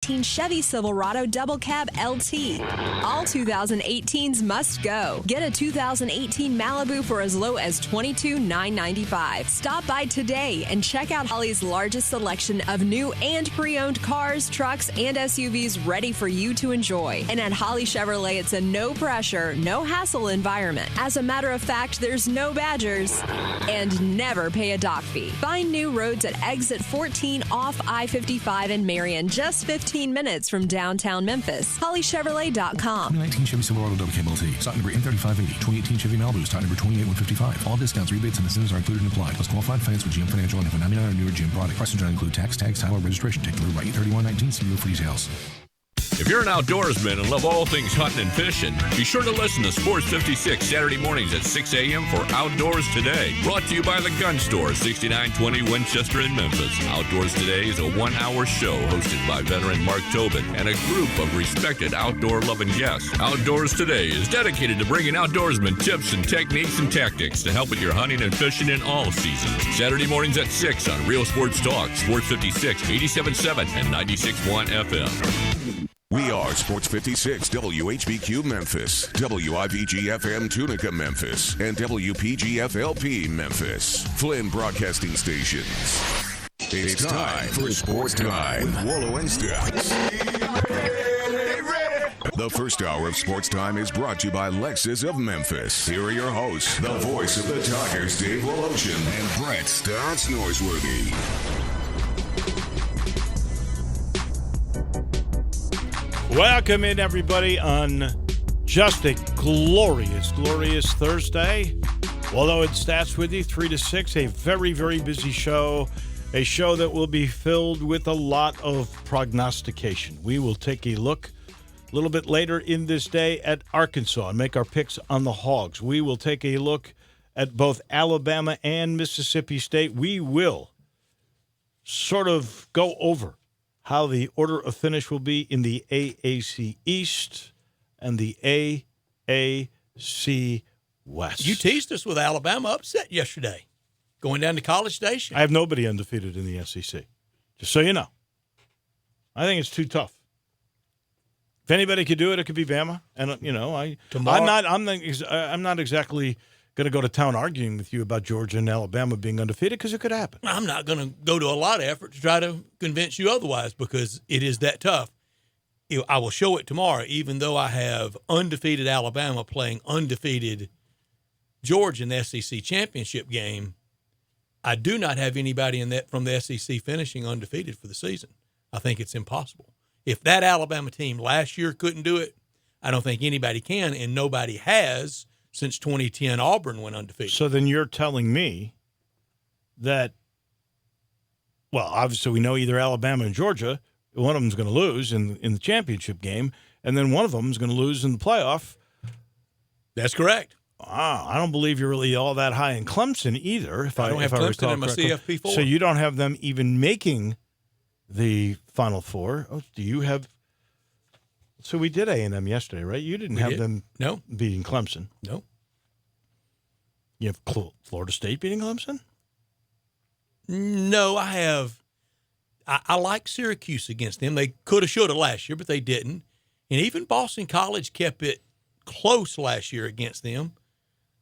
2018 Chevy Silverado Double Cab LT. All 2018s must go. Get a 2018 Malibu for as low as $22,995. Stop by today and check out Holly's largest selection of new and pre-owned cars, trucks, and SUVs ready for you to enjoy. And at Holly Chevrolet, it's a no-pressure, no-hassle environment. As a matter of fact, there's no Badgers and never pay a dock fee. Find new roads at exit 14 off I-55 in Marion, just 15 minutes from downtown Memphis. HollyChevrolet.com. 2019 Chevy Silverado Double Cab LT. Stock number M3580. 2018 Chevy Malibu. Stock number 28155. All discounts, rebates, and incentives are included and applied. Plus qualified finance with GM Financial and have a 99 or newer GM product. Prices do not include tax, tags, title, or registration. Take delivery by 83119. See for details. If you're an outdoorsman and love all things hunting and fishing, be sure to listen to Sports 56 Saturday mornings at 6 a.m. for Outdoors Today. Brought to you by The Gun Store, 6920 Winchester in Memphis. Outdoors Today is a one-hour show hosted by veteran Mark Tobin and a group of respected outdoor-loving guests. Outdoors Today is dedicated to bringing outdoorsmen tips and techniques and tactics to help with your hunting and fishing in all seasons. Saturday mornings at 6 on Real Sports Talk, Sports 56, 87.7 and 96.1 FM. We are Sports 56, WHBQ Memphis, WIVG-FM Tunica Memphis, and WPG-FLP Memphis. Flynn Broadcasting Stations. It's time for Sports Time with Wolo and Stats. The first hour of Sports Time is brought to you by Lexus of Memphis. Here are your hosts, the voice of the Tigers, Dave Woloshin and Brett Stats Noiseworthy. Welcome in, everybody, on just a glorious, glorious Thursday. Wolo and Stats with you, 3 to 6, a very, very busy show, a show that will be filled with a lot of prognostication. We will take a look a little bit later in this day at Arkansas and make our picks on the Hogs. We will take a look at both Alabama and Mississippi State. We will sort of go over how the order of finish will be in the AAC East and the AAC West. You teased us with Alabama upset yesterday, going down to College Station. I have nobody undefeated in the SEC, just so you know. I think it's too tough. If anybody could do it, it could be Bama. And you know, I'm not exactly going to go to town arguing with you about Georgia and Alabama being undefeated because it could happen. I'm not going to go to a lot of effort to try to convince you otherwise because it is that tough. I will show it tomorrow, even though I have undefeated Alabama playing undefeated Georgia in the SEC championship game. I do not have anybody in that from the SEC finishing undefeated for the season. I think it's impossible. If that Alabama team last year couldn't do it, I don't think anybody can, and nobody has since 2010 Auburn went undefeated. So then you're telling me that, well, obviously we know either Alabama and Georgia, one of them is going to lose in the championship game, and then one of them is going to lose in the playoff. That's correct. Wow, I don't believe you're really all that high in Clemson either. If I don't have Clemson in my CFP4. So you don't have them even making the Final Four. Oh, do you have? So we did A&M yesterday, right? You didn't have them beating Clemson. No. You have Florida State beating Clemson? No, I have. I like Syracuse against them. They could have, should have last year, but they didn't. And even Boston College kept it close last year against them.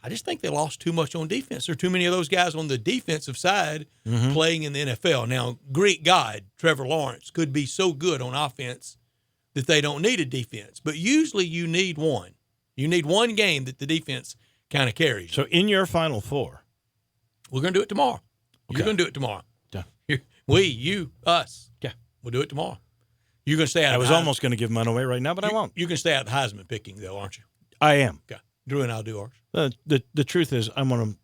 I just think they lost too much on defense. There are too many of those guys on the defensive side playing in the NFL. Now, Greek God, Trevor Lawrence, could be so good on offense that they don't need a defense. But usually you need one. You need one game that the defense kind of carries. So in your Final Four. We're going to do it tomorrow. Okay. You're going to do it tomorrow. Yeah. We, you, us. Yeah. We'll do it tomorrow. You're going to stay out I of was the almost going to give mine away right now, but I won't. You can stay out of the Heisman picking, though, aren't you? I am. Okay. Drew and I'll do ours. The truth is, I'm going to,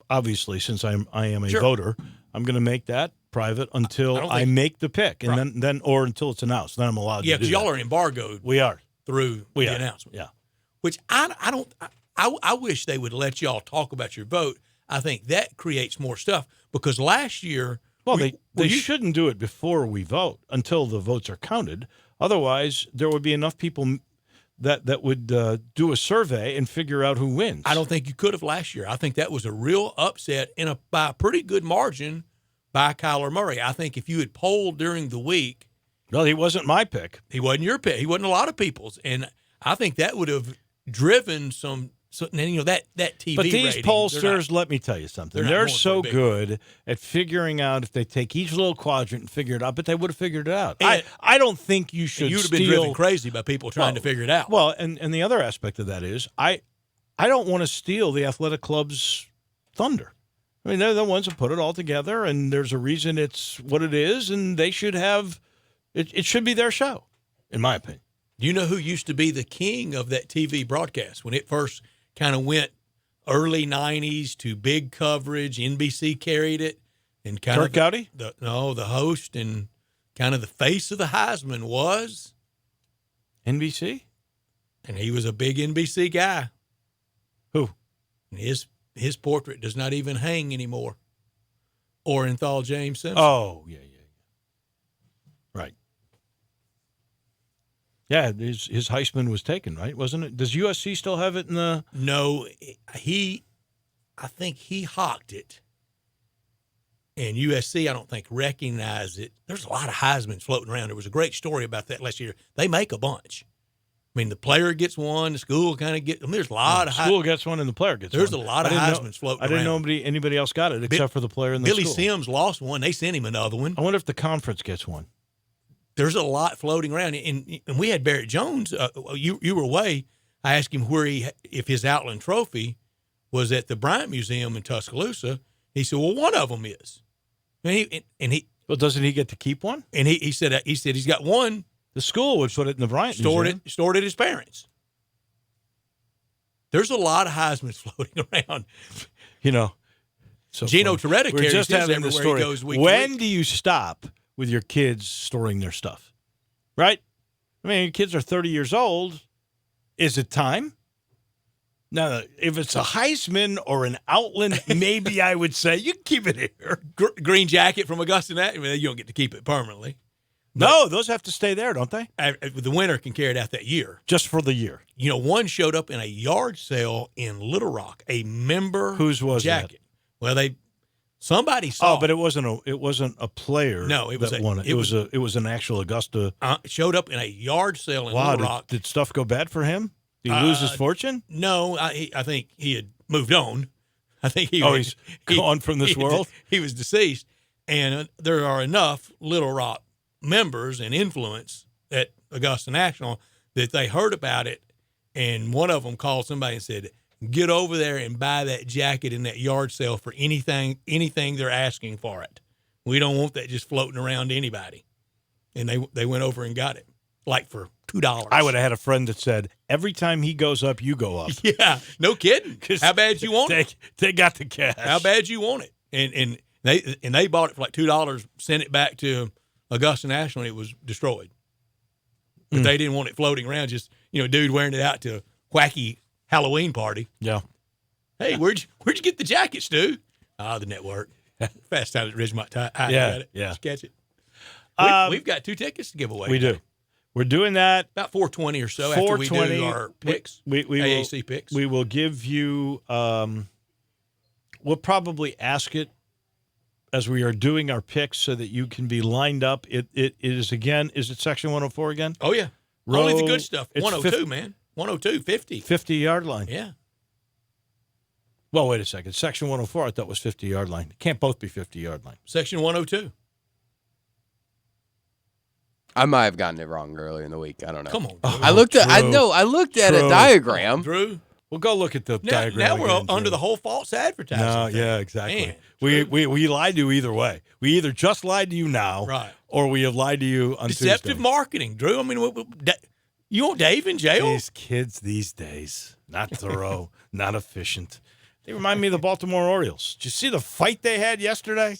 obviously, since I am a voter, I'm going to make that private until I make the pick, and then or until it's announced. Then I'm allowed to do that. Yeah, because y'all are embargoed. We are. Through the announcement. Yeah. Which I wish they would let y'all talk about your vote. I think that creates more stuff because last year. Well, they shouldn't do it before we vote until the votes are counted. Otherwise, there would be enough people that would do a survey and figure out who wins. I don't think you could have last year. I think that was a real upset by a pretty good margin by Kyler Murray. I think if you had polled during the week Well, he wasn't my pick. He wasn't your pick. He wasn't a lot of people's. And I think that would have driven that TV But these rating, pollsters, let me tell you something. They're so good at figuring out if they take each little quadrant and figure it out, but they would have figured it out. I don't think you should You'd have been driven crazy by people trying to figure it out. Well, and the other aspect of that is I don't want to steal the athletic club's thunder. I mean, they're the ones that put it all together, and there's a reason it's what it is, and they should have it should be their show, in my opinion. Do you know who used to be the king of that TV broadcast when it first kind of went early 90s to big coverage? NBC carried it. And kind Kirk Gowdy? The host and kind of the face of the Heisman was NBC? And he was a big NBC guy. Who? And his portrait does not even hang anymore. Orenthal James Simpson. Oh, yeah. Right. Yeah, his Heisman was taken, right? Wasn't it? Does USC still have it in the? No, I think he hawked it, and USC I don't think recognized it. There's a lot of Heismans floating around. There was a great story about that last year. They make a bunch. I mean, the player gets one, the school kind of gets. I mean, there's a lot of school gets one, and the player gets there's one. There's a lot of Heismans floating around. I didn't know anybody else got it except for the player in the Billy school. Sims lost one. They sent him another one. I wonder if the conference gets one. There's a lot floating around, and we had Barrett Jones. You were away. I asked him if his Outland Trophy was at the Bryant Museum in Tuscaloosa. He said, "Well, one of them is." Well, doesn't he get to keep one? And he said he's got one. The school would put it in the Bryant Museum. Stored at his parents. There's a lot of Heismans floating around. You know, so Gino Toretta carries just his having everywhere the story. He goes week when to week. do you stop with your kids storing their stuff? Right? I mean, your kids are 30 years old. Is it time? Now, if it's a Heisman or an Outland, maybe I would say you can keep it here. Green jacket from Augusta. I mean, you don't get to keep it permanently. No, those have to stay there, don't they? The winner can carry it out that year. Just for the year. You know, one showed up in a yard sale in Little Rock, a member Whose was jacket. that? Well, somebody saw. Oh, but it wasn't a player. No, it was that won it. It was an actual Augusta. It showed up in a yard sale in Little Rock. Did stuff go bad for him? Did he lose his fortune? No, I think he had moved on. I think he's gone from this world. He was deceased, and there are enough Little Rock members and influence at Augusta National that they heard about it, and one of them called somebody and said, "Get over there and buy that jacket in that yard sale for anything they're asking for it. We don't want that just floating around to anybody." And they went over and got it, like for $2. I would have had a friend that said, "Every time he goes up, you go up." Yeah, no kidding. How bad you want it? They got the cash. How bad you want it? And they bought it for like $2, sent it back to Augusta National, and it was destroyed. But they didn't want it floating around, just, dude wearing it out to a wacky Halloween party. Yeah. Hey, where'd you get the jacket, Stu? The network. Fast Time at Ridgemont High. Yeah. Just catch it. We've got 2 tickets to give away. We do. We're doing that about 4:20 or so after we do our picks. We AAC picks. We will give you. We'll probably ask it as we are doing our picks so that you can be lined up. It is again. Is it section 104 again? Oh yeah. Only the good stuff. 102, man. 102, 50. 50-yard line. Yeah. Well, wait a second. Section 104 I thought was 50-yard line. It can't both be 50-yard line. Section 102. I might have gotten it wrong earlier in the week. I don't know. Come on, Drew. I looked at a diagram. Drew. Well, go look at the diagram. Now we're again, under the whole false advertising. No, thing. yeah, exactly. Man, we lied to you either way. We either just lied to you now, right, or we have lied to you on deceptive Tuesday. marketing, Drew. I mean, you want Dave in jail? These kids these days, not thorough, not efficient. They remind me of the Baltimore Orioles. Did you see the fight they had yesterday?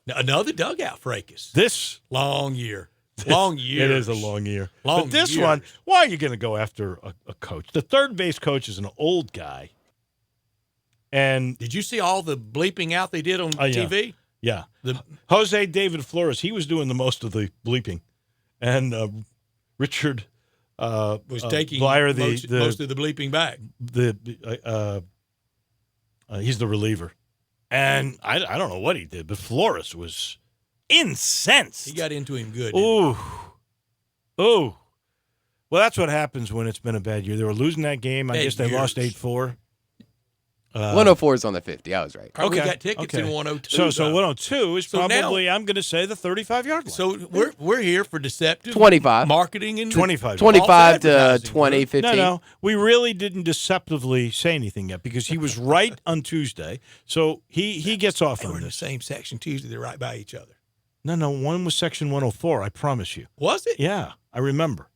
Another dugout fracas. This long year. Long year. It is a long year. Long but this years. one, why are you going to go after a coach? The third base coach is an old guy. And did you see all the bleeping out they did on TV? Yeah. Jose David Flores, he was doing the most of the bleeping. And Richard was taking Blyer, most of the bleeping back. He's the reliever. And I don't know what he did, but Flores was Incensed. He got into him good. Ooh. Well, that's what happens when it's been a bad year. They were losing that game. I guess they lost 8-4. 104 is on the 50. I was right. Probably got tickets in 102. So 102 is probably, I'm going to say, the 35-yard line. So we're here for deceptive 25 marketing and 25 to 20, 15. No, we really didn't deceptively say anything yet because he was right on Tuesday. So he gets off They were on in the this. same section Tuesday. They're right by each other. No, one was section 104, I promise you. Was it? Yeah, I remember.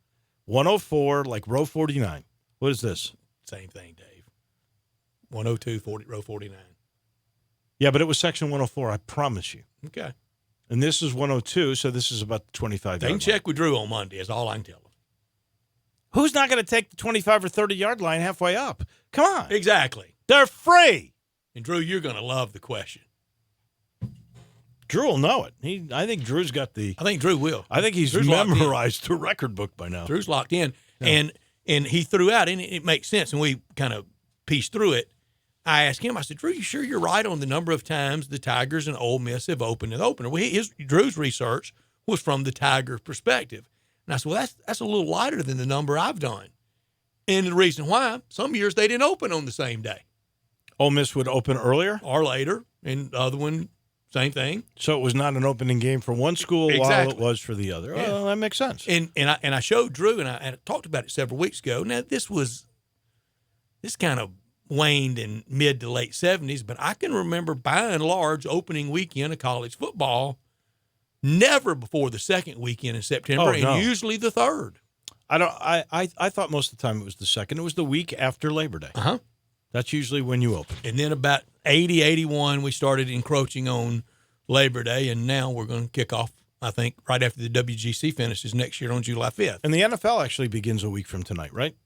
104, like row 49. What is this? Same thing, Dave. 102, row 49. Yeah, but it was section 104, I promise you. Okay. And this is 102, so this is about the 25 They yard can line. check with Drew on Monday, is all I can tell them. Who's not going to take the 25 or 30-yard line halfway up? Come on. Exactly. They're free. And, Drew, you're going to love the question. Drew will know it. I think Drew's got the. I think Drew will. I think he's Drew's memorized the record book by now. Drew's locked in. Yeah. And he threw out, and it makes sense, and we kind of pieced through it. I asked him, I said, Drew, you sure you're right on the number of times the Tigers and Ole Miss have opened an opener? Well, Drew's research was from the Tiger perspective. And I said, well, that's a little lighter than the number I've done. And the reason why, some years they didn't open on the same day. Ole Miss would open earlier? Or later, and the other one, same thing. So it was not an opening game for one school while it was for the other. Yeah. Well, that makes sense. And I showed Drew, and I talked about it several weeks ago. Now, this kind of waned in mid to late 70s, but I can remember by and large opening weekend of college football never before the second weekend in September, and usually the third. I thought most of the time it was the second. It was the week after Labor Day. Uh-huh. That's usually when you open. And then about 80, 81, we started encroaching on Labor Day, and now we're going to kick off, I think, right after the WGC finishes next year on July 5th. And the NFL actually begins a week from tonight, right?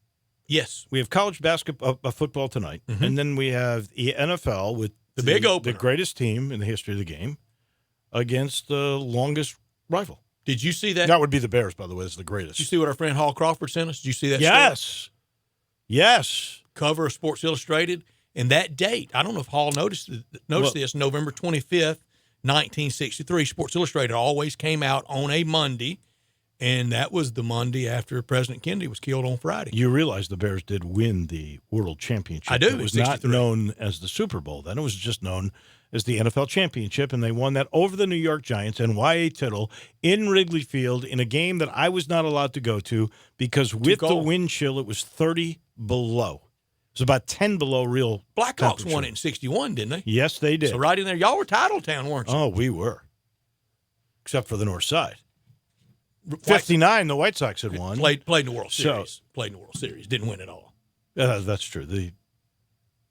Yes. We have college basketball, football tonight, and then we have the NFL with the big opener, the greatest team in the history of the game, against the longest rival. Did you see that? That would be the Bears, by the way. It's the greatest. Did you see what our friend Hall Crawford sent us? Did you see that? Yes. Story? Yes. Cover of Sports Illustrated, and that date, I don't know if Hall noticed this, November 25th, 1963. Sports Illustrated always came out on a Monday, and that was the Monday after President Kennedy was killed on Friday. You realize the Bears did win the World Championship. I do. It was not known as the Super Bowl then. It was just known as the NFL Championship, and they won that over the New York Giants and Y.A. Tittle in Wrigley Field in a game that I was not allowed to go to because with the wind chill, it was 30 below. It was about 10 below real Blackhawks won it in 61, didn't they? Yes, they did. So right in there, y'all were title town, weren't you? Oh, we were. Except for the north side. 59, the White Sox had won. Played in the World Series. Played in the World Series. Didn't win at all. That's true. The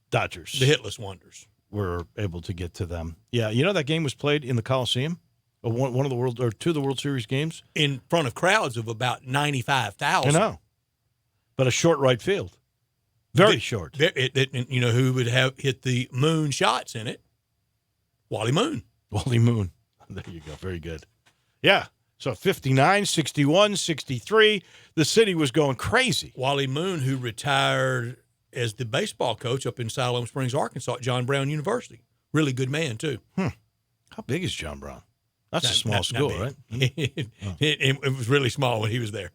Dodgers. The hitless wonders. Were able to get to them. Yeah, you know that game was played in the Coliseum? One of the World, or two of the World Series games? In front of crowds of about 95,000. I know. But a short right field. Very short. You know who would have hit the moon shots in it? Wally Moon. Wally Moon. There you go. Very good. Yeah. So 59, 61, 63. The city was going crazy. Wally Moon, who retired as the baseball coach up in Siloam Springs, Arkansas, at John Brown University. Really good man, too. How big is John Brown? That's a small school, right? It was really small when he was there.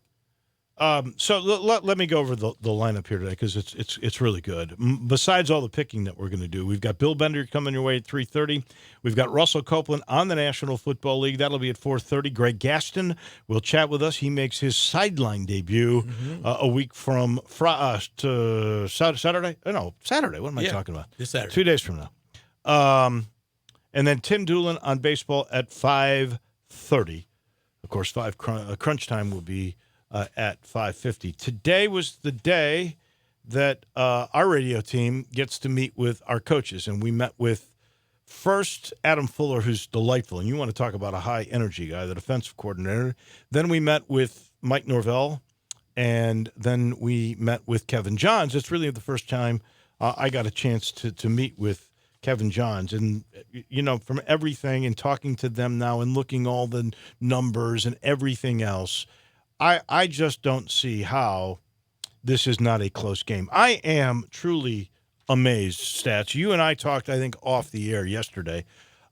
So let me go over the lineup here today because it's really good. Besides all the picking that we're going to do, we've got Bill Bender coming your way at 3:30. We've got Russell Copeland on the National Football League. That'll be at 4:30. Greg Gaston will chat with us. He makes his sideline debut a week from Saturday. No, Saturday. What am I talking about? This Saturday. 2 days from now. And then Tim Doolin on baseball at 5:30. Of course, crunch time will be at 5:50. Today was the day that our radio team gets to meet with our coaches, and we met with first Adam Fuller, who's delightful, and you want to talk about a high-energy guy, the defensive coordinator. Then we met with Mike Norvell, and then we met with Kevin Johns. It's really the first time I got a chance to meet with Kevin Johns. And, you know, from everything and talking to them now and looking all the numbers and everything else, I just don't see how this is not a close game. I am truly amazed, Stats. You and I talked, I think, off the air yesterday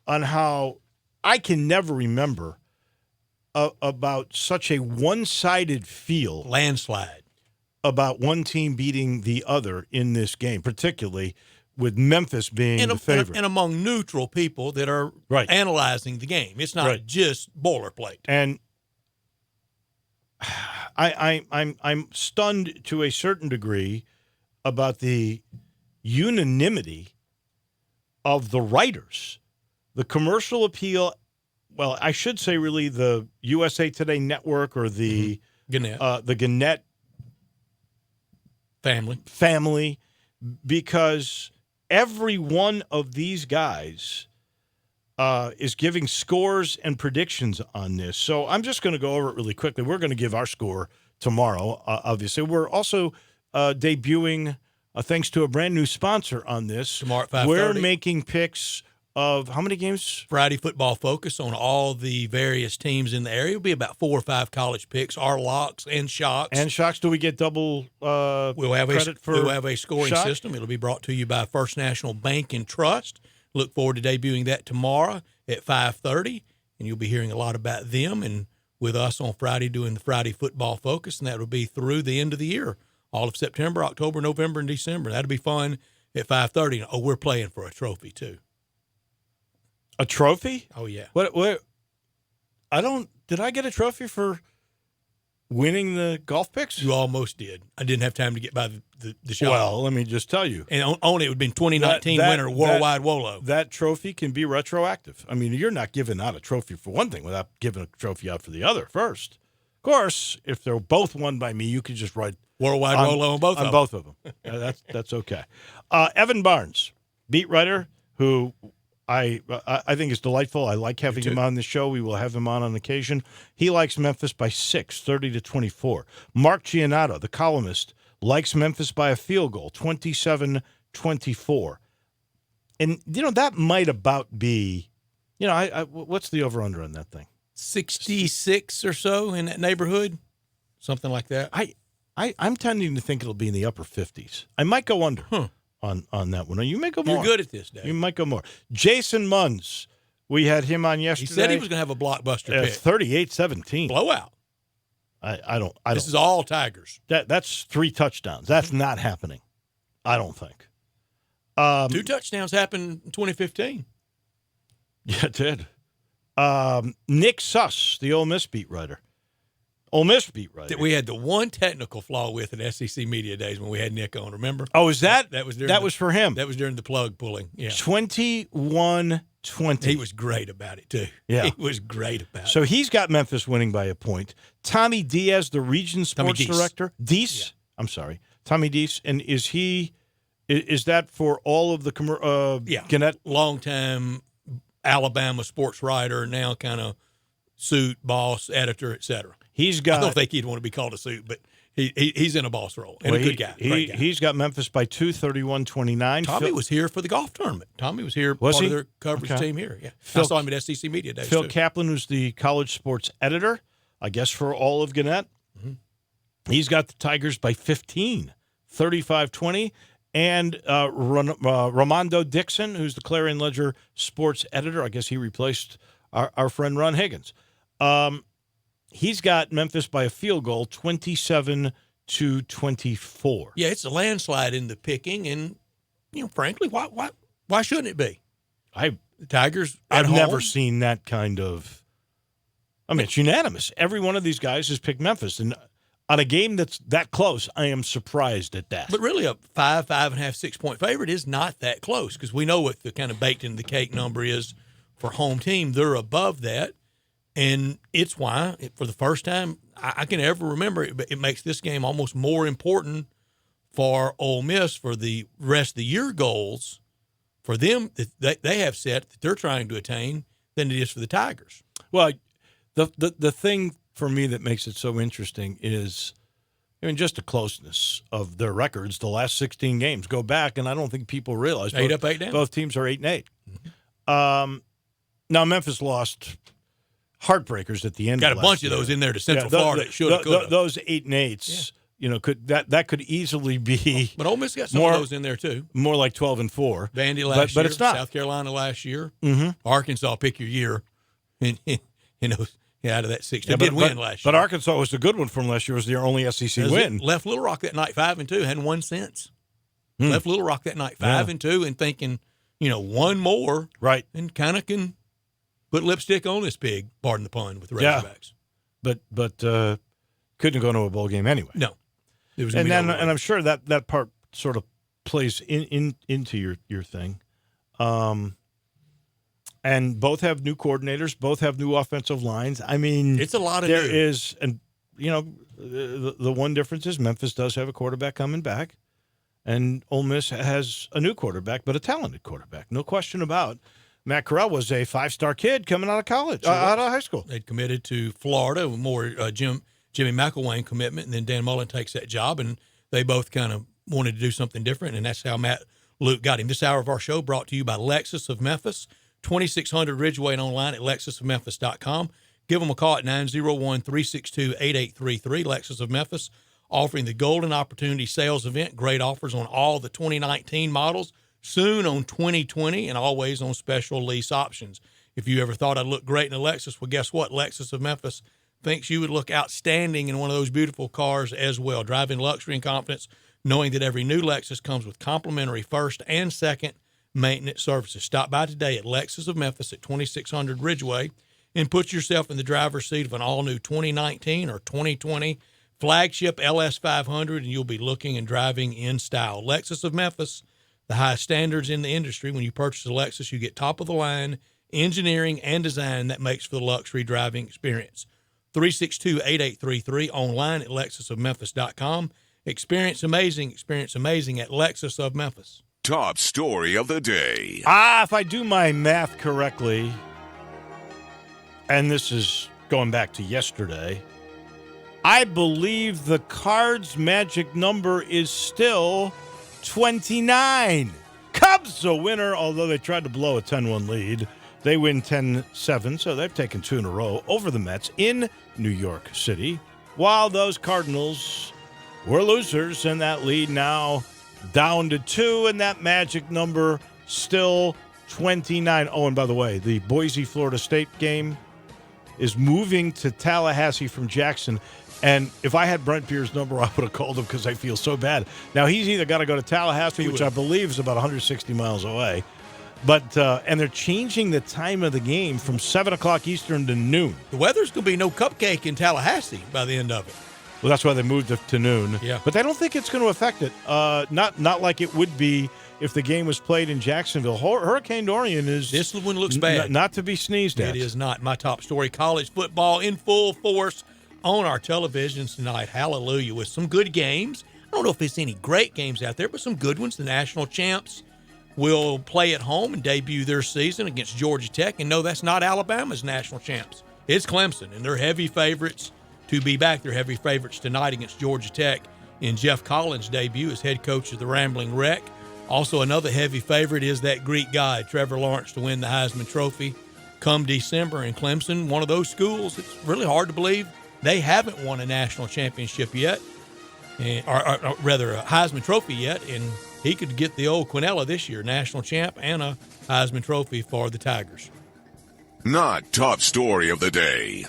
on how I can never remember about such a one-sided feel Landslide. about one team beating the other in this game, particularly with Memphis being the favorite. And among neutral people that are analyzing the game. It's not just boilerplate. And I'm stunned to a certain degree about the unanimity of the writers. The commercial appeal, well, I should say really the USA Today Network or the Gannett family, because every one of these guys is giving scores and predictions on this. So I'm just going to go over it really quickly. We're going to give our score tomorrow, obviously. We're also debuting, thanks to a brand new sponsor on this. Tomorrow at 5:30. We're making picks of how many games? Friday football focus on all the various teams in the area. It'll be about 4 or 5 college picks, our locks and shocks. And shocks, do we get double we'll have credit for We'll have a scoring shock? system. It'll be brought to you by First National Bank and Trust. Look forward to debuting that tomorrow at 5:30, and you'll be hearing a lot about them and with us on Friday doing the Friday football focus, and that will be through the end of the year, all of September, October, November, and December. That'll be fun at 5:30. Oh, we're playing for a trophy too. A trophy? Oh yeah. What? Did I get a trophy for winning the golf picks? You almost did. I didn't have time to get by the shot. Well, let me just tell you. And only it would have been 2019 winner Worldwide Wolo. That trophy can be retroactive. I mean, you're not giving out a trophy for one thing without giving a trophy out for the other first. Of course, if they're both won by me, you could just write Worldwide Wolo on both of them. That's okay. Evan Barnes, beat writer, who I think is delightful. I like having him on the show. We will have him on occasion. He likes Memphis by 6, 30-24. Mark Giannotto, the columnist, likes Memphis by a field goal, 27-24. And, that might about be, what's the over-under on that thing? 66 or so in that neighborhood, something like that. I'm tending to think it'll be in the upper 50s. I might go under. On that one. You may go more. You're good at this, Dave. You might go more. Jason Munns, we had him on yesterday. He said he was going to have a blockbuster pick. 38-17. Blowout. I don't. This is all Tigers. That's 3 touchdowns. That's not happening. I don't think. 2 touchdowns happened in 2015. Yeah, it did. Nick Suss, the Ole Miss beat writer. That we had the one technical flaw with at SEC Media Days when we had Nick on, remember? Oh, is that? That was for him. That was during the plug pulling. Yeah. 21-20. He was great about it, too. Yeah. He was great about it. So he's got Memphis winning by a point. Tommy Diaz, the region sports director. Deese? Yeah. I'm sorry. Tommy Deese. And is that for all of the Gannett? Longtime Alabama sports writer, now kind of suit, boss, editor, etc. I don't think he'd want to be called a suit, but he's in a boss role and a good guy. Great guy. He's got Memphis by 2, 31-29. Tommy was here for the golf tournament. Tommy was here, part of their coverage team here. Yeah, I saw him at SEC Media Days. Phil Kaplan, who's the college sports editor, I guess for all of Gannett. Mm-hmm. He's got the Tigers by 15, 35-20. And Ramondo Dixon, who's the Clarion Ledger sports editor, I guess he replaced our friend Ron Higgins. He's got Memphis by a field goal, 27-24. Yeah, it's a landslide in the picking, and frankly, why shouldn't it be? The Tigers. I've never seen that kind of. I mean, it's unanimous. Every one of these guys has picked Memphis, and on a game that's that close, I am surprised at that. But really, a 5.5, 6-point favorite is not that close because we know what the kind of baked in the cake number is for home team. They're above that. And it's why, for the first time I can ever remember, it makes this game almost more important for Ole Miss for the rest of the year goals for them that they have set that they're trying to attain than it is for the Tigers. Well, the thing for me that makes it so interesting is, just the closeness of their records. The last 16 games go back, and I don't think people realize 8 up, 8 down. Both teams are 8-8. Mm-hmm. Now Memphis lost heartbreakers at the end. Got a bunch of those in there to Central Florida. Those 8 and 8s, could easily be. But Ole Miss got some of those in there too. More like 12 and 4. Vandy last year, but it's not. South Carolina last year, mm-hmm. Arkansas. Pick your year. and out of that 6. They did win last year. But Arkansas was a good one from last year. It was their only SEC win. Left Little Rock that night 5-2, hadn't won since. Left Little Rock that night 5-2, and thinking, one more, right, and kind of can put lipstick on this pig, pardon the pun, with the Razorbacks. But couldn't go to a bowl game anyway. No, and I'm sure that part sort of plays into your thing. And both have new coordinators, both have new offensive lines. I mean, it's a lot of there is, and the one difference is Memphis does have a quarterback coming back, and Ole Miss has a new quarterback, but a talented quarterback, no question about. Matt Corral was a 5-star kid coming out of college, out of high school. They'd committed to Florida, more Jimmy McElwain commitment, and then Dan Mullen takes that job, and they both kind of wanted to do something different, and that's how Matt Luke got him. This hour of our show brought to you by Lexus of Memphis, 2600 Ridgeway, and online at lexusofmemphis.com. Give them a call at 901-362-8833. Lexus of Memphis, offering the Golden Opportunity Sales Event. Great offers on all the 2019 models, soon on 2020, and always on special lease options. If you ever thought I'd look great in a Lexus, well, guess what? Lexus of Memphis thinks you would look outstanding in one of those beautiful cars as well. Drive in luxury and confidence, knowing that every new Lexus comes with complimentary first and second maintenance services. Stop by today at Lexus of Memphis at 2600 Ridgeway and put yourself in the driver's seat of an all-new 2019 or 2020 flagship LS500, and you'll be looking and driving in style. Lexus of Memphis, the highest standards in the industry. When you purchase a Lexus, you get top-of-the-line engineering and design that makes for the luxury driving experience. 362-8833, online at lexusofmemphis.com. Experience amazing at Lexus of Memphis. Top story of the day. If I do my math correctly, and this is going back to yesterday, I believe the Cards' magic number is still 29. Cubs a winner, although they tried to blow a 10-1 lead. They win 10-7, so they've taken 2 in a row over the Mets in New York City, while those Cardinals were losers, and that lead now down to 2, and that magic number still 29. Oh, and by the way, the Boise-Florida State game is moving to Tallahassee from Jackson. And if I had Brent Beer's number, I would have called him because I feel so bad. Now, he's either got to go to Tallahassee, which I believe is about 160 miles away, but and they're changing the time of the game from 7 o'clock Eastern to noon. The weather's going to be no cupcake in Tallahassee by the end of it. Well, that's why they moved it to noon. Yeah. But I don't think it's going to affect it. Not like it would be if the game was played in Jacksonville. Hurricane Dorian is... This one looks bad. Not to be sneezed at. It is not. My top story, college football in full force on our televisions tonight. Hallelujah. With some good games. I don't know if there's any great games out there, but some good ones. The national champs will play at home and debut their season against Georgia Tech. And no, that's not Alabama's national champs. It's Clemson, and they're heavy favorites to be back. They're heavy favorites tonight against Georgia Tech in Jeff Collins' debut as head coach of the Rambling Wreck. Also, another heavy favorite is that Greek guy, Trevor Lawrence, to win the Heisman Trophy come December in Clemson. One of those schools, it's really hard to believe they haven't won a national championship yet, or rather a Heisman Trophy yet, and he could get the old Quinella this year, national champ and a Heisman Trophy for the Tigers. Not top story of the day.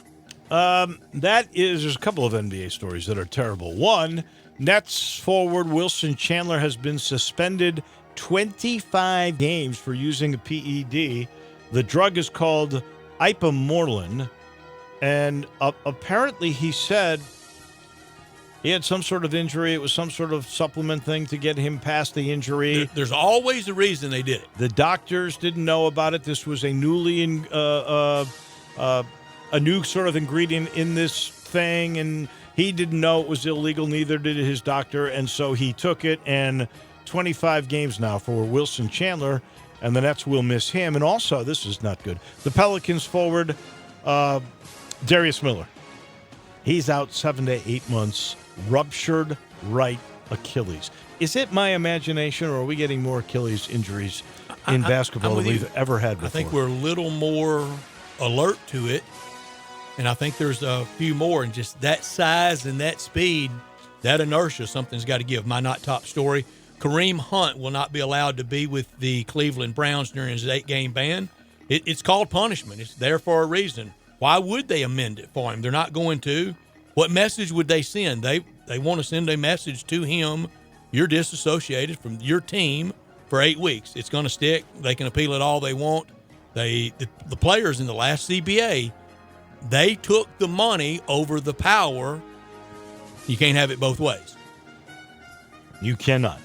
There's a couple of NBA stories that are terrible. One, Nets forward Wilson Chandler has been suspended 25 games for using a PED. The drug is called ipamorelin, and apparently he said he had some sort of injury. It was some sort of supplement thing to get him past the injury. There's always a reason they did it. The doctors didn't know about it. This was a a new sort of ingredient in this thing, and he didn't know it was illegal, neither did his doctor, and so he took it, and 25 games now for Wilson Chandler, and the Nets will miss him. And also, this is not good, the Pelicans forward, Darius Miller. He's out 7 to 8 months, ruptured right Achilles. Is it my imagination, or are we getting more Achilles injuries in basketball than we've ever had before? I think we're a little more alert to it. And I think there's a few more, and just that size and that speed, that inertia, something's got to give. My not top story, Kareem Hunt will not be allowed to be with the Cleveland Browns during his 8-game ban. It's called punishment. It's there for a reason. Why would they amend it for him? They're not going to. What message would they send? They want to send a message to him. You're disassociated from your team for 8 weeks. It's going to stick. They can appeal it all they want. The players in the last CBA, they took the money over the power. You can't have it both ways. You cannot.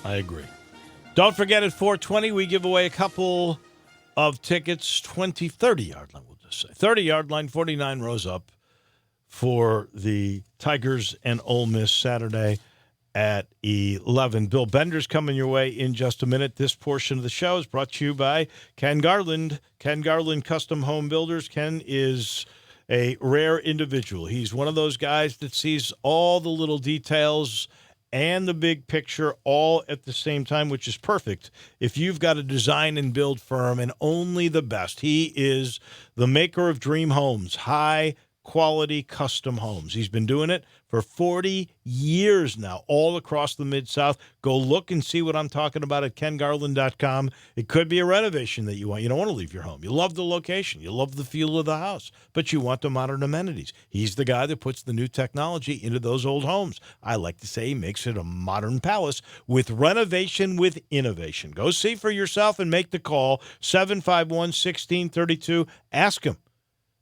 I agree. Don't forget at 420, we give away a couple of tickets, 30-yard line, we'll just say. 30-yard line, 49 rows up for the Tigers and Ole Miss Saturday at 11. Bill Bender's coming your way in just a minute. This portion of the show is brought to you by Ken Garland. Ken Garland Custom Home Builders. Ken is a rare individual. He's one of those guys that sees all the little details and the big picture all at the same time, which is perfect if you've got a design and build firm, and only the best. He is the maker of dream homes, high-quality custom homes. He's been doing it for 40 years now, all across the Mid-South. Go look and see what I'm talking about at kengarland.com. It could be a renovation that you want. You don't want to leave your home. You love the location. You love the feel of the house, but you want the modern amenities. He's the guy that puts the new technology into those old homes. I like to say he makes it a modern palace with renovation with innovation. Go see for yourself and make the call, 751-1632. Ask him.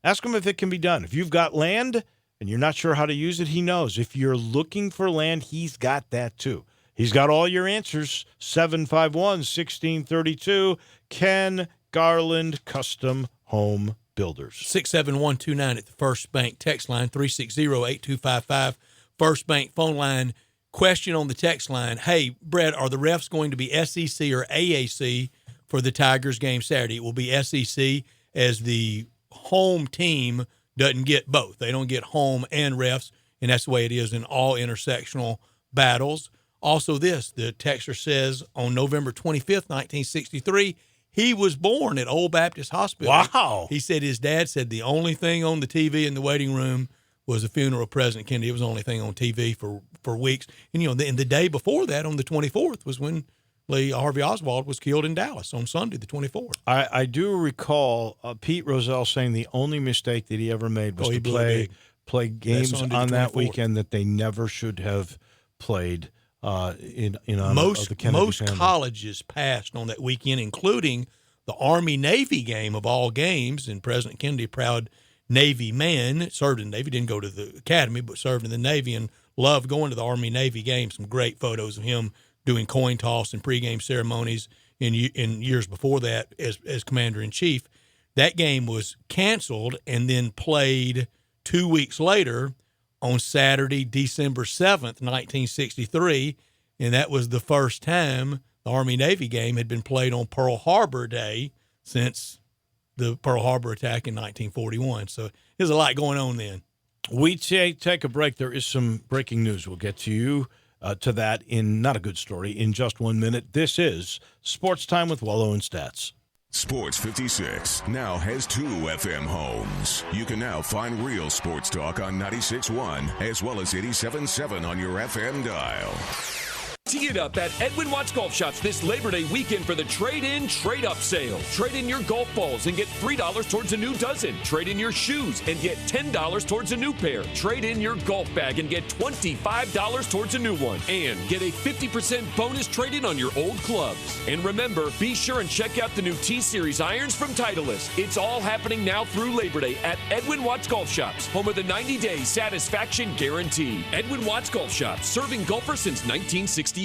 Ask him if it can be done. If you've got land and you're not sure how to use it, he knows. If you're looking for land, he's got that too. He's got all your answers. 751-1632. Ken Garland Custom Home Builders. 67129 at the First Bank text line, 360-8255. First Bank phone line. Question on the text line. Hey, Brett, are the refs going to be SEC or AAC for the Tigers game Saturday? It will be SEC, as the home team doesn't get both. They don't get home and refs, and that's the way it is in all intersectional battles. Also this, the texter says, on November 25th, 1963, he was born at Old Baptist Hospital. Wow. He said his dad said the only thing on the TV in the waiting room was the funeral of President Kennedy. It was the only thing on TV for weeks. And, and the day before that, on the 24th, was when Lee Harvey Oswald was killed in Dallas on Sunday, the 24th. I do recall Pete Rozelle saying the only mistake that he ever made was to play games on that weekend that they never should have played in honor of the Kennedy most family. Colleges passed on that weekend, including the Army-Navy game of all games, and President Kennedy, proud Navy man, served in the Navy, didn't go to the academy, but served in the Navy and loved going to the Army-Navy game. Some great photos of him doing coin toss and pregame ceremonies in years before that as commander-in-chief. That game was canceled and then played 2 weeks later on Saturday, December 7th, 1963, and that was the first time the Army-Navy game had been played on Pearl Harbor Day since the Pearl Harbor attack in 1941. So there's a lot going on then. We take a break. There is some breaking news. We'll get to you. To that in not a good story in just 1 minute. This is Sports Time with Wolo and Stats. Sports 56 now has 2 FM homes. You can now find real sports talk on 96.1 as well as 87.7 on your FM dial. Tee it up at Edwin Watts Golf Shops this Labor Day weekend for the trade-in, trade-up sale. Trade in your golf balls and get $3 towards a new dozen. Trade in your shoes and get $10 towards a new pair. Trade in your golf bag and get $25 towards a new one. And get a 50% bonus trade-in on your old clubs. And remember, be sure and check out the new T-Series irons from Titleist. It's all happening now through Labor Day at Edwin Watts Golf Shops, home of the 90-day satisfaction guarantee. Edwin Watts Golf Shops, serving golfers since 1968.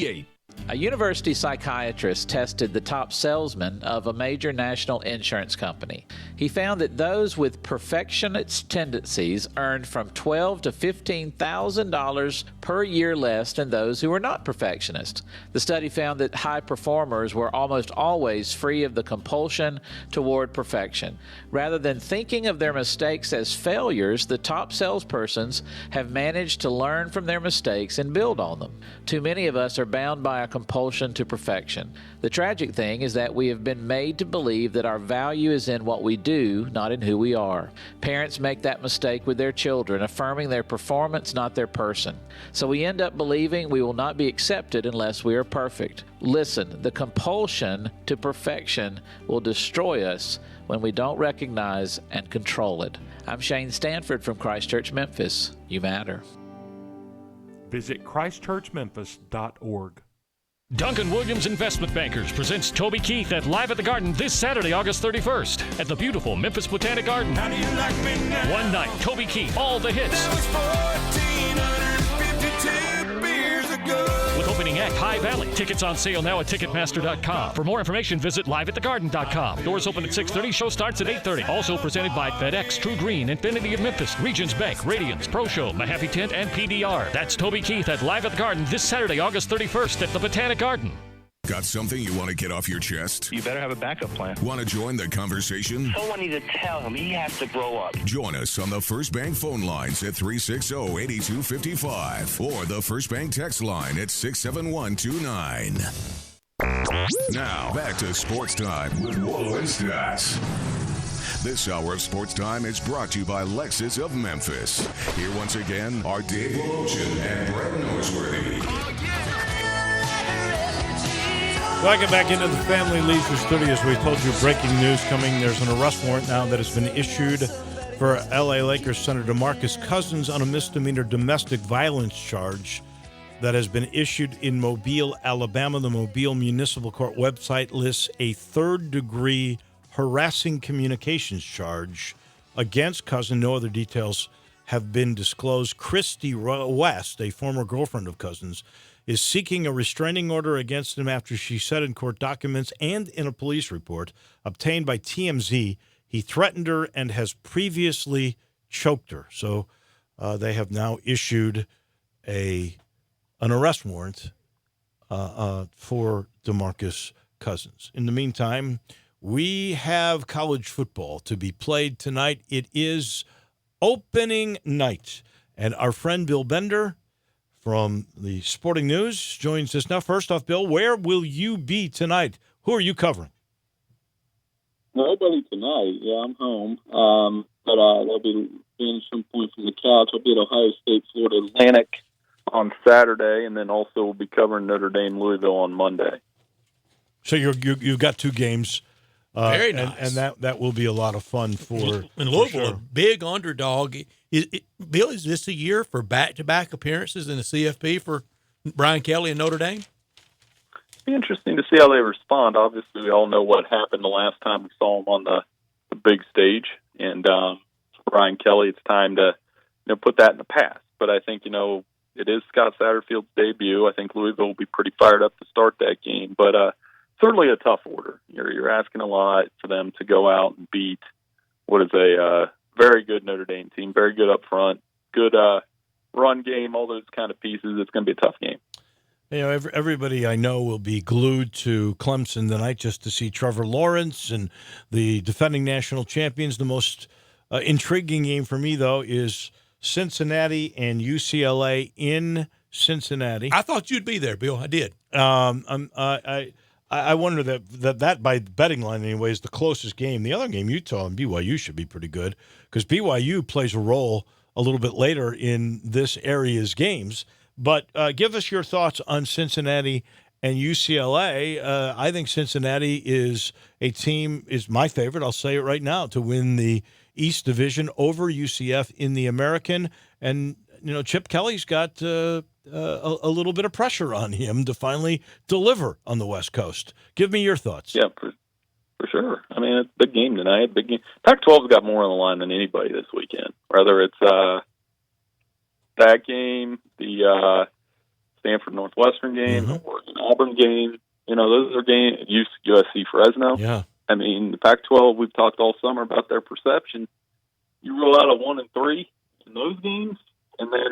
A university psychiatrist tested the top salesman of a major national insurance company. He found that those with perfectionist tendencies earned from $12,000 to $15,000 per year less than those who were not perfectionists. The study found that high performers were almost always free of the compulsion toward perfection. Rather than thinking of their mistakes as failures, the top salespersons have managed to learn from their mistakes and build on them. Too many of us are bound by a compulsion to perfection. The tragic thing is that we have been made to believe that our value is in what we do, not in who we are. Parents make that mistake with their children, affirming their performance, not their person. So we end up believing we will not be accepted unless we are perfect. Listen, the compulsion to perfection will destroy us when we don't recognize and control it. I'm Shane Stanford from Christchurch, Memphis. You matter. Visit christchurchmemphis.org. Duncan Williams Investment Bankers presents Toby Keith at Live at the Garden this Saturday, August 31st at the beautiful Memphis Botanic Garden. How do you like me now? One night, Toby Keith, all the hits. That was 1,452 beers ago. With opening act High Valley. Tickets on sale now at Ticketmaster.com. For more information, visit liveatthegarden.com. Doors open at 6:30. Show starts at 8:30. Also presented by FedEx, True Green, Infinity of Memphis, Regions Bank, Radiance, Pro Show, Mahaffey Tent, and PDR. That's Toby Keith at Live at the Garden this Saturday, August 31st at the Botanic Garden. Got something you want to get off your chest? You better have a backup plan. Want to join the conversation? Someone needs to tell him he has to grow up. Join us on the First Bank phone lines at 360-8255 or the First Bank text line at 67129. Now, back to Sports Time with Wolo and Stats. This hour of Sports Time is brought to you by Lexus of Memphis. Here once again are Dave Wolochin and Brett Norsworthy. Welcome back into the Family Leisure Studios. We told you breaking news coming. There's an arrest warrant now that has been issued for L.A. Lakers center DeMarcus Cousins on a misdemeanor domestic violence charge that has been issued in Mobile, Alabama. The Mobile Municipal Court website lists a third-degree harassing communications charge against Cousins. No other details have been disclosed. Christy West, a former girlfriend of Cousins, is seeking a restraining order against him after she said in court documents and in a police report obtained by TMZ he threatened her and has previously choked her. So they have now issued an arrest warrant for DeMarcus Cousins. In the meantime, we have college football to be played tonight. It is opening night, and our friend Bill Bender from the Sporting News joins us now. First off, Bill, where will you be tonight? Who are you covering? Nobody tonight. Yeah, I'm home. But I'll be being some point from the couch. I'll be at Ohio State, Florida Atlantic on Saturday, and then also we'll be covering Notre Dame, Louisville on Monday. So you've got two games. Very nice. And that will be a lot of fun for And Louisville, for sure. a big underdog. Bill, is this a year for back-to-back appearances in the CFP for Brian Kelly and Notre Dame? It'll be interesting to see how they respond. Obviously, we all know what happened the last time we saw them on the big stage. And for Brian Kelly, it's time to put that in the past. But I think, it is Scott Satterfield's debut. I think Louisville will be pretty fired up to start that game. But certainly a tough order. You're asking a lot for them to go out and beat what is a very good Notre Dame team, very good up front, good run game, all those kind of pieces. It's going to be a tough game. Everybody I know will be glued to Clemson tonight just to see Trevor Lawrence and the defending national champions. The most intriguing game for me, though, is Cincinnati and UCLA in Cincinnati. I thought you'd be there, Bill. I did. I wonder that by betting line anyway is the closest game. The other game, Utah and BYU, should be pretty good because BYU plays a role a little bit later in this area's games. But give us your thoughts on Cincinnati and UCLA. I think Cincinnati is my favorite, I'll say it right now, to win the East Division over UCF in the American. And, Chip Kelly's got a little bit of pressure on him to finally deliver on the West Coast. Give me your thoughts. Yeah, for sure. I mean, it's a big game tonight. Big game. Pac-12's got more on the line than anybody this weekend. Whether it's that game, the Stanford Northwestern game, the Oregon Auburn game. Those are games. USC Fresno. Yeah. I mean, the Pac-12. We've talked all summer about their perception. You roll out a 1-3 in those games, and then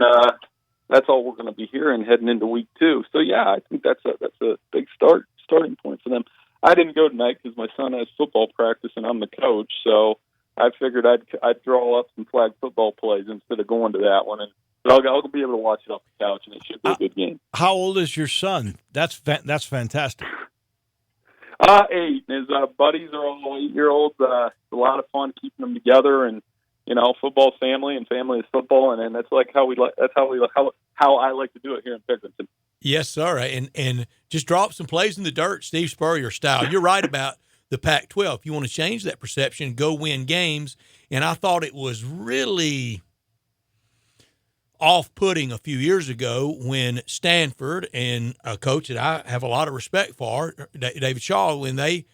that's all we're going to be hearing heading into week 2. So yeah, I think that's a big starting point for them. I didn't go tonight because my son has football practice and I'm the coach, so I figured I'd draw up some flag football plays instead of going to that one, and I'll be able to watch it off the couch, and it should be a good game. How old is your son? That's fantastic. 8. His buddies are all 8-year-olds. It's a lot of fun keeping them together, and football's family, and family is football, and that's how I like to do it here in Pickerington. Yes, sir. And just drop some plays in the dirt, Steve Spurrier style. You're right about the Pac-12. If you want to change that perception, go win games. And I thought it was really off-putting a few years ago when Stanford and a coach that I have a lot of respect for, David Shaw, when they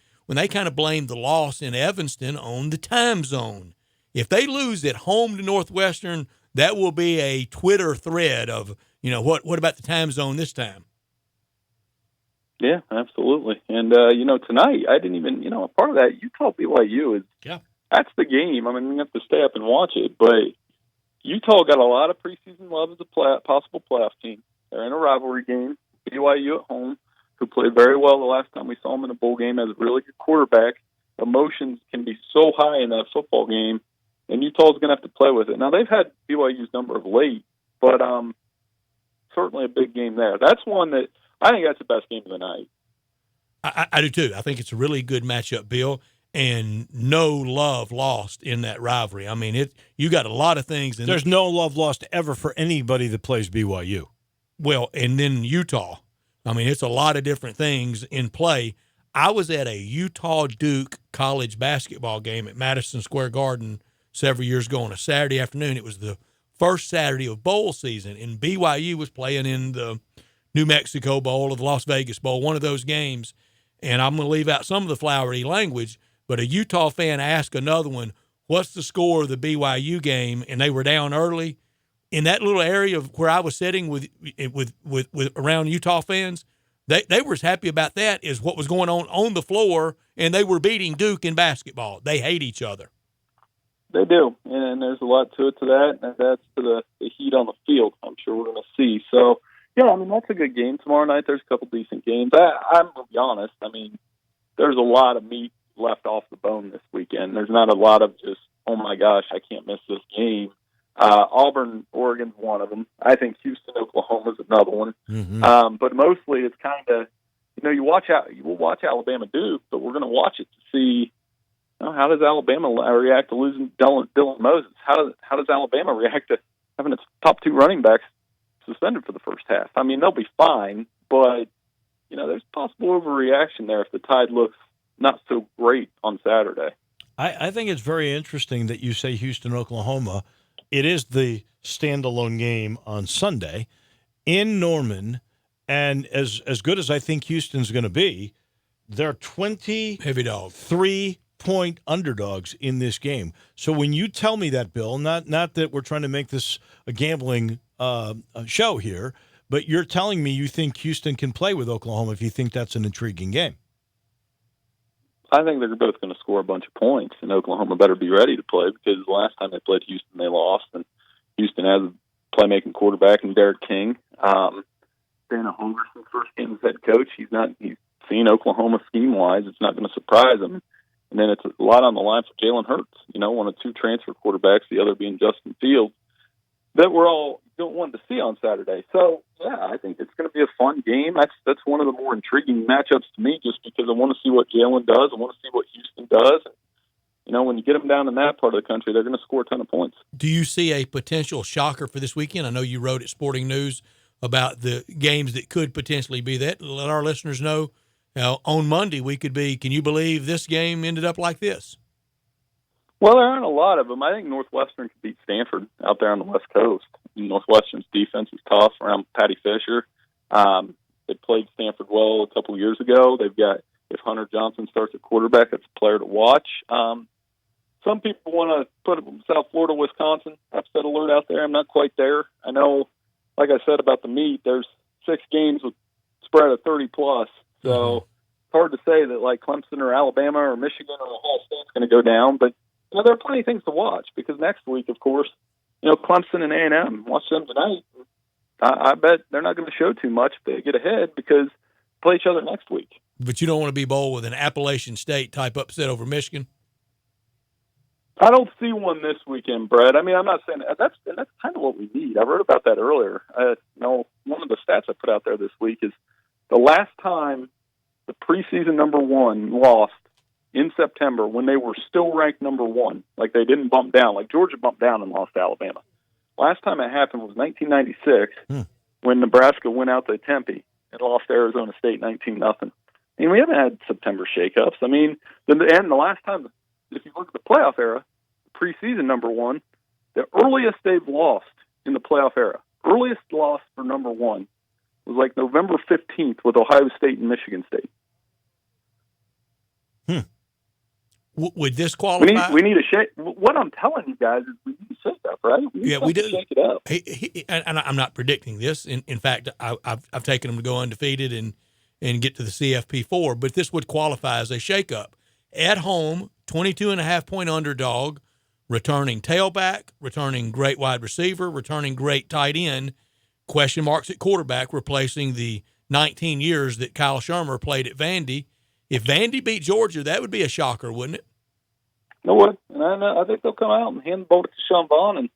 kind of blamed the loss in Evanston on the time zone. If they lose at home to Northwestern, that will be a Twitter thread of, what about the time zone this time? Yeah, absolutely. And, tonight, I didn't even, part of that, Utah BYU is, that's the game. I mean, you have to stay up and watch it, but Utah got a lot of preseason love as a possible playoff team. They're in a rivalry game. BYU at home, who played very well the last time we saw them in a bowl game, has a really good quarterback. Emotions can be so high in that football game, and Utah's going to have to play with it. Now, they've had BYU's number of late, but certainly a big game there. That's one that I think that's the best game of the night. I do too. I think it's a really good matchup, Bill, and no love lost in that rivalry. I mean, you got a lot of things. There's no love lost ever for anybody that plays BYU. Well, and then Utah. I mean, it's a lot of different things in play. I was at a Utah-Duke college basketball game at Madison Square Garden several years ago on a Saturday afternoon. It was the first Saturday of bowl season, and BYU was playing in the New Mexico Bowl or the Las Vegas Bowl, one of those games. And I'm going to leave out some of the flowery language, but a Utah fan asked another one, what's the score of the BYU game? And they were down early. In that little area of where I was sitting with around Utah fans, they were as happy about that as what was going on the floor, and they were beating Duke in basketball. They hate each other. They do, and there's a lot to that, and that's to the heat on the field I'm sure we're going to see. So, yeah, I mean, that's a good game. Tomorrow night there's a couple decent games. I'm going to be honest, I mean, there's a lot of meat left off the bone this weekend. There's not a lot of just, oh, my gosh, I can't miss this game. Auburn, Oregon's one of them. I think Houston, Oklahoma's another one. Mm-hmm. But mostly it's kind of, we'll watch Alabama Duke, but we're going to watch it to see, how does Alabama react to losing Dylan Moses? How does Alabama react to having its top two running backs suspended for the first half? I mean, they'll be fine, but, there's possible overreaction there if the Tide looks not so great on Saturday. I think it's very interesting that you say Houston, Oklahoma. It is the standalone game on Sunday in Norman, and as good as I think Houston's going to be, they're 23-point underdogs in this game. So when you tell me that, Bill, not that we're trying to make this a gambling show here, but you're telling me you think Houston can play with Oklahoma if you think that's an intriguing game. I think they're both going to score a bunch of points, and Oklahoma better be ready to play because the last time they played Houston, they lost, and Houston has a playmaking quarterback in Derek King. Dana Holgerson's first game as head coach. He's seen Oklahoma scheme-wise. It's not going to surprise him. And then it's a lot on the line for Jalen Hurts, one of two transfer quarterbacks, the other being Justin Fields, that we're all wanting to see on Saturday. So, yeah, I think it's going to be a fun game. That's one of the more intriguing matchups to me just because I want to see what Jalen does. I want to see what Houston does. When you get them down in that part of the country, they're going to score a ton of points. Do you see a potential shocker for this weekend? I know you wrote at Sporting News about the games that could potentially be that. Let our listeners know on Monday we could be, can you believe this game ended up like this? Well, there aren't a lot of them. I think Northwestern could beat Stanford out there on the West Coast. Northwestern's defense is tough around Patty Fisher. They played Stanford well a couple of years ago. They've got, if Hunter Johnson starts at quarterback, that's a player to watch. Some people want to put South Florida, Wisconsin, upset alert out there. I'm not quite there. I know, like I said about the meat, there's 6 games with spread of 30+. So it's hard to say that like Clemson or Alabama or Michigan or Ohio State's going to go down. But there are plenty of things to watch because next week, of course, Clemson and A&M, watch them tonight. I bet they're not going to show too much if they get ahead because they play each other next week. But you don't want to be bold with an Appalachian State type upset over Michigan? I don't see one this weekend, Brett. I mean, I'm not saying that's kind of what we need. I wrote about that earlier. One of the stats I put out there this week is the last time the preseason number 1 lost in September when they were still ranked number 1, like they didn't bump down, like Georgia bumped down and lost to Alabama. Last time it happened was 1996 when Nebraska went out to Tempe and lost to Arizona State 19-0. I mean, we haven't had September shakeups. I mean, the last time, if you look at the playoff era, preseason number one, the earliest they've lost in the playoff era, earliest loss for number one was like November 15th with Ohio State and Michigan State. Would this qualify? We need a shake. What I'm telling you guys is we need a shake up, right? We do. Shake it up. And I'm not predicting this. In fact, I've taken them to go undefeated and get to the CFP4, but this would qualify as a shake-up. At home, 22.5-point underdog, returning tailback, returning great wide receiver, returning great tight end, question marks at quarterback, replacing the 19 years that Kyle Shermer played at Vandy. If Vandy beat Georgia, that would be a shocker, wouldn't it? No way. And I think they'll come out and hand the ball to Sean Vaughn and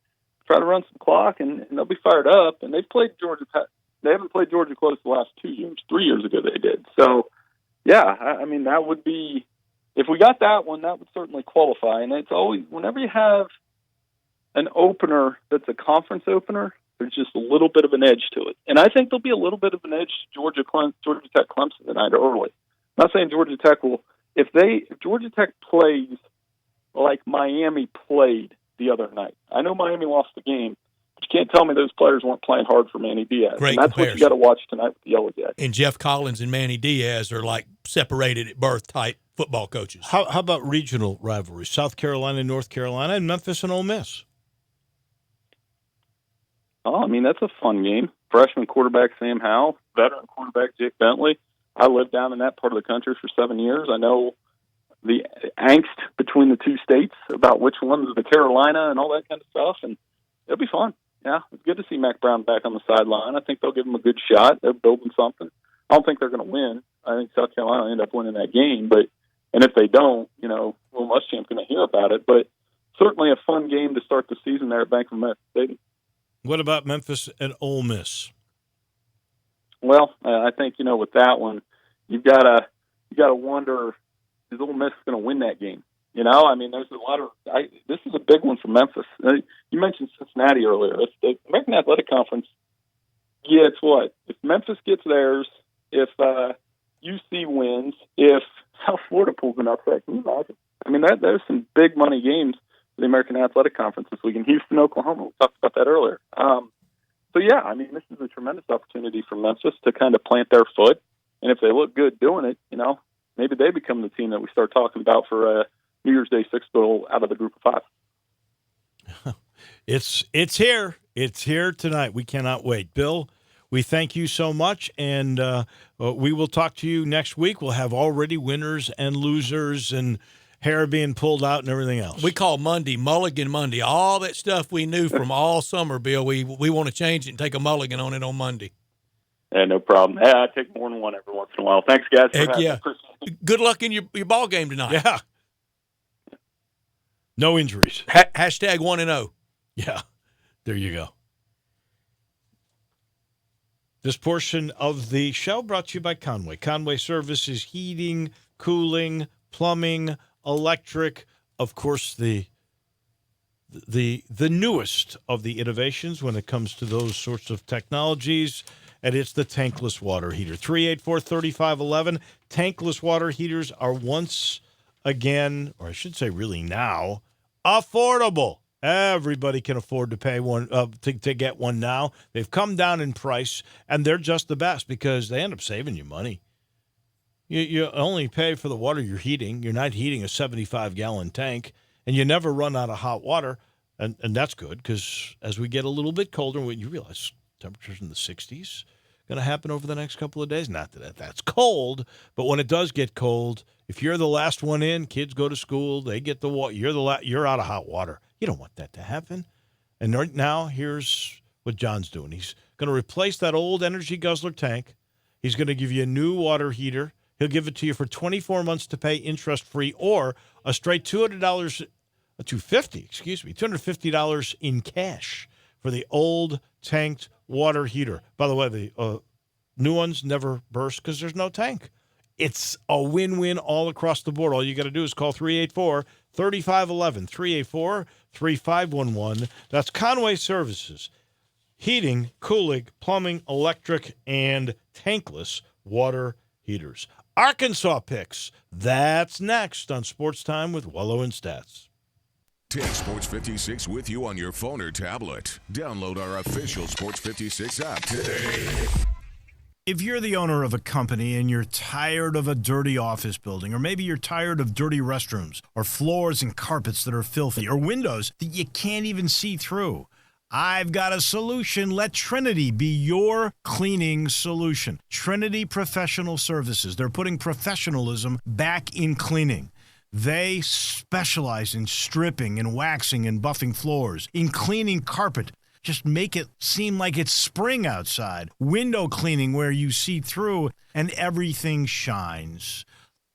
try to run some clock, and they'll be fired up. And they've played Georgia. They haven't played Georgia close the last 2 years. 3 years ago they did. So, yeah, I mean, that would be – if we got that one, that would certainly qualify. And it's always – whenever you have an opener that's a conference opener, there's just a little bit of an edge to it. And I think there'll be a little bit of an edge to Georgia Tech Clemson tonight early. I'm not saying Georgia Tech will – if Georgia Tech plays like Miami played the other night. I know Miami lost the game, but you can't tell me those players weren't playing hard for Manny Diaz. Great and that's comparison. what you got to watch tonight with the Yellow Jackets. And Jeff Collins and Manny Diaz are like separated at birth type football coaches. How about regional rivalries? South Carolina and North Carolina, and Memphis and Ole Miss. Oh, I mean, that's a fun game. Freshman quarterback Sam Howell, veteran quarterback Jake Bentley. I lived down in that part of the country for 7 years. I know the angst between the two states about which one's the Carolina and all that kind of stuff, and it'll be fun. Yeah, it's good to see Mac Brown back on the sideline. I think they'll give him a good shot. They're building something. I don't think they're going to win. I think South Carolina will end up winning that game, and if they don't, Will Muschamp's going to hear about it. But certainly a fun game to start the season there at Bank of America Stadium. What about Memphis and Ole Miss? Well, I think with that one, you gotta wonder, is Ole Miss going to win that game? I mean, there's a lot of. This is a big one for Memphis. You mentioned Cincinnati earlier. It's the American Athletic Conference. Yeah, it's what if Memphis gets theirs, if UC wins, if South Florida pulls an upset. Can you imagine? I mean, there's some big money games for the American Athletic Conference this week in Houston, Oklahoma. We talked about that earlier. So yeah, I mean, this is a tremendous opportunity for Memphis to kind of plant their foot, and if they look good doing it, maybe they become the team that we start talking about for New Year's Day Six Bowl out of the group of 5. It's here. It's here tonight. We cannot wait. Bill, we thank you so much, and we will talk to you next week. We'll have already winners and losers and hair being pulled out and everything else. We call Monday Mulligan Monday. All that stuff we knew from all summer, Bill, we want to change it and take a mulligan on it on Monday. Yeah, no problem. I take more than one every once in a while. Thanks, guys. Heck yeah. Good luck in your ball game tonight. Yeah. No injuries. Hashtag 1-0. Yeah. There you go. This portion of the show brought to you by Conway. Conway Services, heating, cooling, plumbing, electric, of course, the newest of the innovations when it comes to those sorts of technologies, and it's the tankless water heater. 384-3511. Tankless water heaters are once again, or I should say really now, affordable. Everybody can afford to pay one to get one now. They've come down in price, and they're just the best because they end up saving you money. You only pay for the water you're heating. You're not heating a 75-gallon tank, and you never run out of hot water, and that's good because as we get a little bit colder, you realize temperatures in the 60s going to happen over the next couple of days. Not that that's cold, but when it does get cold, if you're the last one in, kids go to school, they get the water. You're out of hot water. You don't want that to happen. And right now, here's what John's doing. He's going to replace that old Energy Guzzler tank. He's going to give you a new water heater. He'll give it to you for 24 months to pay interest-free or a straight $250 in cash for the old tanked water heater. By the way, the new ones never burst because there's no tank. It's a win-win all across the board. All you got to do is call 384-3511, 384-3511. That's Conway Services. Heating, cooling, plumbing, electric, and tankless water heaters. Arkansas picks. That's next on Sports Time with Wolo and Stats. Take Sports 56 with you on your phone or tablet. Download our official Sports 56 app today. If you're the owner of a company and you're tired of a dirty office building, or maybe you're tired of dirty restrooms, or floors and carpets that are filthy, or windows that you can't even see through, I've got a solution. Let Trinity be your cleaning solution. Trinity Professional Services. They're putting professionalism back in cleaning. They specialize in stripping and waxing and buffing floors, in cleaning carpet. Just make it seem like it's spring outside. Window cleaning where you see through and everything shines.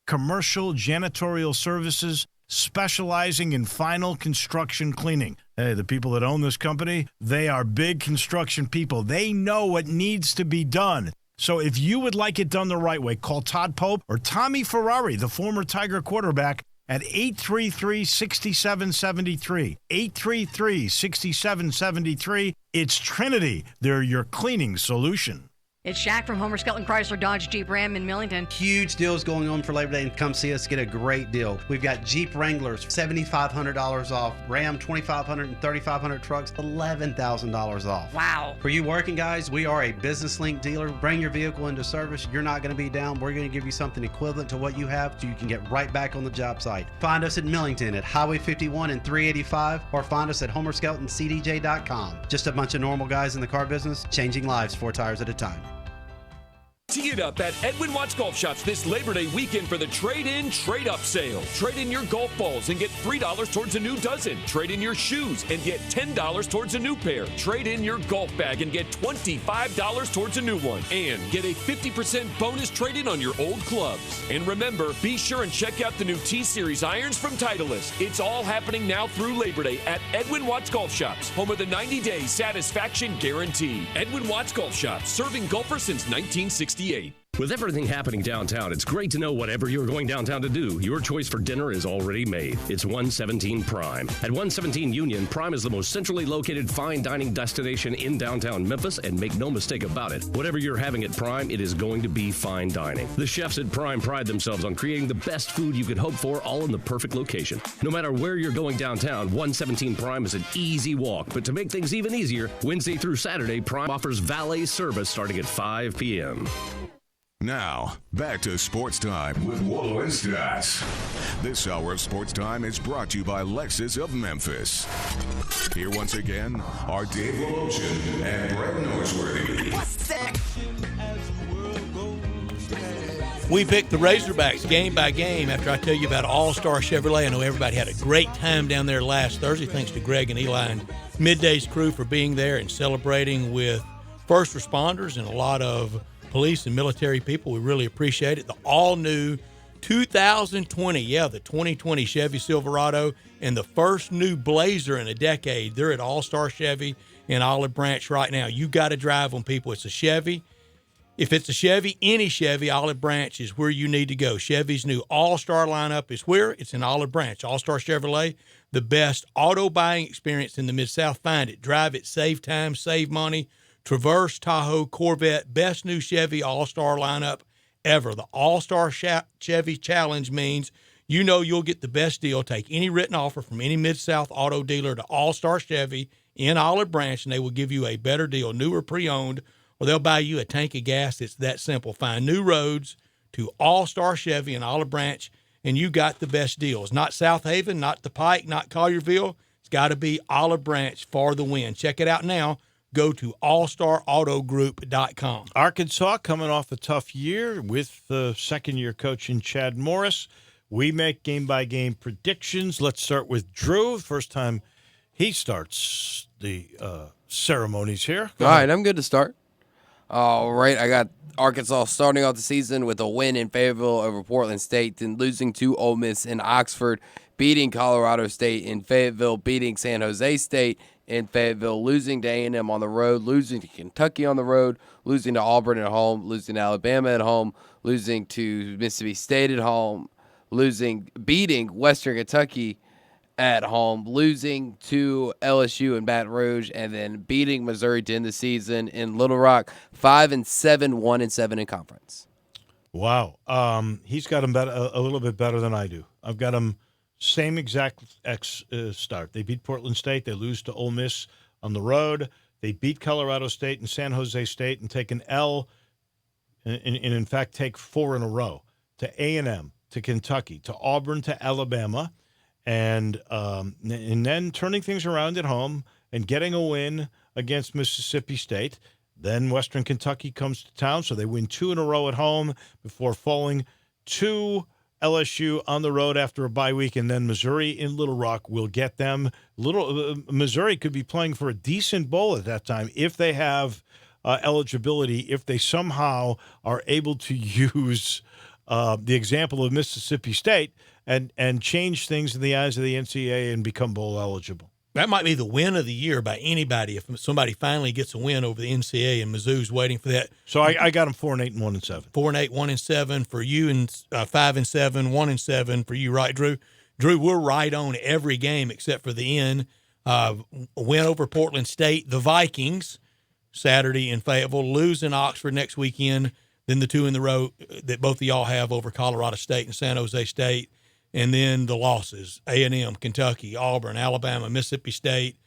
Commercial janitorial services specializing in final construction cleaning. Hey, the people that own this company, they are big construction people. They know what needs to be done. So if you would like it done the right way, call Todd Pope or Tommy Ferrari, the former Tiger quarterback, at 833-6773. 833-6773. It's Trinity. They're your cleaning solution. It's Shaq from Homer Skelton Chrysler Dodge Jeep Ram in Millington. Huge deals going on for Labor Day, and come see us get a great deal. We've got Jeep Wranglers, $7,500 off. Ram, $2,500 and $3,500 trucks, $11,000 off. Wow. For you working guys, we are a business link dealer. Bring your vehicle into service. You're not going to be down. We're going to give you something equivalent to what you have so you can get right back on the job site. Find us in Millington at Highway 51 and 385, or find us at HomerSkeltonCDJ.com. Just a bunch of normal guys in the car business, changing lives 4 tires at a time. Tee it up at Edwin Watts Golf Shops this Labor Day weekend for the trade-in, trade-up sale. Trade in your golf balls and get $3 towards a new dozen. Trade in your shoes and get $10 towards a new pair. Trade in your golf bag and get $25 towards a new one. And get a 50% bonus trade-in on your old clubs. And remember, be sure and check out the new T-Series irons from Titleist. It's all happening now through Labor Day at Edwin Watts Golf Shops, home of the 90-day satisfaction guarantee. Edwin Watts Golf Shops, serving golfers since 1968. With everything happening downtown, it's great to know whatever you're going downtown to do, your choice for dinner is already made. It's 117 Prime. At 117 Union, Prime is the most centrally located fine dining destination in downtown Memphis, and make no mistake about it, whatever you're having at Prime, it is going to be fine dining. The chefs at Prime pride themselves on creating the best food you could hope for, all in the perfect location. No matter where you're going downtown, 117 Prime is an easy walk, but to make things even easier, Wednesday through Saturday, Prime offers valet service starting at 5 p.m. Now, back to Sports Time with Wolo and Stats. This hour of Sports Time is brought to you by Lexus of Memphis. Here once again are Dave Wolochen and Brett Norsworthy. We picked the Razorbacks game by game after I tell you about All-Star Chevrolet. I know everybody had a great time down there last Thursday. Thanks to Greg and Eli and Midday's crew for being there and celebrating with first responders and a lot of police and military people. We really appreciate it. The all-new 2020, the 2020 Chevy Silverado and the first new Blazer in a decade. They're at All-Star Chevy in Olive Branch right now. You got to drive them, people. It's a Chevy. If it's a Chevy, any Chevy, Olive Branch is where you need to go. Chevy's new All-Star lineup is where? It's in Olive Branch. All-Star Chevrolet, the best auto buying experience in the Mid-South. Find it. Drive it. Save time. Save money. Traverse, Tahoe, Corvette, best new Chevy All-Star lineup ever. The All-Star Chevy Challenge means you know you'll get the best deal. Take any written offer from any Mid-South auto dealer to All-Star Chevy in Olive Branch, and they will give you a better deal, new or pre-owned, or they'll buy you a tank of gas. It's that simple. Find new roads to All-Star Chevy in Olive Branch, and you got the best deals. Not South Haven, not the Pike, not Collierville. It's got to be Olive Branch for the win. Check it out now. Go to allstarautogroup.com. Arkansas coming off a tough year with the second-year coach in Chad Morris. We make game-by-game predictions. Let's start with Drew. First time he starts the ceremonies here. All right, I'm good to start. All right, I got Arkansas starting off the season with a win in Fayetteville over Portland State, then losing to Ole Miss in Oxford, beating Colorado State in Fayetteville, beating San Jose State in Fayetteville, losing to A&M on the road, losing to Kentucky on the road, losing to Auburn at home, losing to Alabama at home, losing to Mississippi State at home, beating Western Kentucky at home, losing to LSU in Baton Rouge, and then beating Missouri to end the season in Little Rock. 5-7, 1-7 in conference. Wow. He's got him a little bit better than I do. I've got him same exact start. They beat Portland State. They lose to Ole Miss on the road. They beat Colorado State and San Jose State and take an L, and in fact take 4 in a row to A&M, to Kentucky, to Auburn, to Alabama, and then turning things around at home and getting a win against Mississippi State. Then Western Kentucky comes to town, so they win 2 in a row at home before falling to LSU on the road after a bye week, and then Missouri in Little Rock will get them. Missouri could be playing for a decent bowl at that time if they have eligibility, if they somehow are able to use the example of Mississippi State and change things in the eyes of the NCAA and become bowl eligible. That might be the win of the year by anybody if somebody finally gets a win over the NCAA, and Mizzou's waiting for that. So I got them 4-8 and 1-7. 4-8, 1-7 for you, and 5-7, 1-7 for you, right, Drew? Drew, we're right on every game except for the end. Win over Portland State, the Vikings, Saturday in Fayetteville, lose in Oxford next weekend, then the 2 in the row that both of y'all have over Colorado State and San Jose State. And then the losses, A&M, Kentucky, Auburn, Alabama, Mississippi State.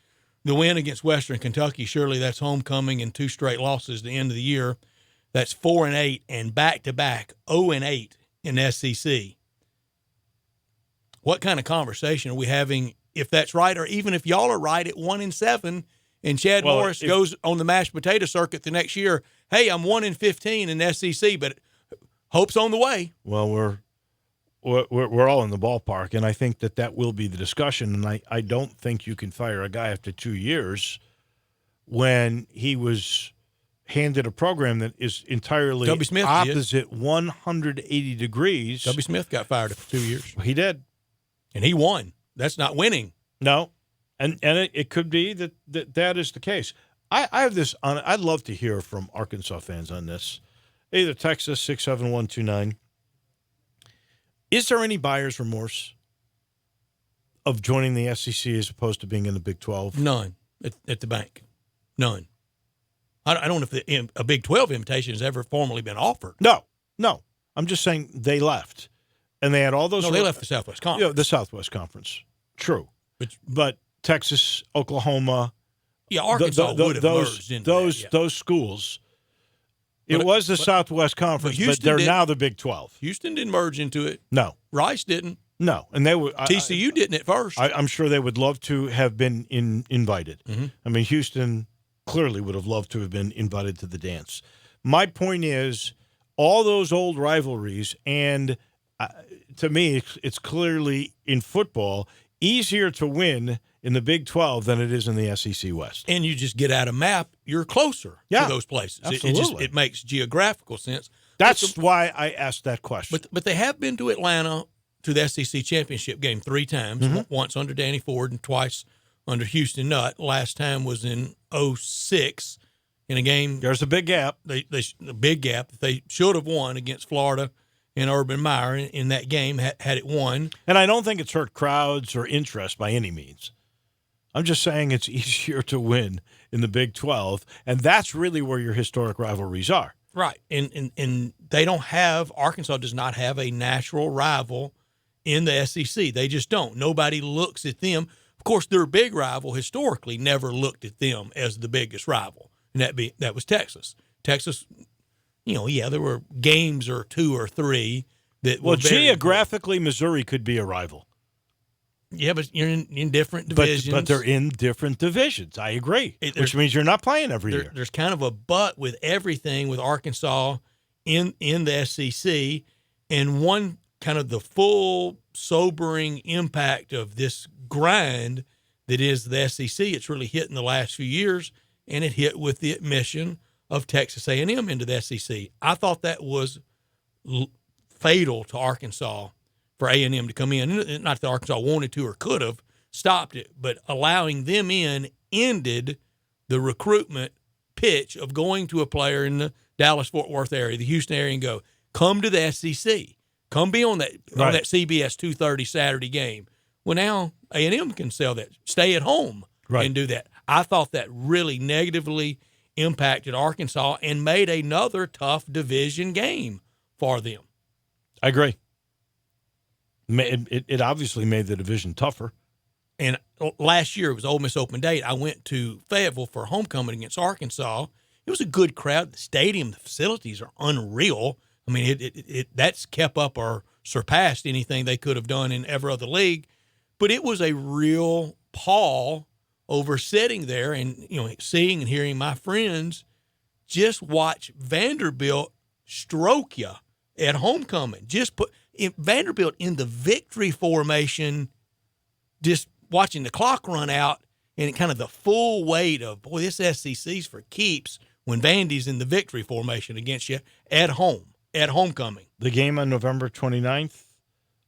The win against Western Kentucky, surely that's homecoming, and 2 straight losses at the end of the year. That's 4-8 and back-to-back 0-8 in the SEC. What kind of conversation are we having if that's right, or even if y'all are right at 1-7 and Chad Morris goes on the mashed potato circuit the next year, hey, I'm 1-15 in the SEC, but hope's on the way. Well, we're all in the ballpark, and I think that will be the discussion. And I don't think you can fire a guy after 2 years when he was handed a program that is entirely opposite 180 degrees. W. Smith got fired after 2 years. He did. And he won. That's not winning. No. And it could be that is the case. I have this on. I'd love to hear from Arkansas fans on this. Either text us 67129. Is there any buyer's remorse of joining the SEC as opposed to being in the Big 12? None at the bank. None. I don't know if a Big 12 invitation has ever formally been offered. No. I'm just saying they left. And they had all those. No, they left the Southwest Conference. Yeah, the Southwest Conference. True. But Texas, Oklahoma. Yeah, Arkansas would have merged into those schools. It was the Southwest Conference, but they're now the Big 12. Houston didn't merge into it. No. Rice didn't. No, and they were TCU didn't at first. I'm sure they would love to have been invited. Mm-hmm. I mean, Houston clearly would have loved to have been invited to the dance. My point is, all those old rivalries, and to me, it's clearly in football easier to win in the Big 12 than it is in the SEC West. And you just get out a map, you're closer to those places. Absolutely. It makes geographical sense. That's why I asked that question. But they have been to Atlanta to the SEC championship game 3 times, once under Danny Ford and twice under Houston Nutt. Last time was in 2006 in a game. There's a big gap. A big gap that they should have won against Florida and Urban Meyer in that game had it won. And I don't think it's hurt crowds or interest by any means. I'm just saying it's easier to win in the Big 12, and that's really where your historic rivalries are. Right, and they don't have – Arkansas does not have a natural rival in the SEC. They just don't. Nobody looks at them. Of course, their big rival historically never looked at them as the biggest rival, and that was Texas. Texas, there were games or 2 or 3 that were geographically, Missouri could be a rival. Yeah, but you're in different divisions. But they're in different divisions. I agree, which means you're not playing every year. There's kind of a but with everything with Arkansas in the SEC, and one kind of the full sobering impact of this grind that is the SEC. It's really hit in the last few years, and it hit with the admission of Texas A&M into the SEC. I thought that was fatal to Arkansas for A&M to come in. Not that Arkansas wanted to or could have stopped it, but allowing them in ended the recruitment pitch of going to a player in the Dallas-Fort Worth area, the Houston area, and go, come to the SEC. Come be on that CBS 2:30 Saturday game. Well, now A&M can sell that. Stay at home and do that. I thought that really negatively impacted Arkansas and made another tough division game for them. I agree. It obviously made the division tougher. And last year, it was Ole Miss open date. I went to Fayetteville for homecoming against Arkansas. It was a good crowd. The stadium, the facilities are unreal. I mean, that's kept up or surpassed anything they could have done in every other league. But it was a real pall over sitting there and, seeing and hearing my friends just watch Vanderbilt stroke you at homecoming. Just put Vanderbilt in the victory formation, just watching the clock run out and kind of the full weight of, boy, this SEC's for keeps when Vandy's in the victory formation against you at home, at homecoming. The game on November 29th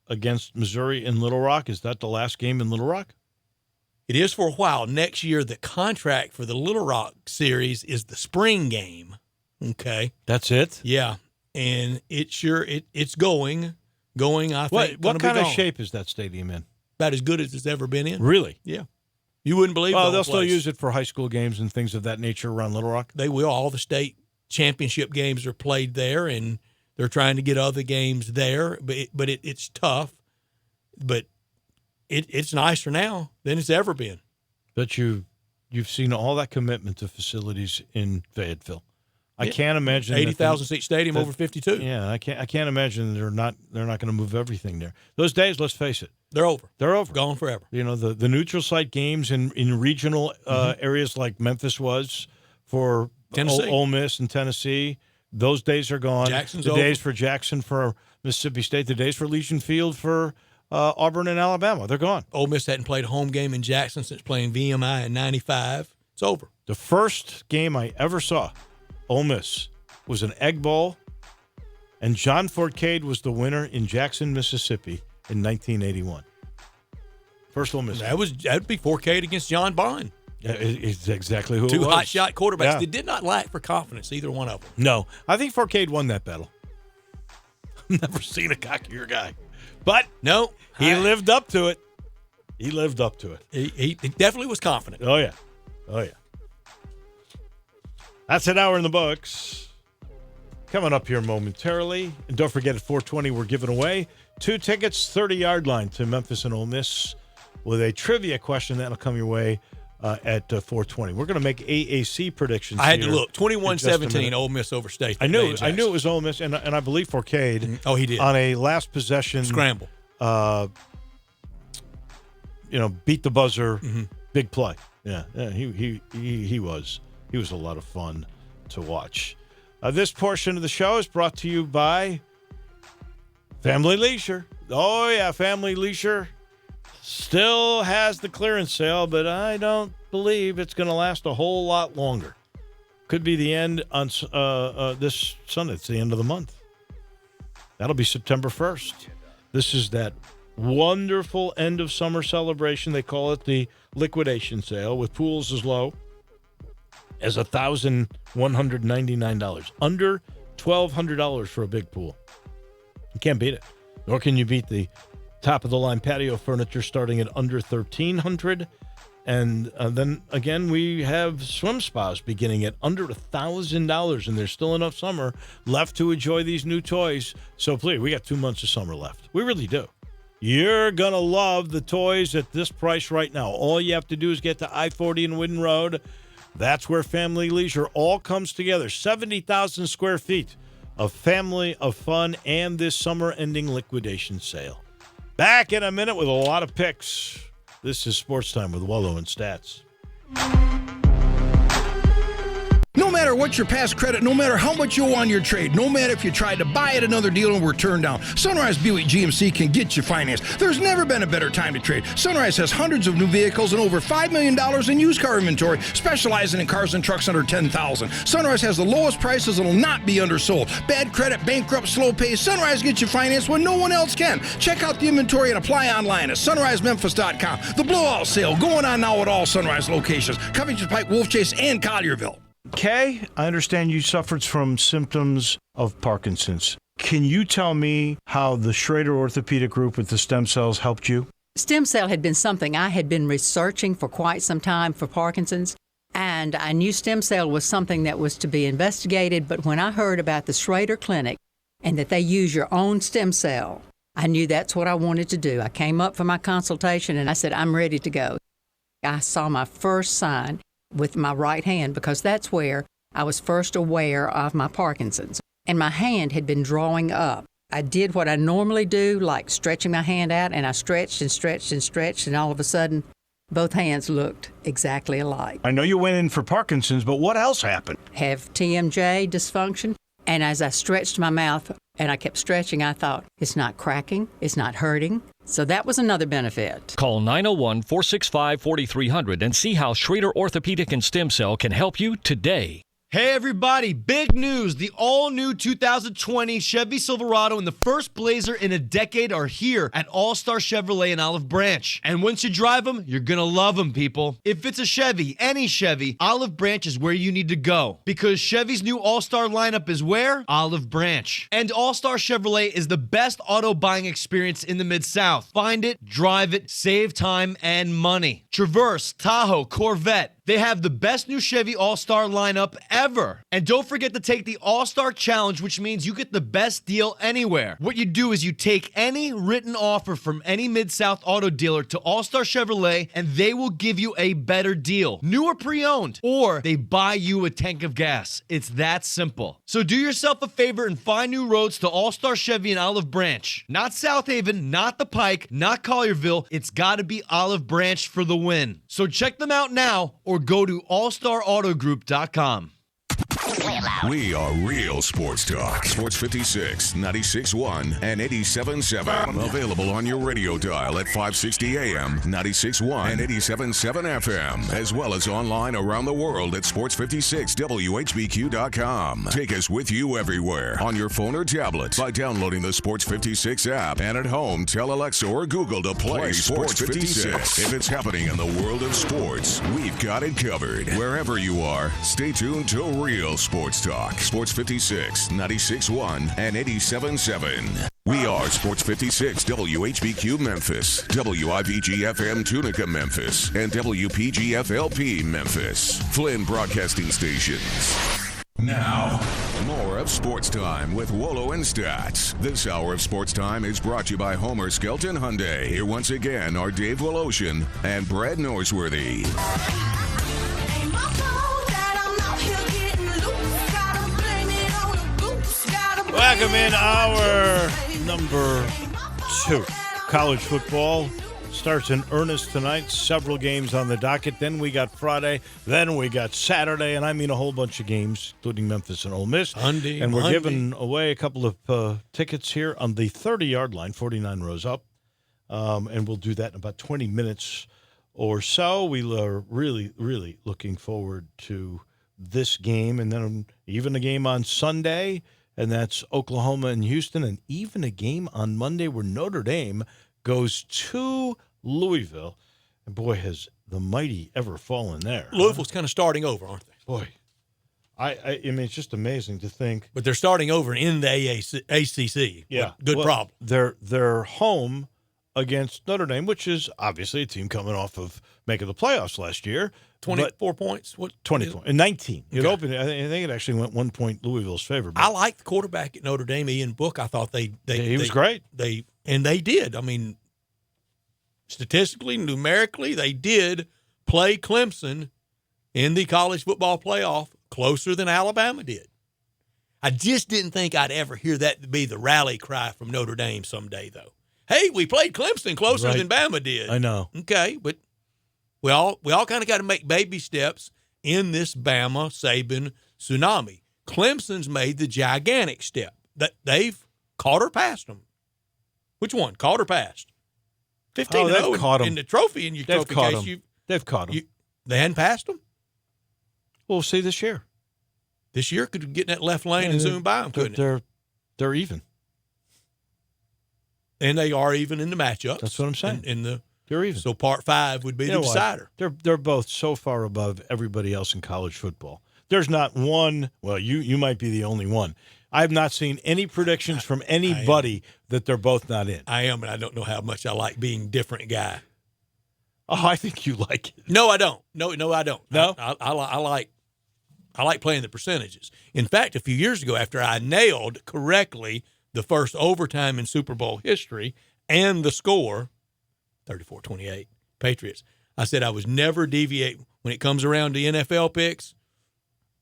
against Missouri in Little Rock, is that the last game in Little Rock? It is for a while. Next year, the contract for the Little Rock series is the spring game. Okay. That's it? Yeah. And it's going, I think. What kind of shape is that stadium in? About as good as it's ever been in. Really? Yeah. You wouldn't believe it. Oh, they'll still use it for high school games and things of that nature around Little Rock? They will. All the state championship games are played there, and they're trying to get other games there. But it's tough. But it's nicer now than it's ever been. But you've seen all that commitment to facilities in Fayetteville. I can't imagine 80,000 seat stadium over 52. Yeah, I can't imagine they're not going to move everything there. Those days, let's face it, they're over. They're over. Gone forever. The neutral site games in regional areas like Memphis was for Ole Miss and Tennessee. Those days are gone. Jackson's the days for Jackson for Mississippi State. The days for Legion Field for Auburn and Alabama. They're gone. Ole Miss hadn't played a home game in Jackson since playing VMI in '95. It's over. The first game I ever saw, Ole Miss, was an Egg Bowl, and John Forcade was the winner in Jackson, Mississippi in 1981. First Ole Miss. That would be Forcade against John Bond. It's exactly who it was. Two hot-shot quarterbacks Yeah. that did not lack for confidence, either one of them. No, I think Forcade won that battle. I've never seen a cockier guy. But no, he lived up to it. He lived up to it. He definitely was confident. Oh, yeah. That's an hour in the books. Coming up here momentarily. And don't forget, at 4:20, we're giving away 2 tickets, 30-yard line to Memphis and Ole Miss with a trivia question that'll come your way at 4:20. We're going to make AAC predictions. I had to here look. 21-17, Ole Miss over State. I knew it was Ole Miss, and I believe Forcade. Oh, he did. On a last possession scramble. Beat the buzzer, big play. Yeah, he was a lot of fun to watch. This portion of the show is brought to you by Family Leisure. Oh, yeah, Family Leisure still has the clearance sale, but I don't believe it's going to last a whole lot longer. Could be the end on this Sunday. It's the end of the month. That'll be September 1st. This is that wonderful end of summer celebration. They call it the liquidation sale, with pools as low as $1,199. Under $1,200 for a big pool. You can't beat it. Nor can you beat the top-of-the-line patio furniture starting at under $1,300. And then, again, we have swim spas beginning at under $1,000, and there's still enough summer left to enjoy these new toys. So, please, we got 2 months of summer left. We really do. You're going to love the toys at this price right now. All you have to do is get to I-40 and Whidden Road. That's where Family Leisure all comes together. 70,000 square feet of family, of fun, and this summer-ending liquidation sale. Back in a minute with a lot of picks. This is Sports Time with Wolo and Stats. No matter what your past credit, no matter how much you owe on your trade, no matter if you tried to buy at another deal and were turned down, Sunrise Buick GMC can get you financed. There's never been a better time to trade. Sunrise has hundreds of new vehicles and over $5 million in used car inventory, specializing in cars and trucks under $10,000. Sunrise has the lowest prices and will not be undersold. Bad credit, bankrupt, slow pay, Sunrise gets you financed when no one else can. Check out the inventory and apply online at sunrisememphis.com. The blowout sale going on now at all Sunrise locations, Covington Pike, Wolf Chase, and Collierville. Kay, I understand you suffered from symptoms of Parkinson's. Can you tell me how the Schrader Orthopedic Group with the stem cells helped you? Stem cell had been something I had been researching for quite some time for Parkinson's, and I knew stem cell was something that was to be investigated, but when I heard about the Schrader Clinic and that they use your own stem cell. I knew that's what I wanted to do. I came up for my consultation and I said, I'm ready to go. I saw my first sign with my right hand because that's where I was first aware of my Parkinson's. And my hand had been drawing up. I did what I normally do, like stretching my hand out, and I stretched and stretched and stretched, and all of a sudden, both hands looked exactly alike. I know you went in for Parkinson's, but what else happened? Have TMJ dysfunction. And as I stretched my mouth and I kept stretching, I thought, it's not cracking, it's not hurting. So that was another benefit. Call 901-465-4300 and see how Schrader Orthopedic and Stem Cell can help you today. Hey everybody, big news. The all-new 2020 Chevy Silverado and the first Blazer in a decade are here at All-Star Chevrolet in Olive Branch. And once you drive them, you're gonna love them, people. If it's a Chevy, any Chevy, Olive Branch is where you need to go. Because Chevy's new All-Star lineup is where? Olive Branch. And All-Star Chevrolet is the best auto buying experience in the Mid-South. Find it, drive it, save time and money. Traverse, Tahoe, Corvette. They have the best new Chevy All-Star lineup ever. And don't forget to take the All-Star Challenge, which means you get the best deal anywhere. What you do is you take any written offer from any Mid-South auto dealer to All-Star Chevrolet, and they will give you a better deal. New or pre-owned. Or they buy you a tank of gas. It's that simple. So do yourself a favor and find new roads to All-Star Chevy in Olive Branch. Not South Haven, not The Pike, not Collierville. It's got to be Olive Branch for the win. So check them out now or go to allstarautogroup.com. We are real sports talk. Sports 56, 96.1, and 87.7. Available on your radio dial at 560 AM, 96.1, and 87.7 FM, as well as online around the world at sports56whbq.com. Take us with you everywhere on your phone or tablet by downloading the Sports 56 app, and at home, tell Alexa or Google to play Sports 56. If it's happening in the world of sports, we've got it covered. Wherever you are, stay tuned to Real Sports Talk. Sports 56, 96.1, and 87.7. We are Sports 56 WHBQ Memphis, WIVG-FM Tunica Memphis, and WPG-FLP Memphis. Flynn Broadcasting Stations. Now, more of Sports Time with Wolo and Stats. This hour of Sports Time is brought to you by Homer Skelton Hyundai. Here once again are Dave Woloshin and Brad Norsworthy. Welcome in hour number 2. College football starts in earnest tonight. Several games on the docket. Then we got Friday. Then we got Saturday. And I mean a whole bunch of games, including Memphis and Ole Miss. And we're giving away a couple of tickets here on the 30-yard line, 49 rows up. And we'll do that in about 20 minutes or so. We are really, really looking forward to this game. And then even a game on Sunday. And that's Oklahoma and Houston, and even a game on Monday where Notre Dame goes to Louisville. And boy, has the mighty ever fallen there. Louisville's kind of starting over, aren't they? Boy, I mean, it's just amazing to think. But they're starting over in the ACC. Yeah, good problem. They're home against Notre Dame, which is obviously a team coming off of making the playoffs last year. 24 points? What? 20 points. And 19. Okay. It opened, I think it actually went 1 point Louisville's favor. I like the quarterback at Notre Dame, Ian Book. I thought he was great. They did. I mean, statistically, numerically, they did play Clemson in the college football playoff closer than Alabama did. I just didn't think I'd ever hear that be the rally cry from Notre Dame someday, though. Hey, we played Clemson closer than Bama did. I know. Okay, but we all kind of got to make baby steps in this Bama Saban tsunami. Clemson's made the gigantic step. That they've caught or passed them. Which one? Caught or passed? 15-0 in the trophy in your trophy case. They've caught them. They hadn't passed them? We'll see this year. This year could get in that left lane and zoom by them, couldn't it? They're even. And they are even in the matchups. That's what I'm saying. They're even. So part 5 would be the decider. They're both so far above everybody else in college football. There's not one. Well, you might be the only one. I have not seen any predictions from anybody that they're both not in. I am, and I don't know how much I like being different guy. Oh, I think you like it. No, I don't. No, I don't. No, I like playing the percentages. In fact, a few years ago, after I nailed correctly the first overtime in Super Bowl history and the score, 34-28, Patriots. I said I was never deviate when it comes around to NFL picks.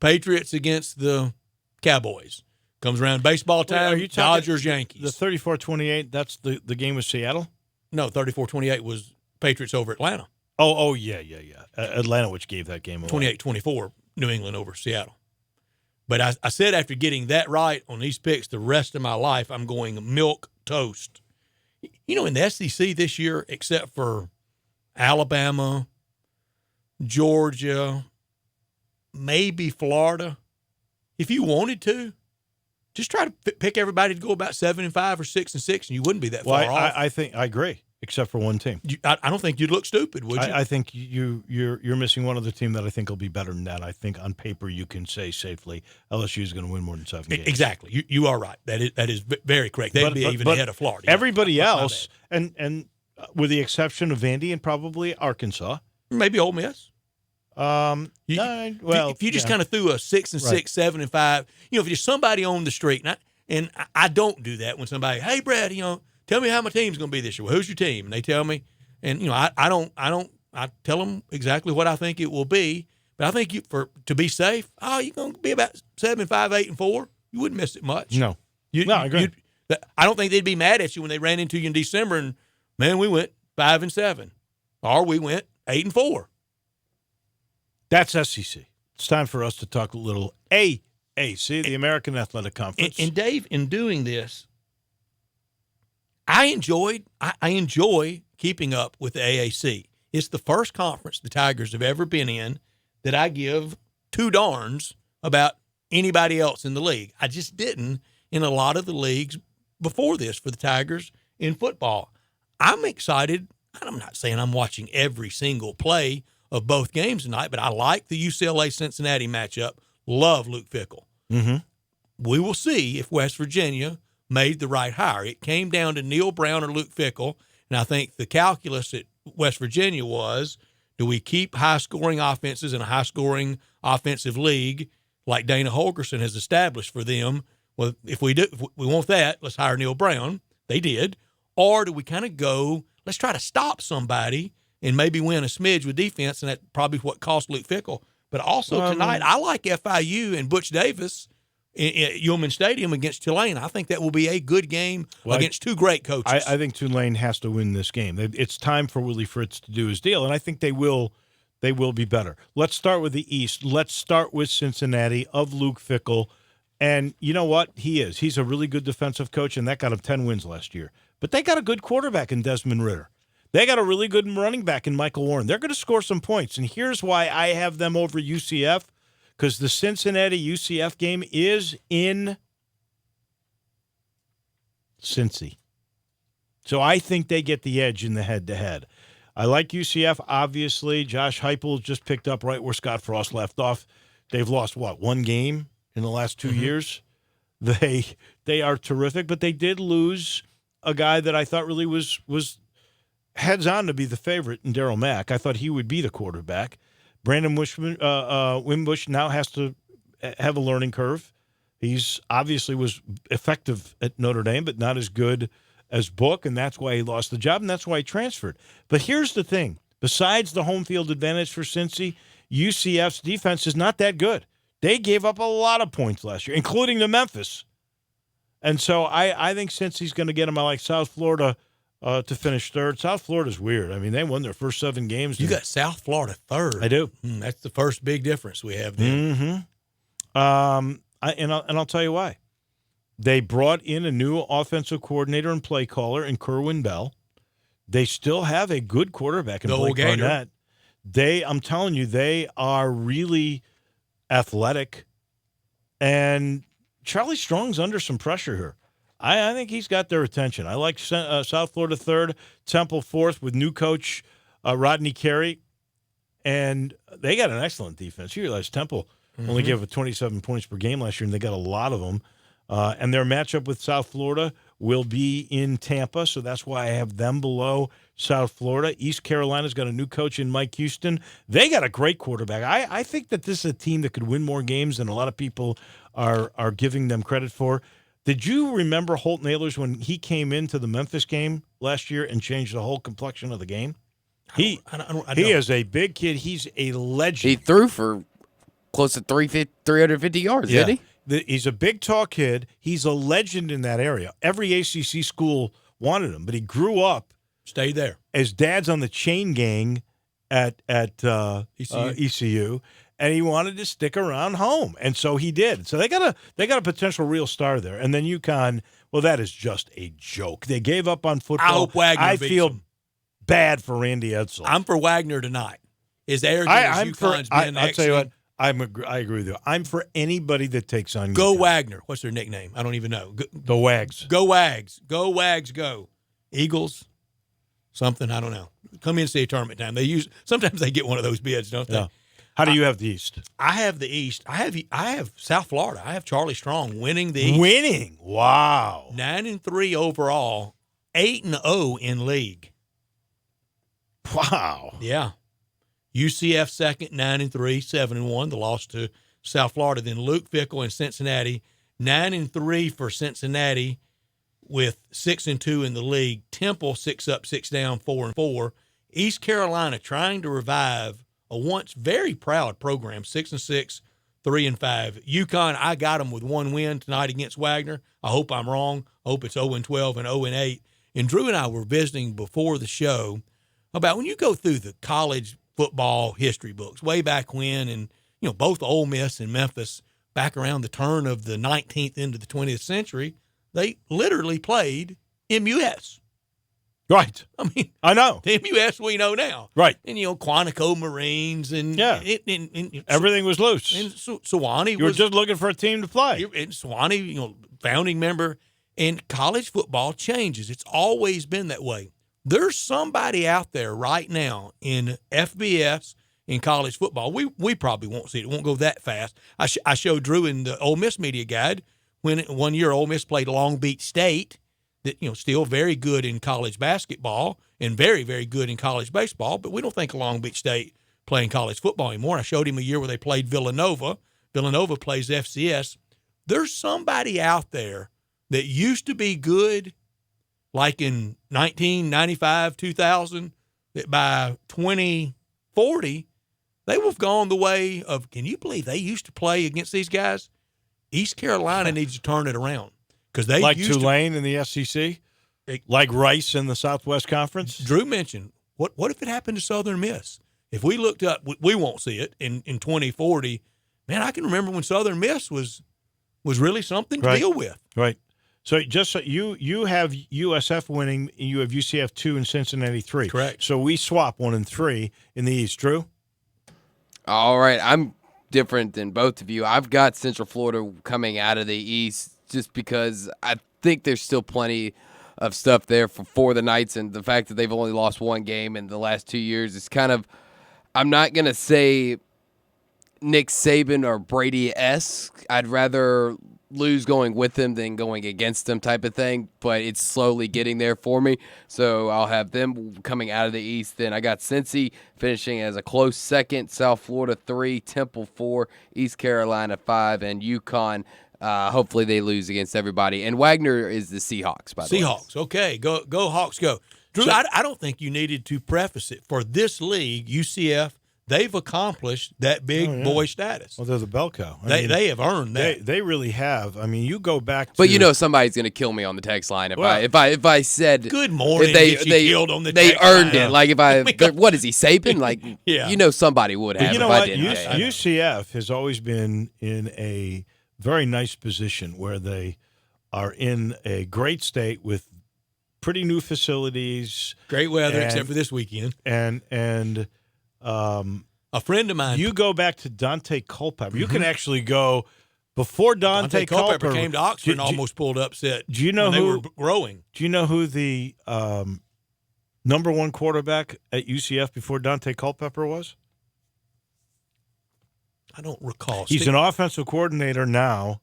Patriots against the Cowboys. Comes around baseball time, Dodgers, Yankees. The 34-28, that's the game with Seattle? No, 34-28 was Patriots over Atlanta. Oh, yeah. Atlanta, which gave that game away. 28-24, New England over Seattle. But I said after getting that right on these picks the rest of my life, I'm going milk toast. You know, in the SEC this year, except for Alabama, Georgia, maybe Florida, if you wanted to, just try to pick everybody to go about 7-5 or 6-6, and you wouldn't be that far off. I think I agree, except for one team. I don't think you'd look stupid, would you? I think you're missing one other team that I think will be better than that. I think on paper you can say safely LSU is going to win more than 7 games. Exactly. You are right. That is very correct. They'd be even ahead of Florida. Everybody else, and with the exception of Vandy and probably Arkansas, maybe Ole Miss. If you just kind of threw a 6-6, 7-5, if you're somebody on the street, and I don't do that when somebody, hey Brad, tell me how my team's going to be this year. Well, who's your team? And they tell me, and I tell them exactly what I think it will be. But I think to be safe, you're going to be about 7-5, 8-4. You wouldn't miss it much. No, I agree. I don't think they'd be mad at you when they ran into you in December and man, we went 5-7, or we went 8-4. That's SEC. It's time for us to talk a little AAC, the American Athletic Conference. And Dave, in doing this, I enjoy keeping up with the AAC. It's the first conference the Tigers have ever been in that I give two darns about anybody else in the league. I just didn't in a lot of the leagues before this for the Tigers in football. I'm excited. I'm not saying I'm watching every single play of both games tonight, but I like the UCLA-Cincinnati matchup. Love Luke Fickell. Mm-hmm. We will see if West Virginia made the right hire. It came down to Neil Brown or Luke Fickell, and I think the calculus at West Virginia was, do we keep high-scoring offenses in a high-scoring offensive league like Dana Holgerson has established for them? Well, if we want that, let's hire Neil Brown. They did. Or do we kind of go, let's try to stop somebody and maybe win a smidge with defense, and that's probably what cost Luke Fickell. But also tonight, I like FIU and Butch Davis at Yulman Stadium against Tulane. I think that will be a good game against two great coaches. I think Tulane has to win this game. It's time for Willie Fritz to do his deal, and I think they will be better. Let's start with the East. Let's start with Cincinnati of Luke Fickell. And you know what? He's a really good defensive coach, and that got him 10 wins last year. But they got a good quarterback in Desmond Ridder. They got a really good running back in Michael Warren. They're going to score some points. And here's why I have them over UCF, because the Cincinnati-UCF game is in Cincy. So I think they get the edge in the head-to-head. I like UCF, obviously. Josh Heupel just picked up right where Scott Frost left off. They've lost, one game in the last 2 years? They are terrific, but they did lose a guy that I thought really was heads on to be the favorite in Darryl Mack. I thought he would be the quarterback. Brandon Wimbush now has to have a learning curve. He's obviously was effective at Notre Dame, but not as good as Book, and that's why he lost the job, and that's why he transferred. But here's the thing. Besides the home field advantage for Cincy, UCF's defense is not that good. They gave up a lot of points last year, including to Memphis. And so I think Cincy's going to get them. I like South Florida to finish third. South Florida's weird. I mean, they won their first 7 games. You got South Florida third. I do. That's the first big difference we have there. Mm-hmm. I'll tell you why. They brought in a new offensive coordinator and play caller in Kerwin Bell. They still have a good quarterback in Blake Barnett. I'm telling you, they are really athletic. And Charlie Strong's under some pressure here. I think he's got their attention. I like South Florida third, Temple fourth with new coach Rodney Carey. And they got an excellent defense. You realize Temple only gave up 27 points per game last year, and they got a lot of them. And their matchup with South Florida will be in Tampa, so that's why I have them below South Florida. East Carolina's got a new coach in Mike Houston. They got a great quarterback. I think that this is a team that could win more games than a lot of people are giving them credit for. Did you remember Holt Nailers when he came into the Memphis game last year and changed the whole complexion of the game? He is a big kid. He's a legend. He threw for close to 350 yards, didn't he? He's a big, tall kid. He's a legend in that area. Every ACC school wanted him, but he grew up. Stayed there. His dad's on the chain gang at ECU, and he wanted to stick around home, and so he did. So they got a potential real star there. And then UConn, well, that is just a joke. They gave up on football. I hope Wagner beats feel them. bad for Randy Edsall. I'm for Wagner tonight. As arrogant as UConn's been. I'll tell you what. I agree with you. I'm for anybody that takes on Go UConn. Wagner. What's their nickname? I don't even know. The Wags. Go Wags. Go Wags. Go Eagles. Something I don't know. Come in and see a tournament time. Sometimes they get one of those bids, don't they? Yeah. How do you have the East? I have the East. I have South Florida. I have Charlie Strong winning the East. Winning. Wow. 9-3 overall, 8-0 in league. Wow. Yeah. UCF second, 9-3, 7-1. The loss to South Florida. Then Luke Fickell and Cincinnati, 9-3 for Cincinnati, with 6-2 in the league. Temple 6 up, 6 down, 4-4. East Carolina trying to revive a once very proud program, 6-6, 3-5. UConn, I got them with one win tonight against Wagner. I hope I'm wrong. I hope it's 0-12 and 0-8. And Drew and I were visiting before the show about when you go through the college football history books way back when, and both Ole Miss and Memphis back around the turn of the 19th into the 20th century, they literally played MUS. Right. I mean, I know. The MUS we know now. Right. And, Quantico Marines and everything was loose. And Sewanee You were just looking for a team to play. And Sewanee, founding member. And college football changes. It's always been that way. There's somebody out there right now in FBS in college football. We probably won't see it. It won't go that fast. I showed Drew in the Ole Miss media guide when one year Ole Miss played Long Beach State, that still very good in college basketball and very, very good in college baseball, but we don't think of Long Beach State playing college football anymore. I showed him a year where they played Villanova. Villanova plays FCS. There's somebody out there that used to be good, like in 1995, 2000, that by 2040, they will have gone the way of, can you believe they used to play against these guys? East Carolina needs to turn it around. Because they like Tulane in the SEC? Like Rice in the Southwest Conference? Drew mentioned, what if it happened to Southern Miss? If we looked up, we won't see it in 2040. Man, I can remember when Southern Miss was really something to deal with. Right. So just so you have USF winning, you have UCF 2 and Cincinnati 3. Correct. So we swap 1 and 3 in the East. Drew? All right. I'm different than both of you. I've got Central Florida coming out of the East just because I think there's still plenty of stuff there for the Knights, and the fact that they've only lost one game in the last 2 years is kind of, I'm not going to say Nick Saban or Brady-esque. I'd rather lose going with them than going against them type of thing, but it's slowly getting there for me. So I'll have them coming out of the East. Then I got Cincy finishing as a close second, South Florida 3, Temple 4, East Carolina 5, and UConn. Hopefully they lose against everybody. And Wagner is the Seahawks, by the way. Seahawks, okay. Go Hawks, go. Drew, I don't think you needed to preface it. For this league, UCF, they've accomplished that big boy status. Well, they're the bell cow. They have earned that. They really have. I mean, you go back to... But somebody's going to kill me on the text line if I said... Good morning, they killed on the they text earned line. it. Like, what is he, Saban? Like, yeah. Somebody would have. But you know if what? I didn't. UCF has always been in a very nice position where they are in a great state with pretty new facilities. Great weather, except for this weekend. And a friend of mine. You go back to Dante Culpepper. Mm-hmm. You can actually go before Dante Culpepper came to Oxford and almost pulled upset. Do you know they were growing? Do you know who the number one quarterback at UCF before Dante Culpepper was? I don't recall. He's an offensive coordinator now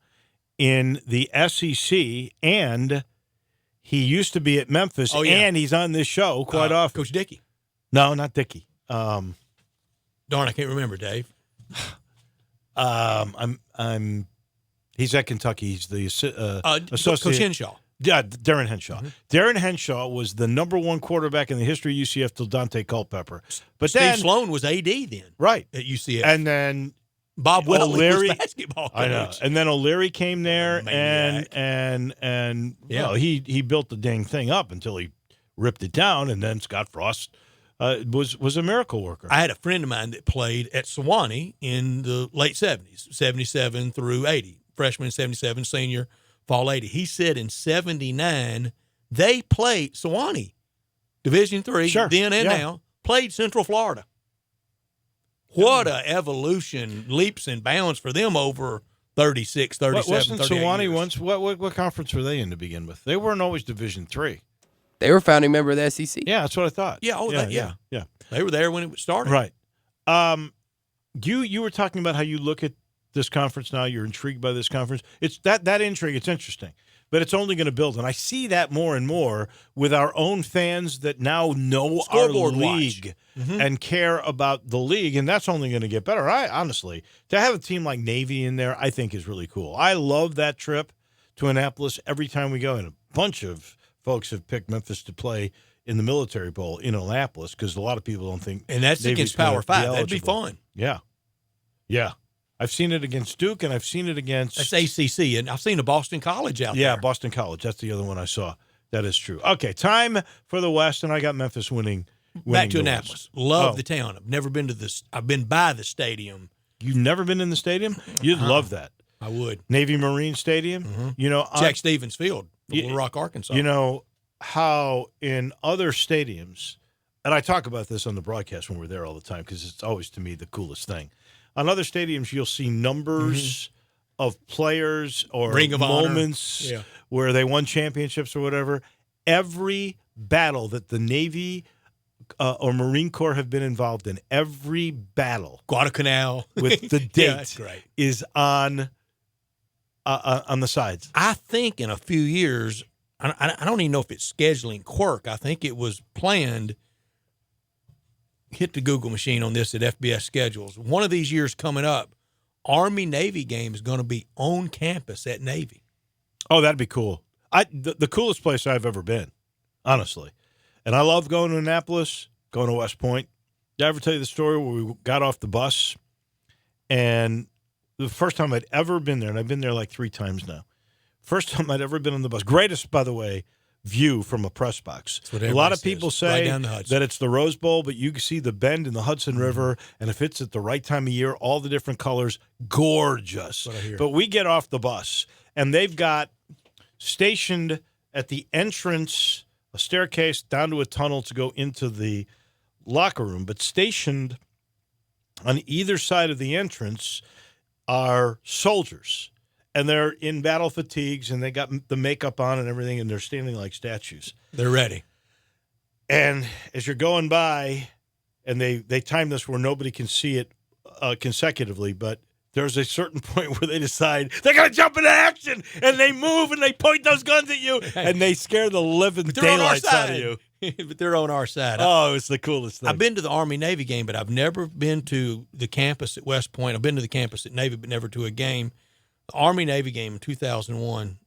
in the SEC, and he used to be at Memphis, and he's on this show quite often. Coach Dickey. No, not Dickey. Darn, I can't remember, Dave. I'm. He's at Kentucky. He's the associate. Coach Henshaw. Yeah, Darren Henshaw. Darren Henshaw was the #1 quarterback in the history of UCF till Dante Culpepper. But Steve then, Sloan was AD then. Right. At UCF. And then Bob Welly O'Leary, was basketball coach. I know. And then O'Leary came there Maniac. and Yeah. well, he built the dang thing up until he ripped it down, and then Scott Frost was a miracle worker. I had a friend of mine that played at Sewanee in the late 70s, 77 through 80. Freshman in 77, senior, fall 80. He said in 79, they played Sewanee, Division III, then and now, played Central Florida. What a evolution, leaps and bounds for them over 36, 37, Wasn't 38 Sewanee years. once? What conference were they in to begin with? They weren't always Division III. They were founding member of the SEC. Yeah, that's what I thought. Yeah, yeah. They were there when it started. Right. You were talking about how you look at this conference now. You're intrigued by this conference. It's that intrigue. It's interesting, but it's only going to build, and I see that more and more with our own fans that now know Scoreboard our league and care about the league, and that's only going to get better. I honestly, to have a team like Navy in there, I think is really cool. I love that trip to Annapolis every time we go, and a bunch of folks have picked Memphis to play in the Military Bowl in Annapolis because a lot of people don't think. And that's Navy's against Power gonna 5. That'd be eligible. fun. Yeah. Yeah. I've seen it against Duke, and I've seen it against. That's ACC, and I've seen a Boston College out there. Yeah, Boston College. That's the other one I saw. That is true. Okay, time for the West, and I got Memphis winning Back to the Annapolis. West. Love Oh. the town. I've never been to this. I've been by the stadium. You've never been in the stadium? You'd love that. I would. Navy Marine Stadium. You know, Jack Stevens Field, Little Rock, Arkansas. You know how in other stadiums, and I talk about this on the broadcast when we're there all the time because it's always to me the coolest thing. On other stadiums, you'll see numbers of players or Ring of moments Honor. where they won championships or whatever. Every battle that the Navy or Marine Corps have been involved in, every battle, Guadalcanal with the date Yeah, that's great. is on the sides. I think in a few years, I don't even know if it's scheduling quirk. I think it was planned. Hit the Google machine on this at FBS schedules. One of these years coming up, Army-Navy game is going to be on campus at Navy. Oh, that'd be cool. The coolest place I've ever been, honestly. And I love going to Annapolis, going to West Point. Did I ever tell you the story where we got off the bus and the first time I'd ever been there, and I've been there like 3 times now. First time I'd ever been on the bus. Greatest, by the way, view from a press box. A lot of people say that it's the Rose Bowl, but you can see the bend in the Hudson River, and if it's at the right time of year, all the different colors, gorgeous. But we get off the bus, and they've got stationed at the entrance, a staircase down to a tunnel to go into the locker room, but stationed on either side of the entrance are soldiers. And they're in battle fatigues, and they got the makeup on and everything, and they're standing like statues. They're ready. And as you're going by, and they time this where nobody can see it consecutively, but there's a certain point where they decide they're going to jump into action, and they move, and they point those guns at you, and they scare the living daylights out of you. But they're on our side. Oh, it's the coolest thing. I've been to the Army-Navy game, but I've never been to the campus at West Point. I've been to the campus at Navy, but never to a game. The Army-Navy game in 2001.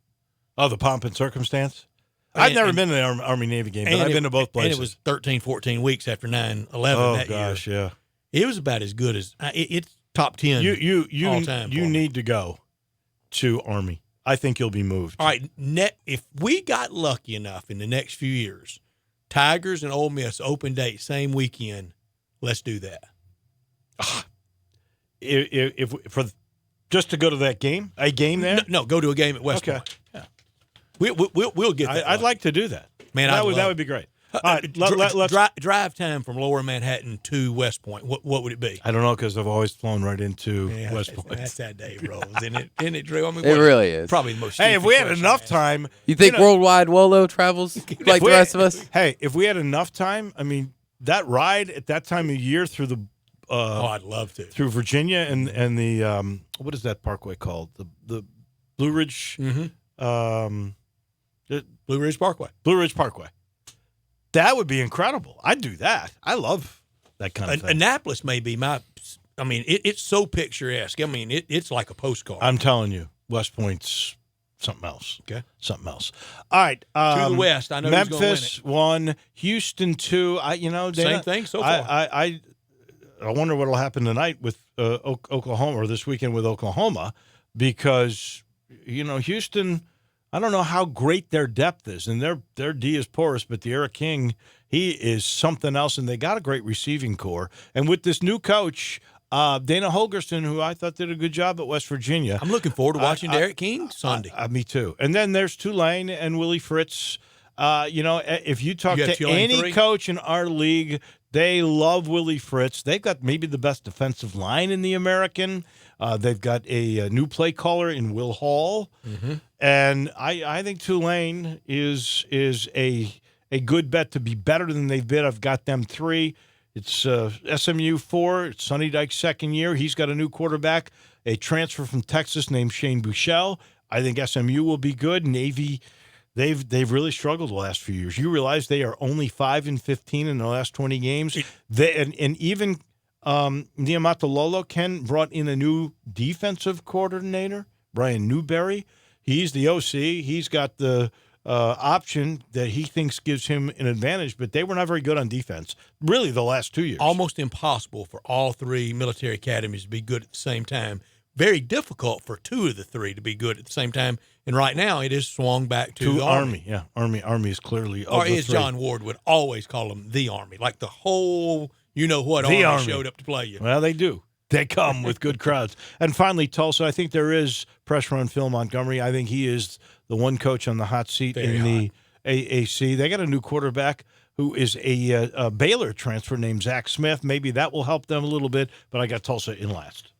Oh, the pomp and circumstance? I've never been to the Army-Navy game, but I've been to both places. And it was 13, 14 weeks after 9/11 that year. Oh, gosh, yeah. It was about as good as it's top 10 all time. You need to go to Army. I think you'll be moved. All right, if we got lucky enough in the next few years, Tigers and Ole Miss open date same weekend, let's do that. If for just to go to that game, a game there? No, go to a game at West Point. Yeah. We'll get that. I'd like to do that. Man, that would be great. All right, let's drive time from Lower Manhattan to West Point. What would it be? I don't know because I've always flown right into West Point. That's how Dave rolls, isn't it? Isn't it, Drew? I mean, It really is. Probably the most. Hey, if we had enough time, You think worldwide Wolo travels like the rest of us? Hey, if we had enough time, I mean, that ride at that time of year through the I'd love to. Through Virginia and the what is that parkway called? The Blue Ridge Blue Ridge Parkway. Blue Ridge Parkway. That would be incredible. I'd do that. I love that kind of thing. Annapolis may be my. I mean, it's so picturesque. I mean, it's like a postcard. I'm telling you, West Point's something else. Okay. Something else. All right. To the West, I know who's gonna win Memphis it. 1, Houston 2. Same thing so far. I wonder what will happen tonight with Oklahoma, or this weekend with Oklahoma, because, Houston, I don't know how great their depth is, and their D is porous, but the Eric King, he is something else, and they got a great receiving core. And with this new coach, Dana Holgerson, who I thought did a good job at West Virginia. I'm looking forward to watching Derek King Sunday. Me too. And then there's Tulane and Willie Fritz. If you talk to any coach in our league, they love Willie Fritz. They've got maybe the best defensive line in the American. They've got a new play caller in Will Hall. Mm-hmm. And I think Tulane is a good bet to be better than they've been. I've got them 3. It's SMU 4. It's Sonny Dykes' second year. He's got a new quarterback, a transfer from Texas named Shane Buechele. I think SMU will be good. Navy, they've really struggled the last few years. You realize they are only 5-15 in the last 20 games. And even Niamatalolo, Ken brought in a new defensive coordinator, Brian Newberry. He's the OC. He's got the option that he thinks gives him an advantage, but they were not very good on defense, really, the last 2 years. Almost impossible for all 3 military academies to be good at the same time. Very difficult for 2 of the 3 to be good at the same time. And right now, it is swung back to the Army. Yeah, Army is clearly or as John Ward would always call them, the Army, like the whole Army showed up to play you. Well, they do. They come with good crowds. And finally, Tulsa, I think there is pressure on Phil Montgomery. I think he is the one coach on the hot seat the AAC. They got a new quarterback who is a Baylor transfer named Zach Smith. Maybe that will help them a little bit, but I got Tulsa in last.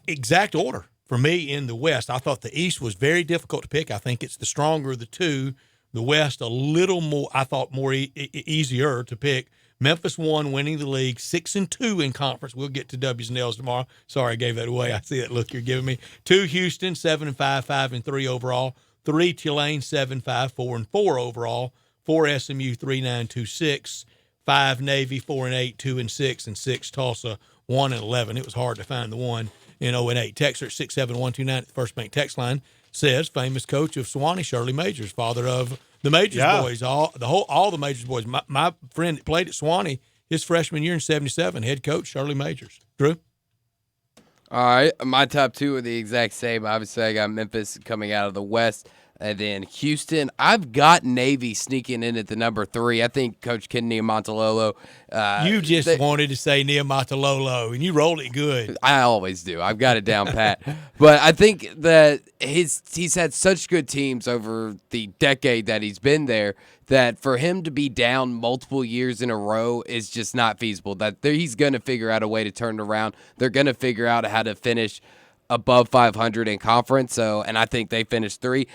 Exact order for me in the West. I thought the East was very difficult to pick. I think it's the stronger of the 2. The West, a little more, I thought, more easier to pick. Memphis 1, winning the league, 6-2 in conference. We'll get to W's and L's tomorrow. Sorry, I gave that away. I see that look you're giving me. 2, Houston, 7-5, 5-3 overall. 3, Tulane, 7-5, 4-4 overall. 4, SMU, 3-9, 2-6. 5, Navy, 4-8, 2-6, and 6, Tulsa, 1-11. It was hard to find the 1 in 0-8. Texter at 67129 at the First Bank text line says famous coach of Sewanee, Shirley Majors, father of the Majors boys, all the Majors boys. My friend that played at Sewanee his freshman year in 77, head coach Shirley Majors. Drew? All right, my top 2 are the exact same. Obviously, I got Memphis coming out of the West. And then Houston, I've got Navy sneaking in at the number 3. I think Coach Ken Niamatalolo. You just wanted to say Niamatalolo, and you rolled it good. I always do. I've got it down pat. But I think that he's had such good teams over the decade that he's been there that for him to be down multiple years in a row is just not feasible. That he's going to figure out a way to turn it around. They're going to figure out how to finish above 500 in conference, and I think they finished 3.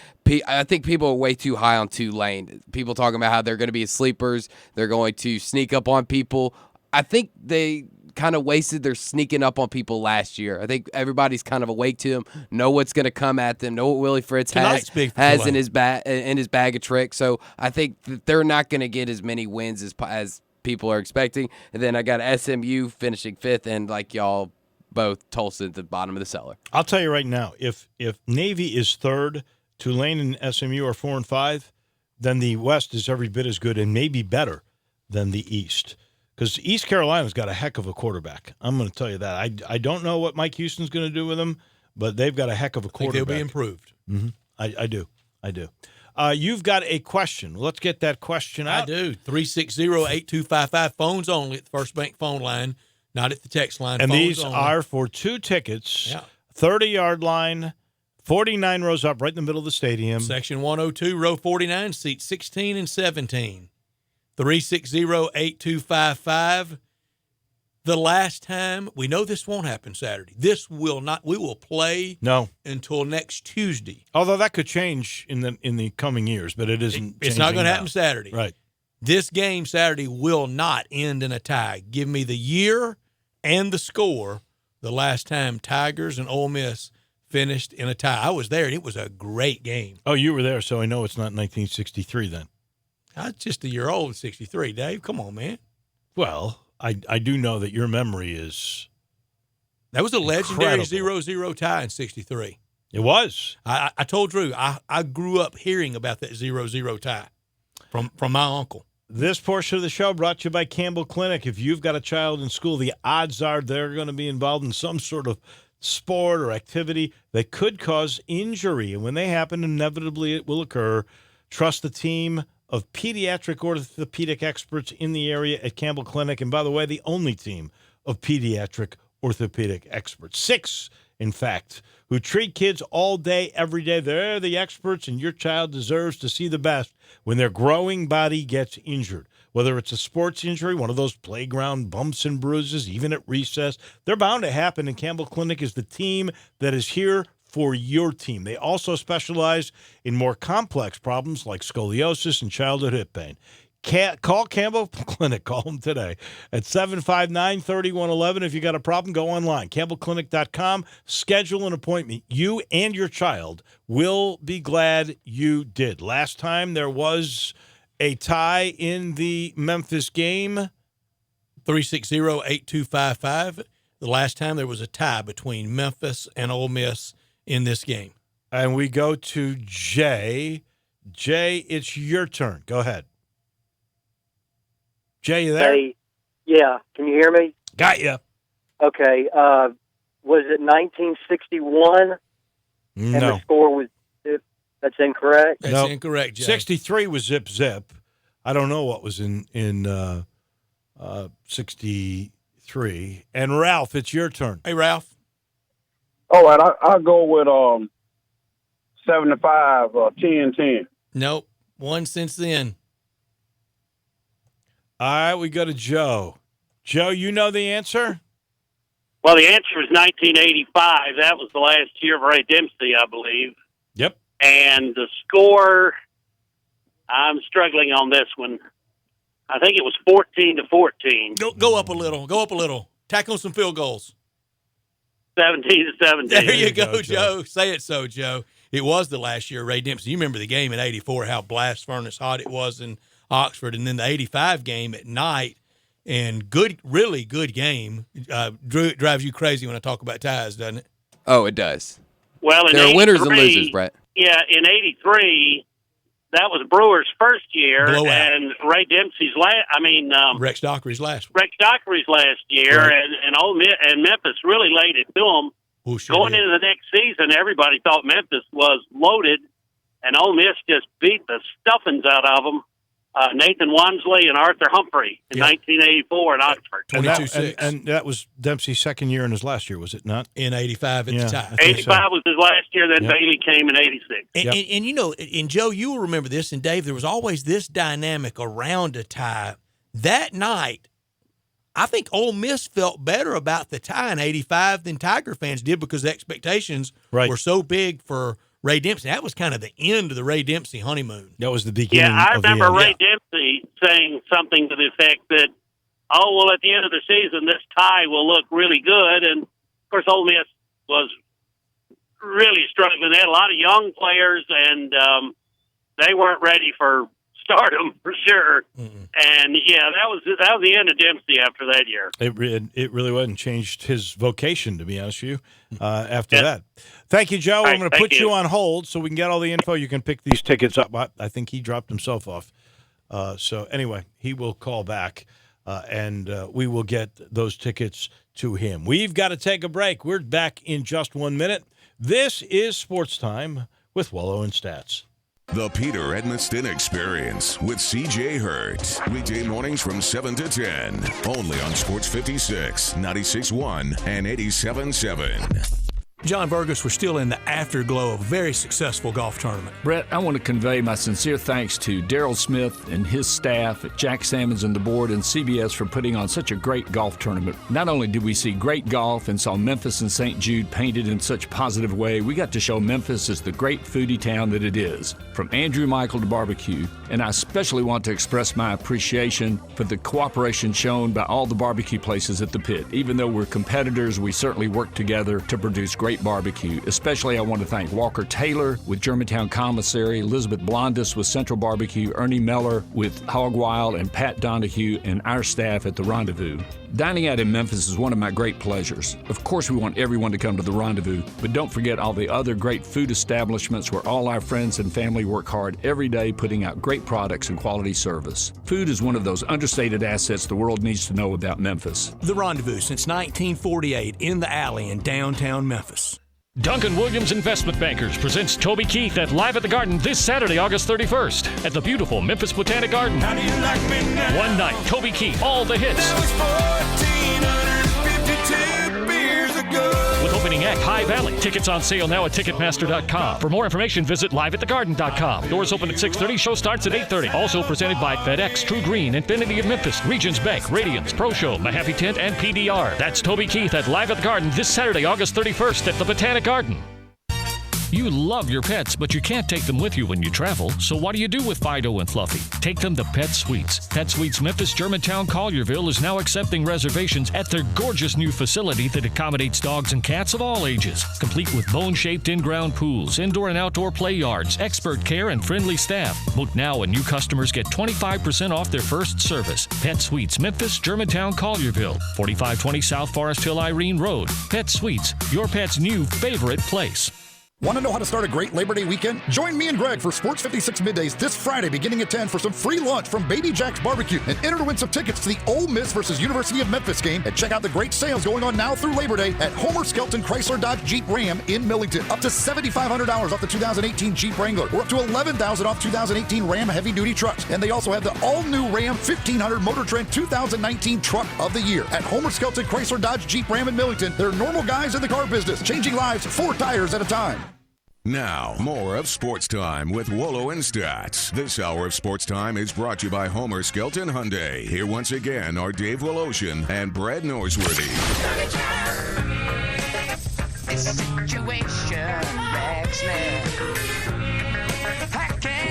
I think people are way too high on Tulane. People talking about how they're going to be sleepers, they're going to sneak up on people. I think they kind of wasted their sneaking up on people last year. I think everybody's kind of awake to them, know what's going to come at them, know what Willie Fritz has in his bag of tricks. So I think that they're not going to get as many wins as people are expecting. And then I got SMU finishing 5th, and like y'all, both Tulsa at the bottom of the cellar. I'll tell you right now, if Navy is 3rd, Tulane and SMU are 4 and 5, then the West is every bit as good and maybe better than the East. Because East Carolina's got a heck of a quarterback. I'm going to tell you that. I don't know what Mike Houston's going to do with him, but they've got a heck of a quarterback. I think they'll be improved. Mm-hmm. I do. You've got a question. Let's get that question out. I do. 360-8255. Phones only at the First Bank phone line. Not at the text line. And phones these only. are for 2 tickets, 30-yard line, 49 rows up right in the middle of the stadium. Section 102, row 49, seats 16 and 17. 360-8255. The last time, we know this won't happen Saturday. This will not. We will play until next Tuesday. Although that could change in the coming years, but it isn't. It's not going to happen Saturday. Right. This game Saturday will not end in a tie. Give me the year and the score the last time Tigers and Ole Miss finished in a tie. I was there, and it was a great game. Oh, you were there, so I know it's not 1963 then. I was just a year old, 63, Dave. Come on, man. Well, I do know that your memory is that was a legendary incredible. 0-0 tie in 63. It was. I told Drew, I grew up hearing about that 0-0 tie from my uncle. This portion of the show brought to you by Campbell Clinic. If you've got a child in school, the odds are they're going to be involved in some sort of sport or activity that could cause injury. And when they happen, inevitably it will occur. Trust the team of pediatric orthopedic experts in the area at Campbell Clinic. And by the way, the only team of pediatric orthopedic experts. 6, in fact, who treat kids all day, every day. They're the experts, and your child deserves to see the best when their growing body gets injured. Whether it's a sports injury, one of those playground bumps and bruises, even at recess, they're bound to happen, and Campbell Clinic is the team that is here for your team. They also specialize in more complex problems like scoliosis and childhood hip pain. Call Campbell Clinic. Call them today at 759-3111. If you got a problem, go online. CampbellClinic.com. Schedule an appointment. You and your child will be glad you did. Last time there was a tie in the Memphis game. 360-8255. The last time there was a tie between Memphis and Ole Miss in this game. And we go to Jay. Jay, it's your turn. Go ahead. Jay, you there? Hey, yeah. Can you hear me? Got you. Okay. Was it 1961? No. And the score was, that's incorrect? That's incorrect, Jay. 63 was zip. I don't know what was in 63. And Ralph, it's your turn. Hey, Ralph. All right, I'll go with 75, 10-10. Nope. One since then. All right, we go to Joe. Joe, you know the answer? Well, the answer is 1985. That was the last year of Ray Dempsey, I believe. Yep. And the score, I'm struggling on this one. I think it was 14-14. Go up a little. Go up a little. Tack on some field goals. 17-17. There you go, Joe. Say it so, Joe. It was the last year of Ray Dempsey. You remember the game in 84, how blast furnace hot it was in Oxford, and then the 85 game at night, and really good game. Drew, it drives you crazy when I talk about ties, doesn't it? Oh, it does. Well, there are winners and losers, Brett. Yeah, in 83, that was Brewer's first year, Blowout. and Ray Dempsey's Rex Dockery's last year, right. and Ole Miss and Memphis really laid it to them. Going into the next season, everybody thought Memphis was loaded, and Ole Miss just beat the stuffings out of them. Nathan Wansley and Arthur Humphrey in 1984 in Oxford. 22-6. And that was Dempsey's second year in his last year, was it not? In 85 at the time. 85 was his last year, then Bailey came in 86. And you know, and Joe, you will remember this, and Dave, there was always this dynamic around a tie. That night, I think Ole Miss felt better about the tie in 85 than Tiger fans did because the expectations were so big for Ray Dempsey. That was kind of the end of the Ray Dempsey honeymoon. That was the beginning. Yeah, I remember Ray Dempsey saying something to the effect that, at the end of the season, this tie will look really good. And, of course, Ole Miss was really struggling. They had a lot of young players, and they weren't ready for stardom for sure. And, that was the end of Dempsey after that year. It really wasn't changed his vocation, to be honest with you, after that. Thank you, Joe. I'm going to put you on hold so we can get all the info. You can pick these tickets up. I think he dropped himself off. So anyway, he will call back, and we will get those tickets to him. We've got to take a break. We're back in just 1 minute. This is Sports Time with Wolo and Stats. The Peter Edmiston Experience with C.J. Hurt. Weekday mornings from 7 to 10. Only on Sports 56, 96.1, and 87.7. John Burgess, we're still in the afterglow of a very successful golf tournament. Brett, I want to convey my sincere thanks to Daryl Smith and his staff at Jack Salmons and the board and CBS for putting on such a great golf tournament. Not only did we see great golf and saw Memphis and St. Jude painted in such a positive way, we got to show Memphis as the great foodie town that it is. From Andrew Michael to barbecue, and I especially want to express my appreciation for the cooperation shown by all the barbecue places at the pit. Even though we're competitors, we certainly work together to produce great great barbecue. Especially I want to thank Walker Taylor with Germantown Commissary, Elizabeth Blondis with Central Barbecue, Ernie Meller with Hog Wild, and Pat Donahue and our staff at the Rendezvous. Dining out in Memphis is one of my great pleasures. Of course, we want everyone to come to the Rendezvous, but don't forget all the other great food establishments where all our friends and family work hard every day putting out great products and quality service. Food is one of those understated assets the world needs to know about Memphis. The Rendezvous since 1948 in the Alley in downtown Memphis. Duncan Williams Investment Bankers presents Toby Keith at Live at the Garden this Saturday, August 31st at the beautiful Memphis Botanic Garden. How do you like me now? One night, Toby Keith, all the hits. That was 1,452 beers ago. With opening act High Valley. Tickets on sale now at Ticketmaster.com. For more information, visit liveatthegarden.com. Doors open at 6:30. Show starts at 8:30. Also presented by FedEx, True Green, Infinity of Memphis, Regions Bank, Radiance, Pro Show, Mahaffey Tent, and PDR. That's Toby Keith at Live at the Garden this Saturday, August 31st at the Botanic Garden. You love your pets, but you can't take them with you when you travel. So what do you do with Fido and Fluffy? Take them to Pet Suites. Pet Suites Memphis, Germantown, Collierville is now accepting reservations at their gorgeous new facility that accommodates dogs and cats of all ages. Complete with bone-shaped in-ground pools, indoor and outdoor play yards, expert care, and friendly staff. Book now and new customers get 25% off their first service. Pet Suites Memphis, Germantown, Collierville. 4520 South Forest Hill, Irene Road. Pet Suites, your pet's new favorite place. Want to know how to start a great Labor Day weekend? Join me and Greg for Sports 56 Middays this Friday beginning at 10 for some free lunch from Baby Jack's Barbecue and enter to win some tickets to the Ole Miss versus University of Memphis game, and check out the great sales going on now through Labor Day at Homer Skelton Chrysler Dodge Jeep Ram in Millington. Up to $7,500 off the 2018 Jeep Wrangler, or up to $11,000 off 2018 Ram heavy duty trucks. And they also have the all-new Ram 1500 Motor Trend 2019 Truck of the Year at Homer Skelton Chrysler Dodge Jeep Ram in Millington. They're normal guys in the car business, changing lives 4 tires at a time. Now, more of Sports Time with Wolo and Stats. This hour of Sports Time is brought to you by Homer Skelton Hyundai. Here once again are Dave Woloshin and Brad Norsworthy.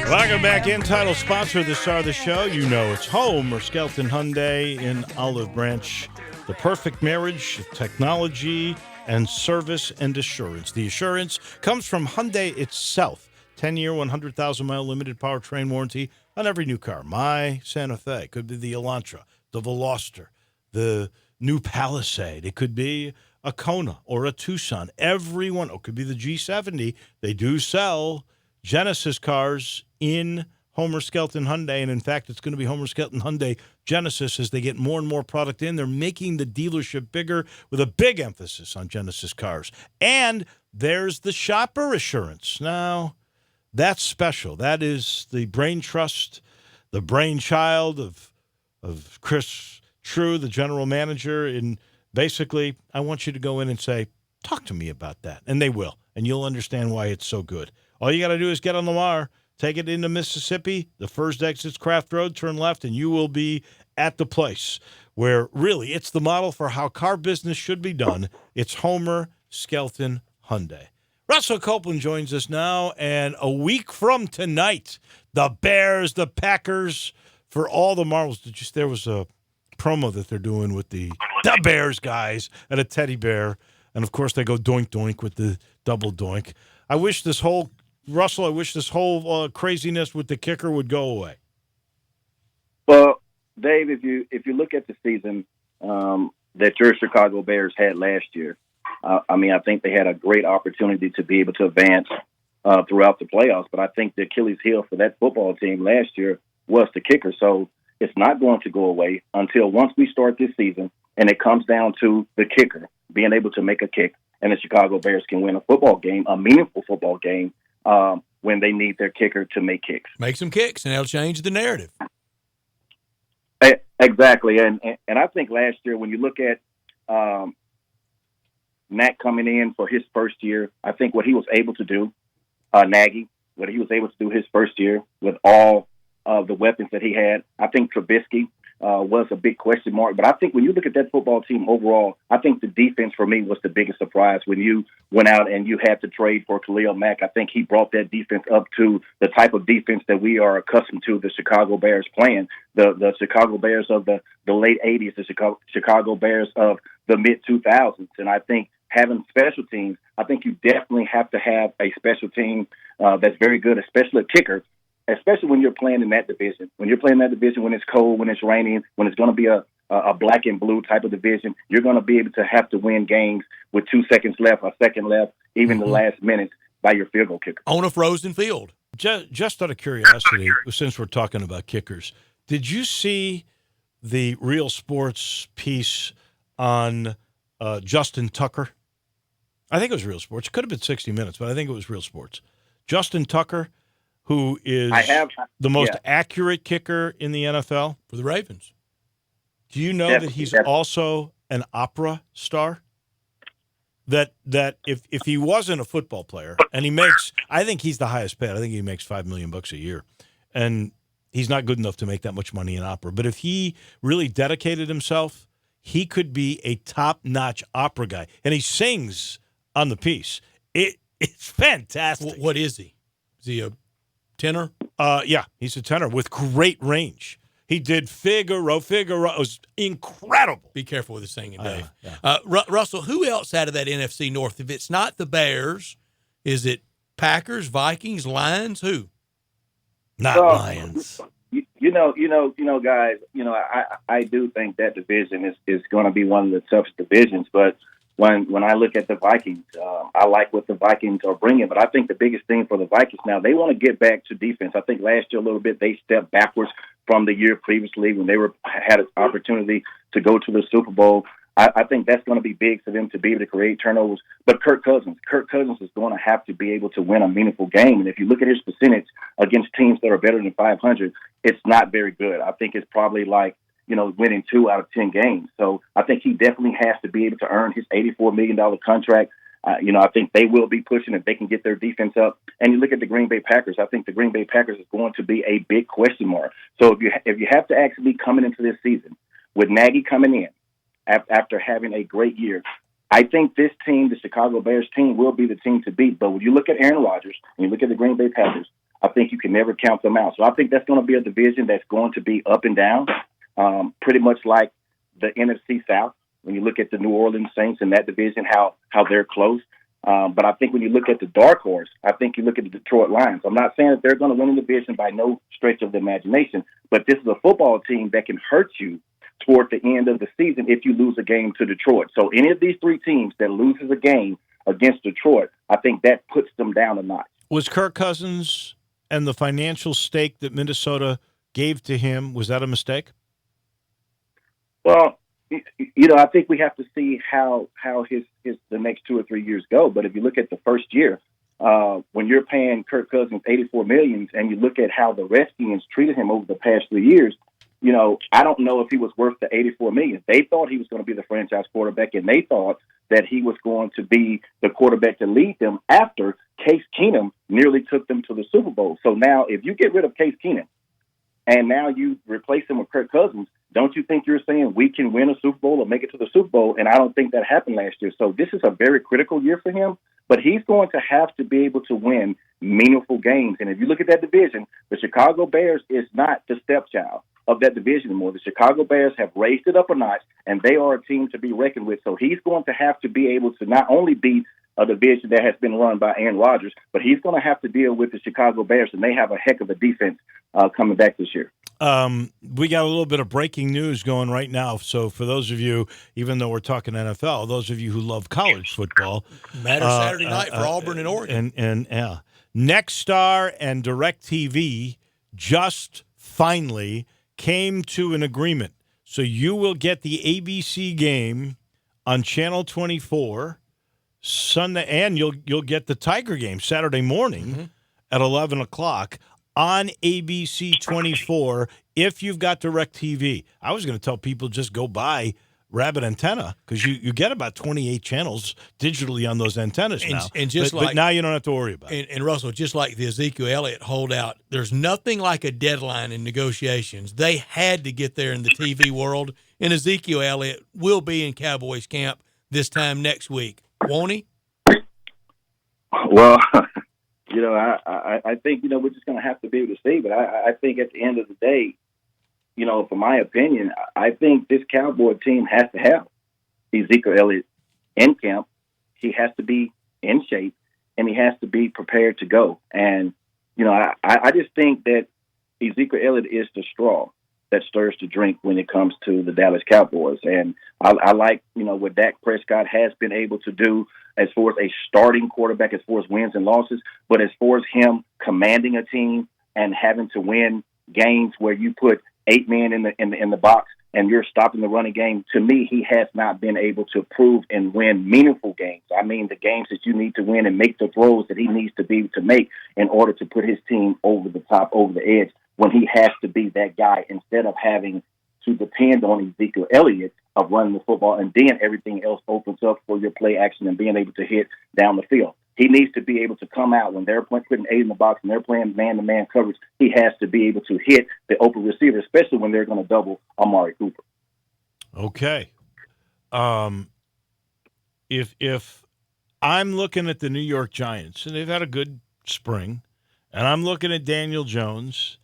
Welcome back in. Title sponsor of this hour of the show. You know it's Homer Skelton Hyundai in Olive Branch. The perfect marriage of technology and service and assurance. The assurance comes from Hyundai itself. 10-year, 100,000-mile limited powertrain warranty on every new car. My Santa Fe. Could be the Elantra, the Veloster, the new Palisade. It could be a Kona or a Tucson. Everyone. It could be the G70. They do sell Genesis cars in Homer Skelton Hyundai, and in fact, it's going to be Homer Skelton Hyundai Genesis as they get more and more product in. They're making the dealership bigger with a big emphasis on Genesis cars. And there's the shopper assurance. Now, that's special. That is the brain trust, the brainchild of Chris True, the general manager. And basically, I want you to go in and say, talk to me about that. And they will. And you'll understand why it's so good. All you got to do is get on Lamar. Take it into Mississippi, the first exit's Craft Road, turn left, and you will be at the place where really it's the model for how car business should be done. It's Homer Skelton Hyundai. Russell Copeland joins us now, and a week from tonight, the Bears, the Packers, for all the marbles. There was a promo that they're doing with the Bears guys and a teddy bear, and of course they go doink doink with the double doink. I wish this whole craziness with the kicker would go away. Well, Dave, if you look at the season that your Chicago Bears had last year, I think they had a great opportunity to be able to advance throughout the playoffs. But I think the Achilles heel for that football team last year was the kicker. So it's not going to go away until once we start this season and it comes down to the kicker being able to make a kick, and the Chicago Bears can win a football game, a meaningful football game, when they need their kicker to make kicks. Make some kicks, and that'll change the narrative. Exactly. And I think last year, when you look at Matt coming in for his first year, I think what he was able to do, Nagy, what he was able to do his first year with all of the weapons that he had, I think Trubisky was a big question mark. But I think when you look at that football team overall, I think the defense for me was the biggest surprise. When you went out and you had to trade for Khalil Mack, I think he brought that defense up to the type of defense that we are accustomed to the Chicago Bears playing. The Chicago Bears of the late 80s, the Chicago Bears of the mid-2000s. And I think having special teams, I think you definitely have to have a special team that's very good, especially a kicker, especially when you're playing in that division. When you're playing in that division, when it's cold, when it's raining, when it's going to be a black and blue type of division, you're going to be able to have to win games with 2 seconds left, a second left, even the last minutes by your field goal kicker. On a frozen field. Just out of curiosity, since we're talking about kickers, did you see the Real Sports piece on Justin Tucker? I think it was Real Sports. It could have been 60 Minutes, but I think it was Real Sports. Justin Tucker, who is the most accurate kicker in the NFL. For the Ravens. Do you know that he's also an opera star? That if he wasn't a football player, and he makes, I think he's the highest paid. I think he makes $5 million a year, and he's not good enough to make that much money in opera. But if he really dedicated himself, he could be a top-notch opera guy, and he sings on the piece. It's fantastic. What is he? Is he a tenor? Yeah, he's a tenor with great range. He did Figaro. Figaro was incredible. Be careful with the singing, Dave. Russell, who else out of that NFC North? If it's not the Bears, is it Packers, Vikings, Lions? Who? Not Lions. You know, guys. I do think that division is going to be one of the toughest divisions. But when I look at the Vikings, I like what the Vikings are bringing. But I think the biggest thing for the Vikings now, they want to get back to defense. I think last year a little bit they stepped backwards from the year previously when they had an opportunity to go to the Super Bowl. I think that's going to be big for them to be able to create turnovers. But Kirk Cousins is going to have to be able to win a meaningful game. And if you look at his percentage against teams that are better than 500, it's not very good. I think it's probably like, winning 2 out of 10 games. So I think he definitely has to be able to earn his $84 million contract. I think they will be pushing if they can get their defense up. And you look at the Green Bay Packers. I think the Green Bay Packers is going to be a big question mark. So if you have to actually coming into this season with Nagy coming in after having a great year, I think this team, the Chicago Bears team, will be the team to beat. But when you look at Aaron Rodgers and you look at the Green Bay Packers, I think you can never count them out. So I think that's going to be a division that's going to be up and down, pretty much like the NFC South. When you look at the New Orleans Saints in that division, how they're close. But I think when you look at the dark horse, I think you look at the Detroit Lions. I'm not saying that they're going to win the division by no stretch of the imagination, but this is a football team that can hurt you toward the end of the season if you lose a game to Detroit. So any of these three teams that loses a game against Detroit, I think that puts them down a notch. Was Kirk Cousins and the financial stake that Minnesota gave to him, was that a mistake? Well, I think we have to see how his the next 2 or 3 years go. But if you look at the first year, when you're paying Kirk Cousins $84 million, and you look at how the Redskins treated him over the past 3 years, I don't know if he was worth the $84 million. They thought he was going to be the franchise quarterback, and they thought that he was going to be the quarterback to lead them after Case Keenum nearly took them to the Super Bowl. So now, if you get rid of Case Keenum and now you replace him with Kirk Cousins, don't you think you're saying we can win a Super Bowl or make it to the Super Bowl? And I don't think that happened last year. So this is a very critical year for him, but he's going to have to be able to win meaningful games. And if you look at that division, the Chicago Bears is not the stepchild of that division anymore. The Chicago Bears have raised it up a notch, and they are a team to be reckoned with. So he's going to have to be able to not only beat a division that has been run by Aaron Rodgers, but he's going to have to deal with the Chicago Bears, and they have a heck of a defense coming back this year. We got a little bit of breaking news going right now. So for those of you, even though we're talking NFL, those of you who love college football, matters Saturday night for Auburn and Oregon. And Nexstar and DirecTV just finally came to an agreement. So you will get the ABC game on Channel 24 Sunday, and you'll get the Tiger game Saturday morning at 11 o'clock on ABC 24 if you've got DirecTV. I was going to tell people just go buy Rabbit Antenna because you get about 28 channels digitally on those antennas now. But now you don't have to worry about it. And Russell, just like the Ezekiel Elliott holdout, there's nothing like a deadline in negotiations. They had to get there in the TV world, and Ezekiel Elliott will be in Cowboys camp this time next week. Won't he? Well, I think, we're just going to have to be able to see. But I think at the end of the day, for my opinion, I think this Cowboy team has to have Ezekiel Elliott in camp. He has to be in shape, and he has to be prepared to go. And, you know, I just think that Ezekiel Elliott is the straw that stirs the drink when it comes to the Dallas Cowboys. And I like, you know, what Dak Prescott has been able to do as far as a starting quarterback, as far as wins and losses, but as far as him commanding a team and having to win games where you put 8 men in the box and you're stopping the running game, to me, he has not been able to prove and win meaningful games. I mean, the games that you need to win and make the throws that he needs to be able to make in order to put his team over the top, over the edge, when he has to be that guy instead of having to depend on Ezekiel Elliott of running the football, and then everything else opens up for your play action and being able to hit down the field. He needs to be able to come out when they're putting 8 in the box and they're playing man-to-man coverage. He has to be able to hit the open receiver, especially when they're going to double Amari Cooper. Okay. If I'm looking at the New York Giants, and they've had a good spring, and I'm looking at Daniel Jones,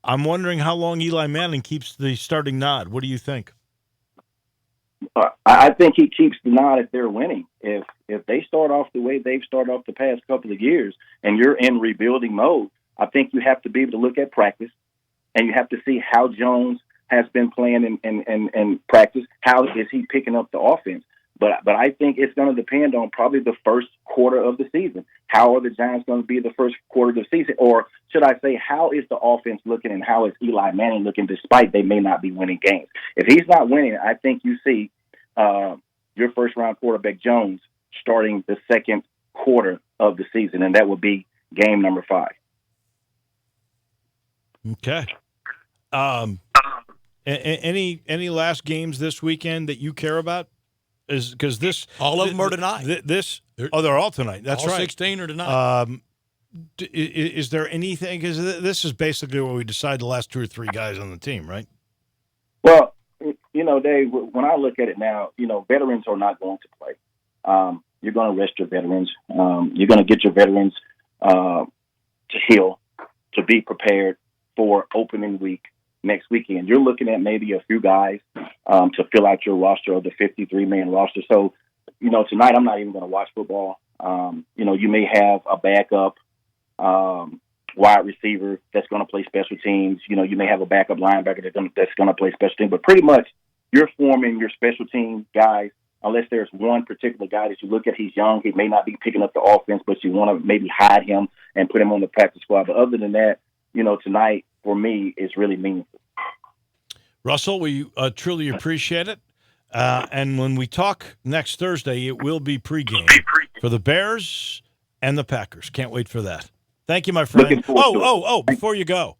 I'm wondering how long Eli Manning keeps the starting nod. What do you think? I think he keeps the nod if they're winning. If they start off the way they've started off the past couple of years and you're in rebuilding mode, I think you have to be able to look at practice and you have to see how Jones has been playing in practice. How is he picking up the offense? But I think it's going to depend on probably the first quarter of the season. How are the Giants going to be the first quarter of the season? Or should I say, how is the offense looking and how is Eli Manning looking despite they may not be winning games? If he's not winning, I think you see your first-round quarterback Jones starting the second quarter of the season, and that would be game number 5. Okay. Any last games this weekend that you care about? Because this all of them are tonight. They're all tonight. That's all right. 16 are tonight. Is there anything? Because this is basically where we decide the last 2 or 3 guys on the team, right? Well, you know, Dave, when I look at it now, you know, veterans are not going to play. You're going to rest your veterans. You're going to get your veterans to heal, to be prepared for opening week next weekend. You're looking at maybe a few guys to fill out your roster of the 53-man roster. So, you know, tonight I'm not even going to watch football. You know, you may have a backup wide receiver that's going to play special teams. You know, you may have a backup linebacker that's going to play special teams. But pretty much you're forming your special team guys unless there's one particular guy that you look at. He's young. He may not be picking up the offense, but you want to maybe hide him and put him on the practice squad. But other than that, you know, tonight for me is really meaningful. Russell, we truly appreciate it. And when we talk next Thursday, it will be pregame for the Bears and the Packers. Can't wait for that. Thank you, my friend. Before you go,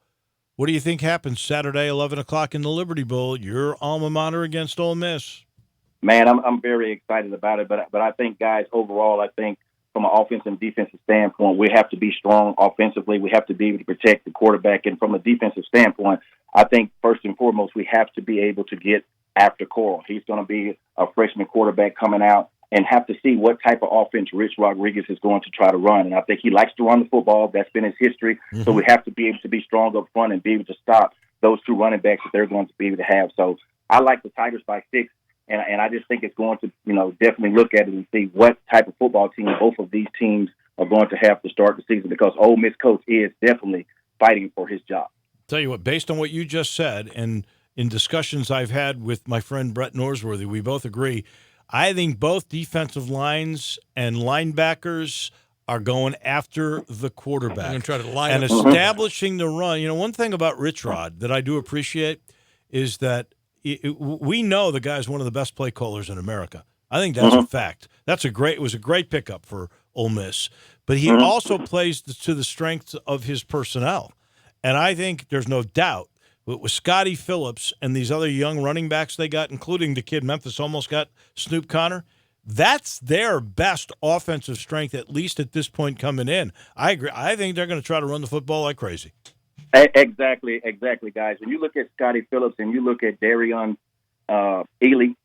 what do you think happens Saturday, 11 o'clock in the Liberty Bowl, your alma mater against Ole Miss? Man, I'm very excited about it. But I think, guys, overall, I think from an offensive and defensive standpoint, we have to be strong offensively. We have to be able to protect the quarterback. And from a defensive standpoint, I think first and foremost, we have to be able to get after Coral. He's going to be a freshman quarterback coming out and have to see what type of offense Rich Rodriguez is going to try to run. And I think he likes to run the football. That's been his history. Mm-hmm. So we have to be able to be strong up front and be able to stop those 2 running backs that they're going to be able to have. So I like the Tigers by 6. And I just think it's going to, you know, definitely look at it and see what type of football team both of these teams are going to have to start the season, because Ole Miss coach is definitely fighting for his job. Tell you what, based on what you just said, and in discussions I've had with my friend Brett Norsworthy, we both agree. I think both defensive lines and linebackers are going after the quarterback. I'm going to try to line and up. Establishing the run. You know, one thing about Rich Rod that I do appreciate is that we know the guy's one of the best play callers in America. I think that's a fact. It was a great pickup for Ole Miss. But he also plays to the strengths of his personnel. And I think there's no doubt with Scotty Phillips and these other young running backs they got, including the kid Memphis almost got, Snoop Connor, that's their best offensive strength, at least at this point coming in. I agree. I think they're going to try to run the football like crazy. Exactly, guys. When you look at Scotty Phillips and you look at Darion Ely,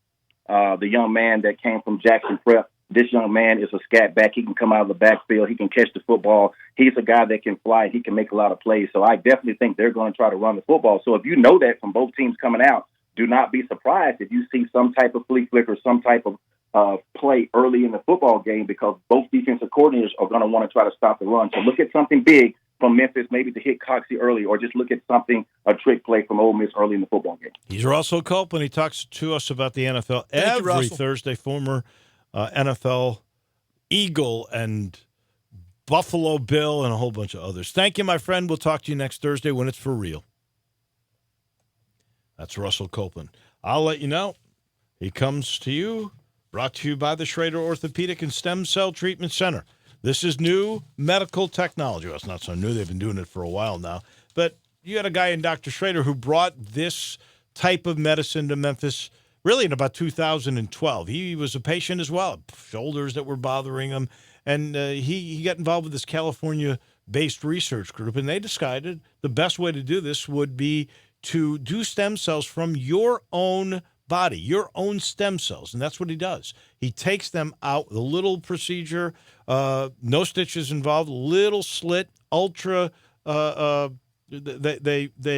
the young man that came from Jackson Prep, this young man is a scat back. He can come out of the backfield. He can catch the football. He's a guy that can fly. He can make a lot of plays. So I definitely think they're going to try to run the football. So if you know that from both teams coming out, do not be surprised if you see some type of flea flicker, some type of play early in the football game because both defensive coordinators are going to want to try to stop the run. So look at something big from Memphis, maybe to hit Coxie early, or just look at a trick play from Ole Miss early in the football game. He's Russell Copeland. He talks to us about the NFL every Thursday. Former NFL Eagle and Buffalo Bill and a whole bunch of others. Thank you, my friend. We'll talk to you next Thursday when it's for real. That's Russell Copeland. I'll let you know. He comes to you, brought to you by the Schrader Orthopedic and Stem Cell Treatment Center. This is new medical technology. Well, it's not so new. They've been doing it for a while now. But you had a guy in Dr. Schrader who brought this type of medicine to Memphis really in about 2012. He was a patient as well, shoulders that were bothering him. And he got involved with this California-based research group, and they decided the best way to do this would be to do stem cells from your own body, your own stem cells, and that's what he does. He takes them out with a little procedure, no stitches involved, little slit, ultra. They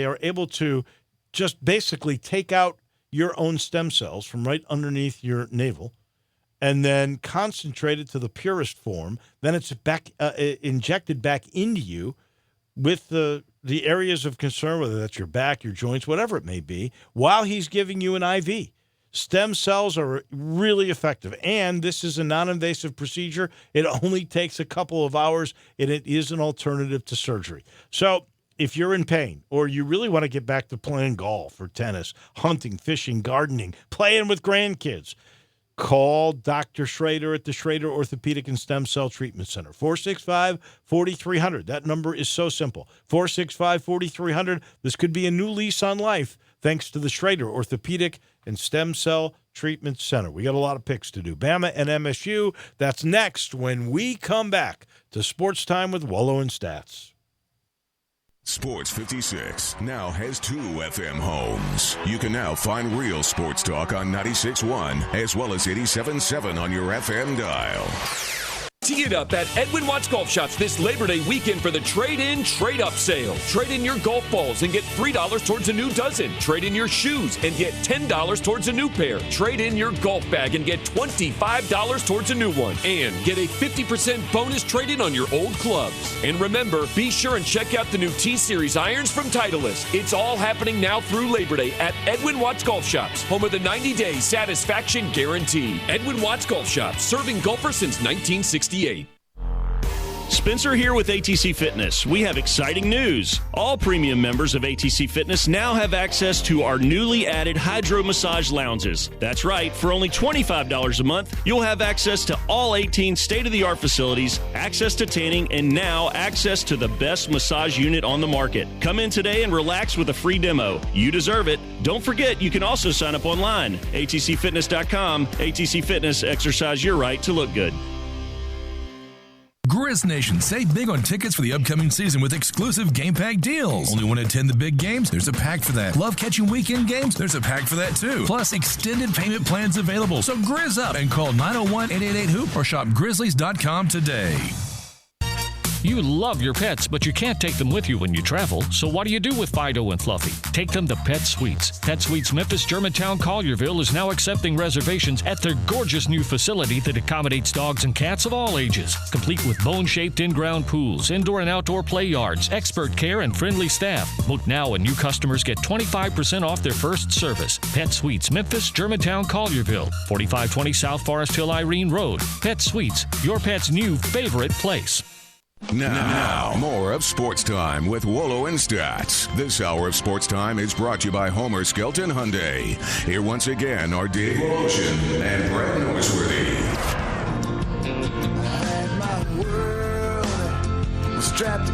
are able to just basically take out your own stem cells from right underneath your navel, and then concentrate it to the purest form. Then it's back injected back into you with the areas of concern, whether that's your back, your joints, whatever it may be, while he's giving you an IV. Stem cells are really effective, and this is a non-invasive procedure. It only takes a couple of hours, and it is an alternative to surgery. So if you're in pain or you really want to get back to playing golf or tennis, hunting, fishing, gardening, playing with grandkids, call Dr. Schrader at the Schrader Orthopedic and Stem Cell Treatment Center, 465-4300. That number is so simple, 465-4300. This could be a new lease on life thanks to the Schrader Orthopedic and Stem Cell Treatment Center. We got a lot of picks to do. Bama and MSU, that's next when we come back to Sports Time with Wolo and Stats. Sports 56 now has 2 FM homes. You can now find real sports talk on 96.1 as well as 87.7 on your FM dial. Tee it up at Edwin Watts Golf Shops this Labor Day weekend for the trade-in, trade-up sale. Trade in your golf balls and get $3 towards a new dozen. Trade in your shoes and get $10 towards a new pair. Trade in your golf bag and get $25 towards a new one. And get a 50% bonus trade-in on your old clubs. And remember, be sure and check out the new T-Series irons from Titleist. It's all happening now through Labor Day at Edwin Watts Golf Shops, home of the 90-day satisfaction guarantee. Edwin Watts Golf Shops, serving golfers since 1968. Spencer here with ATC Fitness. We have exciting news. All premium members of ATC Fitness now have access to our newly added hydro massage lounges. That's right, for only $25 a month, you'll have access to all 18 state-of-the-art facilities, access to tanning, and now access to the best massage unit on the market. Come in today and relax with a free demo. You deserve it. Don't forget, you can also sign up online. ATCFitness.com. ATC Fitness, exercise your right to look good. Grizz Nation, save big on tickets for the upcoming season with exclusive game pack deals. Only want to attend the big games? There's a pack for that. Love catching weekend games? There's a pack for that too. Plus, extended payment plans available. So grizz up and call 901-888-HOOP or shop grizzlies.com today. You love your pets, but you can't take them with you when you travel. So what do you do with Fido and Fluffy? Take them to Pet Suites. Pet Suites Memphis, Germantown, Collierville is now accepting reservations at their gorgeous new facility that accommodates dogs and cats of all ages. Complete with bone-shaped in-ground pools, indoor and outdoor play yards, expert care, and friendly staff. Book now and new customers get 25% off their first service. Pet Suites Memphis, Germantown, Collierville, 4520 South Forest Hill Irene Road. Pet Suites, your pet's new favorite place. Now, more of Sports Time with Wolo and Stats. This hour of Sports Time is brought to you by Homer Skelton Hyundai. Here once again are Dave Ocean and Brad Norsworthy.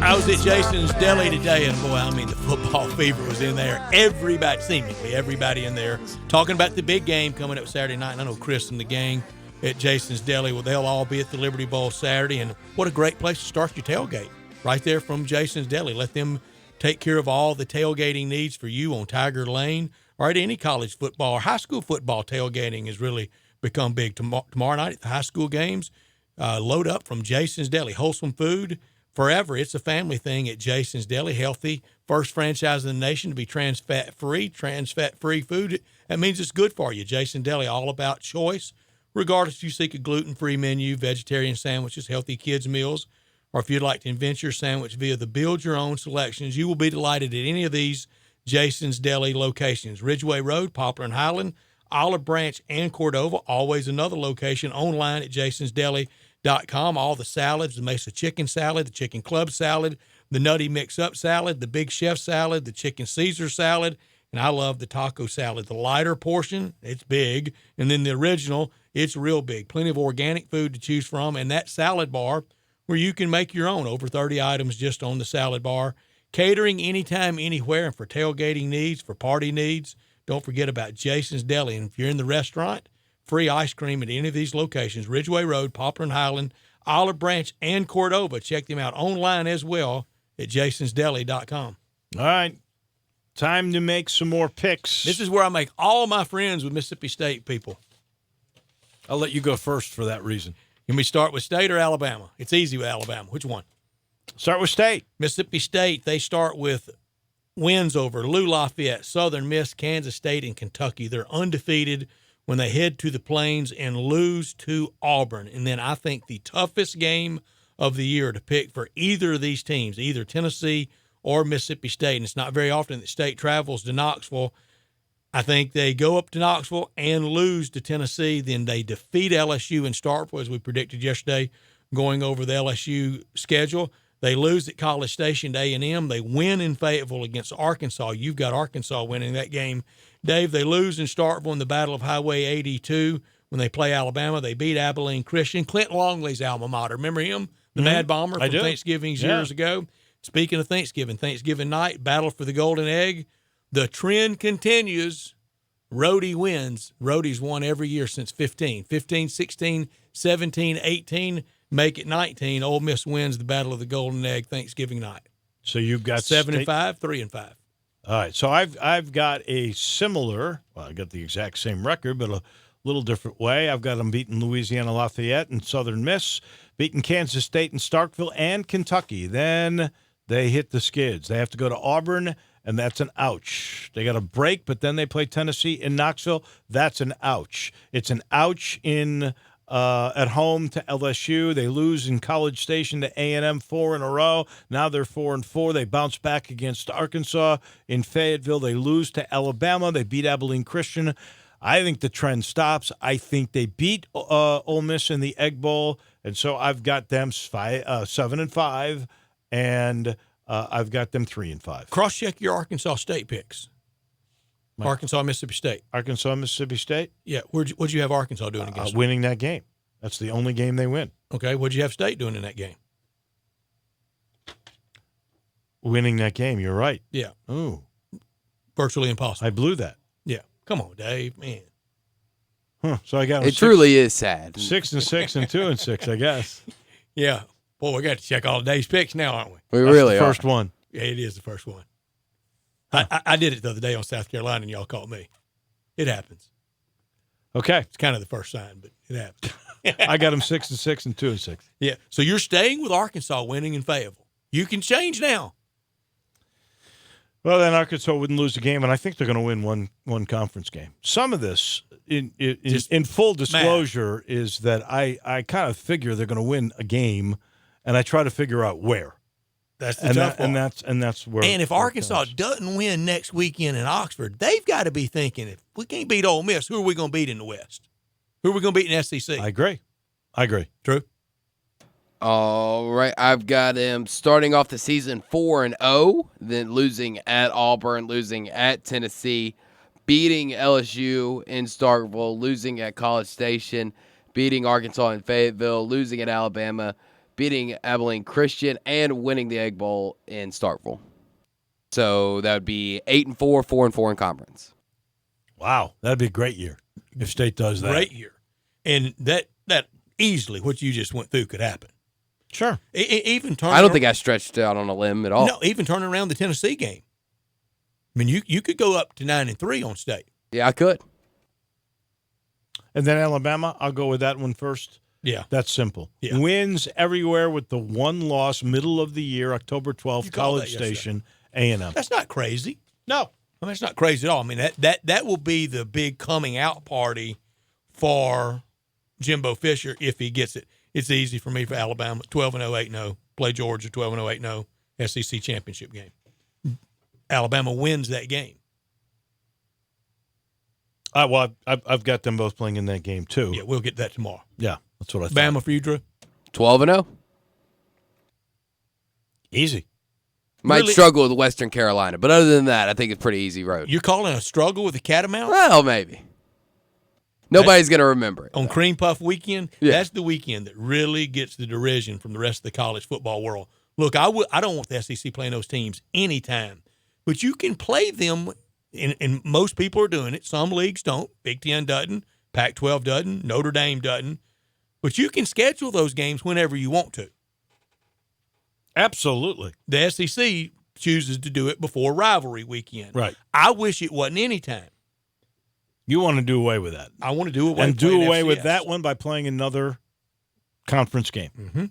I was at Jason's Deli today, and boy, I mean, the football fever was in there. Everybody, seemingly everybody in there, talking about the big game coming up Saturday night. And I know Chris and the gang at Jason's Deli, well, they'll all be at the Liberty Bowl Saturday, and what a great place to start your tailgate, right there from Jason's Deli. Let them take care of all the tailgating needs for you on Tiger Lane, or at any college football or high school football. Tailgating has really become big. Tomorrow night at the high school games, load up from Jason's Deli. Wholesome food forever. It's a family thing at Jason's Deli. Healthy, first franchise in the nation to be trans fat free food. That means it's good for you. Jason's Deli, all about choice, regardless if you seek a gluten-free menu, vegetarian sandwiches, healthy kids meals, or if you'd like to invent your sandwich via the Build Your Own selections, you will be delighted at any of these Jason's Deli locations. Ridgeway Road, Poplar and Highland, Olive Branch, and Cordova. Always another location online at jasonsdeli.com. All the salads, the Mesa chicken salad, the chicken club salad, the nutty mix-up salad, the big chef salad, the chicken Caesar salad, and I love the taco salad. The lighter portion, it's big, and then the original, it's real big. Plenty of organic food to choose from, and that salad bar where you can make your own. Over 30 items just on the salad bar. Catering anytime, anywhere, and for tailgating needs, for party needs, don't forget about Jason's Deli. And if you're in the restaurant, free ice cream at any of these locations, Ridgeway Road, Poplar and Highland, Olive Branch, and Cordova. Check them out online as well at jasonsdeli.com. All right. Time to make some more picks. This is where I make all my friends with Mississippi State people. I'll let you go first for that reason. Can we start with State or Alabama? It's easy with Alabama. Which one? Start with State. Mississippi State, they start with wins over Lou Lafayette, Southern Miss, Kansas State, and Kentucky. They're undefeated when they head to the Plains and lose to Auburn. And then I think the toughest game of the year to pick for either of these teams, either Tennessee or Mississippi State, and it's not very often that State travels to Knoxville. I think they go up to Knoxville and lose to Tennessee. Then they defeat LSU in Starkville, as we predicted yesterday, going over the LSU schedule. They lose at College Station to A&M. They win in Fayetteville against Arkansas. You've got Arkansas winning that game, Dave. They lose in Starkville in the Battle of Highway 82 when they play Alabama. They beat Abilene Christian. Clint Longley's alma mater. Remember him? The Mad Bomber from Thanksgiving's years ago. Speaking of Thanksgiving night, battle for the Golden Egg. The trend continues. Rhodey wins. Rhodey's won every year since 15, 16, 17, 18. Make it 19. Ole Miss wins the Battle of the Golden Egg Thanksgiving night. So you've got 7-5, 3-5. All right. So I've got a similar. Well, I got the exact same record, but a little different way. I've got them beating Louisiana Lafayette and Southern Miss, beating Kansas State and Starkville and Kentucky. Then they hit the skids. They have to go to Auburn, and that's an ouch. They got a break, but then they play Tennessee in Knoxville. That's an ouch. It's an ouch in. At home to LSU. They lose in College Station to A&M 4 in a row. Now they're 4-4. They bounce back against Arkansas in Fayetteville. They lose to Alabama. They beat Abilene Christian. I think the trend stops. I think they beat Ole Miss in the Egg Bowl, and so I've got them 7-5, and I've got them 3-5. Cross-check your Arkansas State picks. Arkansas, Mississippi State. Arkansas, Mississippi State? Yeah. What'd you have Arkansas doing against them? Winning that game. That's the only game they win. Okay. What'd you have State doing in that game? Winning that game. You're right. Yeah. Ooh. Virtually impossible. I blew that. Yeah. Come on, Dave, man. Huh. So I got it truly is sad. 6-6 and 2-6, I guess. Yeah. Boy, we got to check all Dave's picks now, aren't we? We really are. First one. Yeah, it is the first one. I did it the other day on South Carolina, and y'all caught me. It happens. Okay. It's kind of the first sign, but it happens. I got them 6-6 and 2-6. Yeah. So you're staying with Arkansas winning in Fayetteville. You can change now. Well, then Arkansas wouldn't lose the game, and I think they're going to win one conference game. Some of this, in full disclosure, is that I kind of figure they're going to win a game, and I try to figure out where. That's the tough part. And that's where. And if Arkansas doesn't win next weekend in Oxford, they've got to be thinking, if we can't beat Ole Miss, who are we going to beat in the West? Who are we going to beat in SEC? I agree. True. All right, I've got him starting off the season 4-0, then losing at Auburn, losing at Tennessee, beating LSU in Starkville, losing at College Station, beating Arkansas in Fayetteville, losing at Alabama, beating Abilene Christian, and winning the Egg Bowl in Starkville. So that would be 8-4, 4-4 in conference. Wow, that'd be a great year if State does that. Great year. And that easily, what you just went through, could happen. Sure. Even turning I don't think I stretched out on a limb at all. No, even turning around the Tennessee game. I mean, you could go up to 9-3 on State. Yeah, I could. And then Alabama, I'll go with that one first. Yeah. That's simple. Yeah. Wins everywhere with the one loss, middle of the year, October 12th, College Station, A&M. That's not crazy. No. I mean, it's not crazy at all. I mean, that will be the big coming out party for Jimbo Fisher if he gets it. It's easy for me for Alabama. 12-0, 8-0. Play Georgia 12-0, 8-0. SEC championship game. Alabama wins that game. Well, I've got them both playing in that game too. Yeah, we'll get that tomorrow. Yeah, that's what I thought. Bama for you, Drew? 12-0. Easy. Might Really? struggle with Western Carolina, but other than that, I think it's pretty easy road. You're calling a struggle with the Catamounts? Well, maybe. Nobody's going to remember it. On Cream Puff weekend, Yeah. that's the weekend that really gets the derision from the rest of the college football world. Look, I don't want the SEC playing those teams anytime, but you can play them, and most people are doing it. Some leagues don't. Big Ten doesn't. Pac-12 doesn't. Notre Dame doesn't. But you can schedule those games whenever you want to. Absolutely. The SEC chooses to do it before rivalry weekend. Right. I wish it wasn't any time. You want to do away with that. I want to do away and with do playing away with FCS. that one by playing another conference game. Mm-hmm.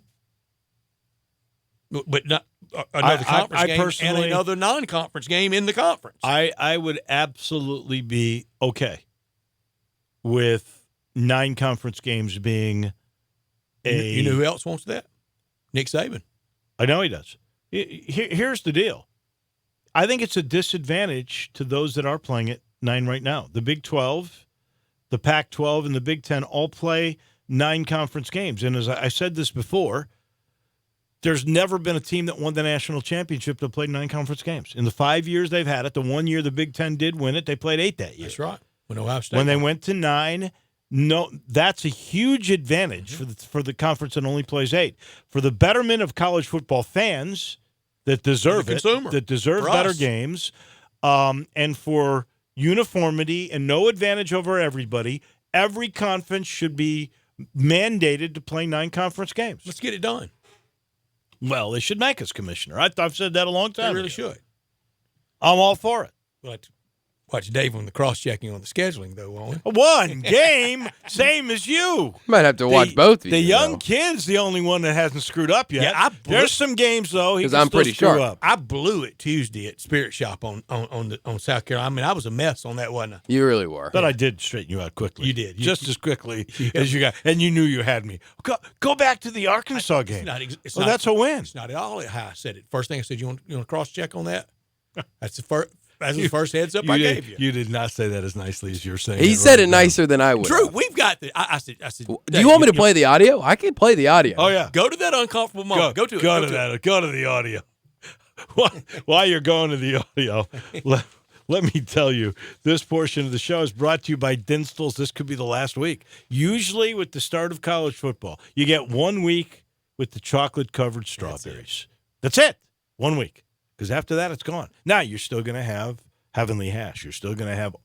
But not another conference game and another non-conference game in the conference. I would absolutely be okay with 9 conference games being a. You know who else wants that? Nick Saban. I know he does. Here's the deal. I think it's a disadvantage to those that are playing at 9 right now. The Big 12, the Pac-12, and the Big 10 all play 9 conference games. And as I said this before, there's never been a team that won the national championship that played 9 conference games. In the 5 years they've had it, the 1 year the Big 10 did win it, they played 8 that year. That's right. When Ohio State When they went to 9, no, that's a huge advantage for the conference that only plays 8. For the betterment of college football fans that deserve it, that deserve better games, and for uniformity and no advantage over everybody, every conference should be mandated to play 9 conference games. Let's get it done. Well, they should make us commissioner. I've said that a long time They really ago. should. I'm all for it. We'll have to watch Dave on the cross-checking on the scheduling, though, won't we? One game, same as you. Might have to watch both of you. The young kid's the only one that hasn't screwed up yet. Yeah, There's some games, though, he 'Cause can I'm still pretty screw sharp. up. I blew it Tuesday at Spirit Shop on South Carolina. I mean, I was a mess on that, wasn't I? You really were. But I did straighten you out quickly. You did. Just as quickly as you got. And you knew you had me. Go back to the Arkansas game. That's a win. It's not at all how I said it. First thing I said, you want to cross-check on that? That's the first. That's the first heads up I gave you. You did not say that as nicely as you're saying. He said it nicer than I would. Drew, we've got the. I said. Do you want me to play the audio? I can play the audio. Oh yeah. Go to that uncomfortable moment. Go to it. Go to the audio. While you're going to the audio, let me tell you, this portion of the show is brought to you by Dinstall's. This could be the last week. Usually, with the start of college football, you get 1 week with the chocolate-covered strawberries. That's it. 1 week. Because after that, it's gone. Now, you're still going to have Heavenly Hash. You're still going to have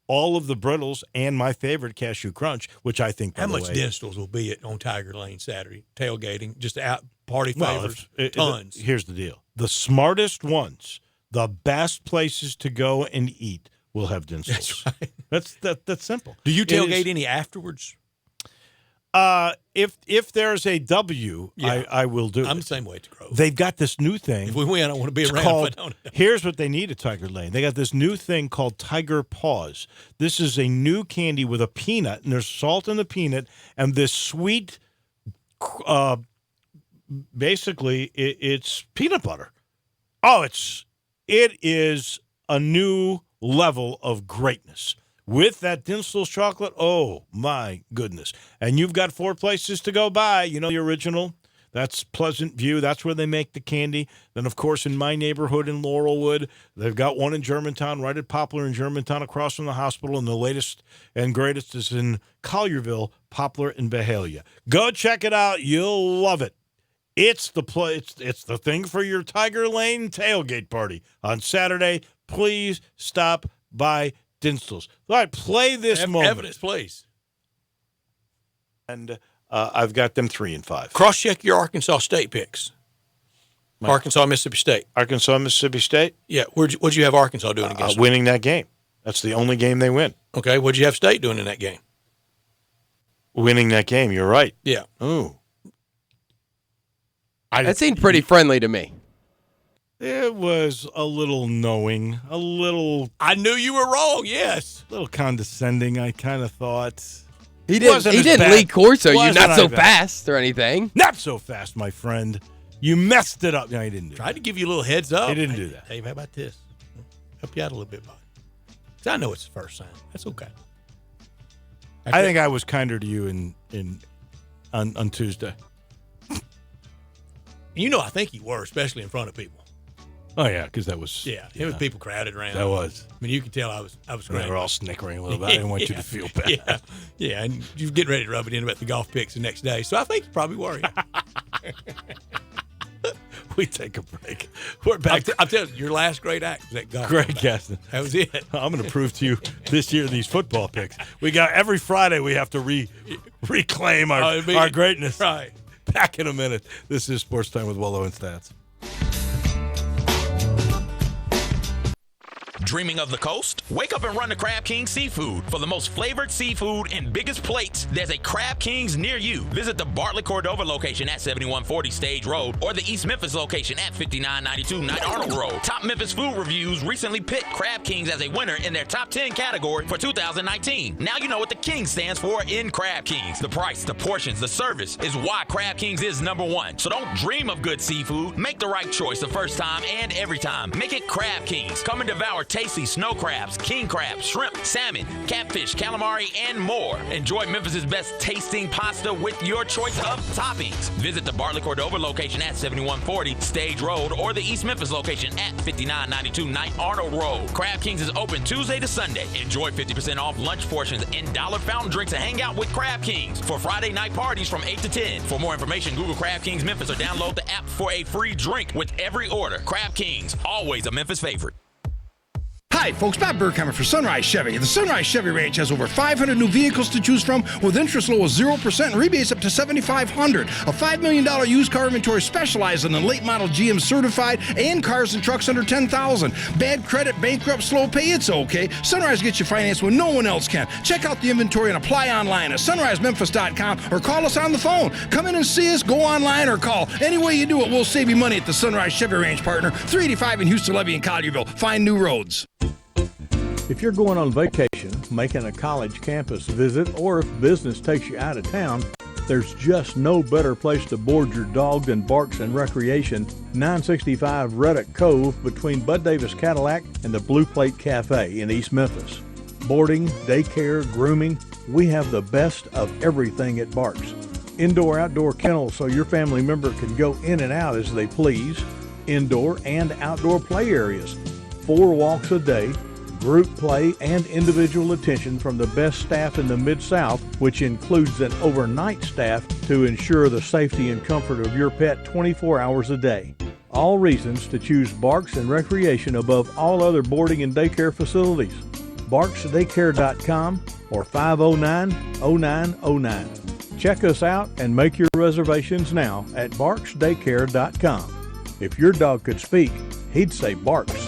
all of the Brittles and my favorite Cashew Crunch, which I think, by How the much way, Dinstall's will be on Tiger Lane Saturday? Tailgating, just out party favors, tons. Here's the deal. The smartest ones, the best places to go and eat will have Dinstall's. That's right. That's simple. Do you tailgate any afterwards? If there's a W, I will do. I'm it. the same way at the Grove. They've got this new thing. If we win, I want to be It's around. called- if I don't. Here's what they need at Tiger Lane. They got this new thing called Tiger Paws. This is a new candy with a peanut, and there's salt in the peanut, and this sweet, basically, it's peanut butter. Oh, it is a new level of greatness. With that Dinstall's chocolate, oh, my goodness. And you've got 4 places to go by. You know the original. That's Pleasant View. That's where they make the candy. Then, of course, in my neighborhood in Laurelwood, they've got one in Germantown, right at Poplar in Germantown, across from the hospital. And the latest and greatest is in Collierville, Poplar and Byhalia. Go check it out. You'll love it. It's the it's the thing for your Tiger Lane tailgate party on Saturday. Please stop by Dinstall's. All right, play this moment. Evidence, please. And I've got them 3 and 5. Cross-check your Arkansas State picks. Arkansas, Mississippi State. Arkansas, Mississippi State? Yeah. What'd you have Arkansas doing against them? Winning that game. That's the only game they win. Okay. What'd you have State doing in that game? Winning that game. You're right. Yeah. Ooh. That seemed pretty friendly to me. It was a little knowing, a little... I knew you were wrong, yes. A little condescending, I kind of thought. He didn't lead Corso. You're not so fast or anything. Not so fast, my friend. You messed it up. No, he didn't do Tried to give you a little heads up. He didn't do that. Dave, how about this? Help you out a little bit, buddy. I know it's the first sign. That's okay. I think I was kinder to you on Tuesday. I think you were, especially in front of people. Oh yeah, because that was it was people crowded around. That was. I mean, you could tell I was. They were all snickering a little bit. I didn't want you to feel bad. Yeah, and you're getting ready to rub it in about the golf picks the next day. So I think you probably were. We take a break. We're back. I'm telling you, your last great act was that golf. Greg Gaston. That was it. I'm going to prove to you this year these football picks. We got every Friday. We have to reclaim our greatness. Right. Back in a minute. This is Sports Time with Wolo and Stats. Dreaming of the coast? Wake up and run to Crab King's Seafood. For the most flavored seafood and biggest plates, there's a Crab King's near you. Visit the Bartlett Cordova location at 7140 Stage Road or the East Memphis location at 5992 Knight Arnold Road. Top Memphis Food Reviews recently picked Crab King's as a winner in their top 10 category for 2019. Now you know what the King stands for in Crab King's. The price, the portions, the service is why Crab King's is #1. So don't dream of good seafood. Make the right choice the first time and every time. Make it Crab King's. Come and devour tasty snow crabs, king crabs, shrimp, salmon, catfish, calamari, and more. Enjoy Memphis' best tasting pasta with your choice of toppings. Visit the Bartlett Cordova location at 7140 Stage Road or the East Memphis location at 5992 Knight Arnold Road. Crab King's is open Tuesday to Sunday. Enjoy 50% off lunch portions and dollar fountain drinks and hang out with Crab King's for Friday night parties from 8 to 10. For more information, Google Crab King's Memphis or download the app for a free drink with every order. Crab King's, always a Memphis favorite. Hi, folks. Bob Burkheimer for Sunrise Chevy. The Sunrise Chevy Ranch has over 500 new vehicles to choose from with interest low as 0% and rebates up to $7,500. A $5 million used car inventory specializing in late model GM certified and cars and trucks under $10,000. Bad credit, bankrupt, slow pay, it's okay. Sunrise gets you financed when no one else can. Check out the inventory and apply online at sunrisememphis.com or call us on the phone. Come in and see us, go online or call. Any way you do it, we'll save you money at the Sunrise Chevy Ranch, partner. 385 in Houston, Levy, and Collierville. Find new roads. If you're going on vacation, making a college campus visit, or if business takes you out of town, there's just no better place to board your dog than Barks and Recreation, 965 Ruddock Cove between Bud Davis Cadillac and the Blue Plate Cafe in East Memphis. Boarding, daycare, grooming, we have the best of everything at Barks. Indoor-outdoor kennels so your family member can go in and out as they please. Indoor and outdoor play areas. 4 walks a day. Group play and individual attention from the best staff in the Mid-South, which includes an overnight staff to ensure the safety and comfort of your pet 24 hours a day. All reasons to choose Barks and Recreation above all other boarding and daycare facilities. BarksDaycare.com or 509-0909. Check us out and make your reservations now at BarksDaycare.com. If your dog could speak, he'd say Barks.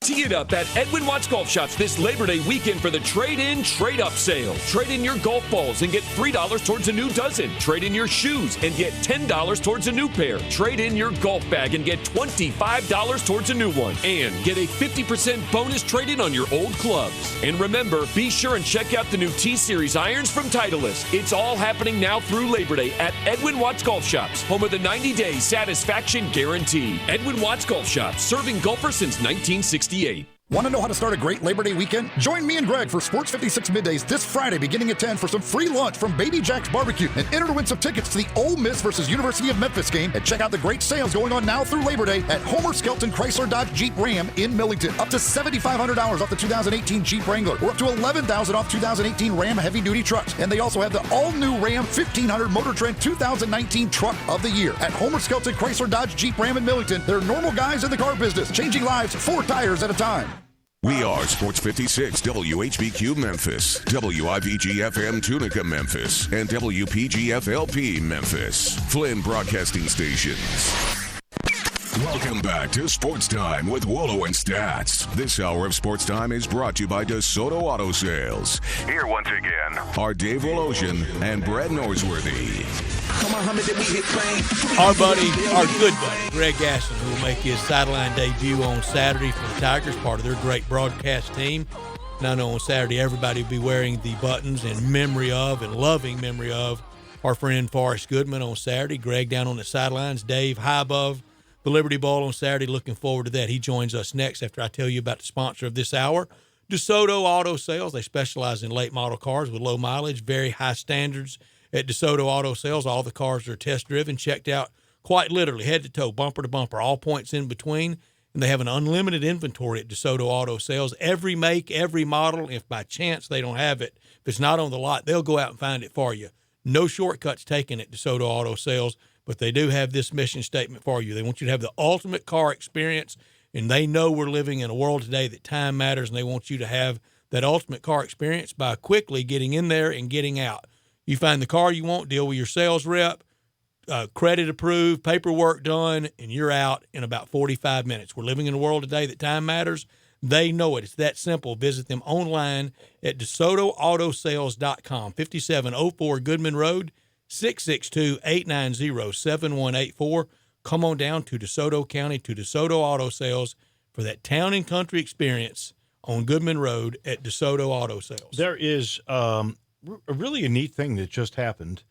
Tee it up at Edwin Watts Golf Shops this Labor Day weekend for the trade-in, trade-up sale. Trade in your golf balls and get $3 towards a new dozen. Trade in your shoes and get $10 towards a new pair. Trade in your golf bag and get $25 towards a new one. And get a 50% bonus trade-in on your old clubs. And remember, be sure and check out the new T-Series irons from Titleist. It's all happening now through Labor Day at Edwin Watts Golf Shops, home of the 90-day satisfaction guarantee. Edwin Watts Golf Shops, serving golfers since 1968. Want to know how to start a great Labor Day weekend? Join me and Greg for Sports 56 Middays this Friday beginning at 10 for some free lunch from Baby Jack's Barbecue and enter to win some tickets to the Ole Miss versus University of Memphis game. And check out the great sales going on now through Labor Day at Homer Skelton Chrysler Dodge Jeep Ram in Millington. Up to $7,500 off the 2018 Jeep Wrangler or up to $11,000 off 2018 Ram heavy duty trucks. And they also have the all-new Ram 1500 Motor Trend 2019 Truck of the Year. At Homer Skelton Chrysler Dodge Jeep Ram in Millington, they're normal guys in the car business, changing lives 4 tires at a time. We are Sports 56 WHBQ Memphis, WIVG-FM Tunica Memphis, and WPG-FLP Memphis, Flynn Broadcasting Stations. Welcome back to Sports Time with Wolo and Stats. This hour of Sports Time is brought to you by DeSoto Auto Sales. Here once again are Dave Wolosian and Brad Norsworthy. Our good buddy, Greg Gaston, who will make his sideline debut on Saturday for the Tigers, part of their great broadcast team. And I know on Saturday everybody will be wearing the buttons in memory of and loving memory of our friend Forrest Goodman on Saturday. Greg down on the sidelines. Dave high above the Liberty Bowl on Saturday. Looking forward to that. He joins us next after I tell you about the sponsor of this hour, DeSoto Auto Sales. They specialize in late model cars with low mileage, very high standards at DeSoto Auto Sales. All the cars are test driven, checked out quite literally, head to toe, bumper to bumper, all points in between. And they have an unlimited inventory at DeSoto Auto Sales. Every make, every model. If by chance they don't have it, if it's not on the lot, they'll go out and find it for you. No shortcuts taken at DeSoto Auto Sales, but they do have this mission statement for you. They want you to have the ultimate car experience, and they know we're living in a world today that time matters, and they want you to have that ultimate car experience by quickly getting in there and getting out. You find the car you want, deal with your sales rep, credit approved, paperwork done, and you're out in about 45 minutes. We're living in a world today that time matters. They know it. It's that simple. Visit them online at DeSotoAutosales.com, 5704 Goodman Road, 662-890-7184. Come on down to DeSoto County, to DeSoto Auto Sales for that town and country experience on Goodman Road at DeSoto Auto Sales. There is really a neat thing that just happened,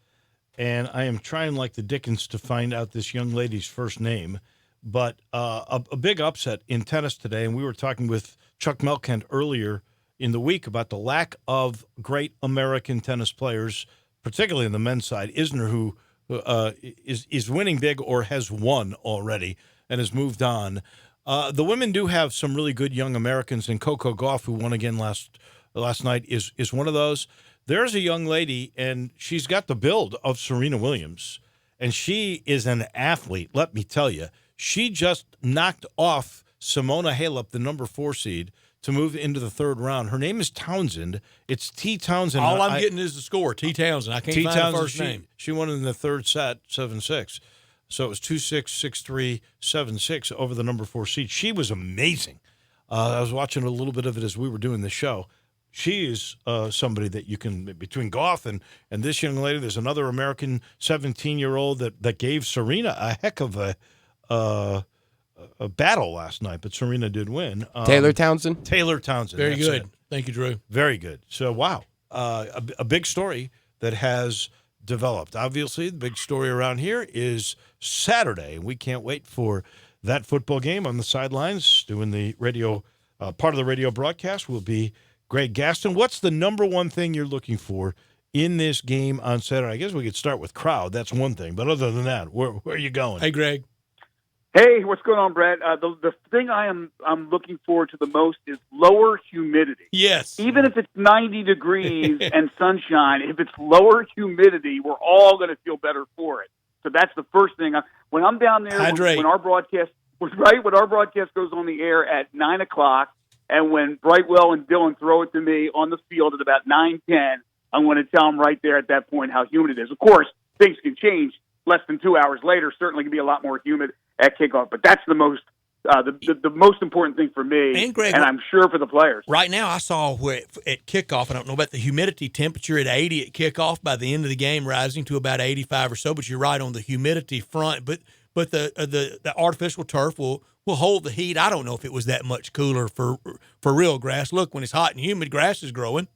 and I am trying like the Dickens to find out this young lady's first name, but a big upset in tennis today, and we were talking with Chuck Melkent earlier in the week about the lack of great American tennis players, particularly on the men's side. Isner, who is winning big or has won already and has moved on. The women do have some really good young Americans, and Coco Gauff, who won again last night, is one of those. There's a young lady, and she's got the build of Serena Williams, and she is an athlete, let me tell you. She just knocked off Simona Halep, the number 4 seed, to move into the third round. Her name is Townsend. It's T. Townsend. All I'm getting is the score, T. Townsend. I can't find the first name. She won in the third set, 7-6. So it was 2-6, 6-3, 7-6 over the number 4 seed. She was amazing. I was watching a little bit of it as we were doing the show. She is somebody that you can, between Goff and this young lady, there's another American 17-year-old that gave Serena a heck of a battle last night, but Serena did win. Taylor Townsend? Taylor Townsend. Very good. It. Thank you, Drew. Very good. So, wow. A big story that has developed. Obviously, the big story around here is Saturday. We can't wait for that football game. On the sidelines doing the radio, part of the radio broadcast will be Greg Gaston. What's the number one thing you're looking for in this game on Saturday? I guess we could start with crowd. That's one thing. But other than that, where are you going? Hey, Greg. Hey, what's going on, Brett? The thing I'm looking forward to the most is lower humidity. Yes. Even if it's 90 degrees and sunshine, if it's lower humidity, we're all going to feel better for it. So that's the first thing. When I'm down there, when our broadcast goes on the air at 9 o'clock, and when Brightwell and Dylan throw it to me on the field at about 9:10, I'm going to tell them right there at that point how humid it is. Of course, things can change. Less than 2 hours later, certainly can be a lot more humid at kickoff. But that's the most the most important thing for me, and Greg, I'm sure for the players. Right now, I saw where at kickoff, I don't know about the humidity temperature at 80 at kickoff, by the end of the game rising to about 85 or so, but you're right on the humidity front. But the artificial turf will hold the heat. I don't know if it was that much cooler for real grass. Look, when it's hot and humid, grass is growing.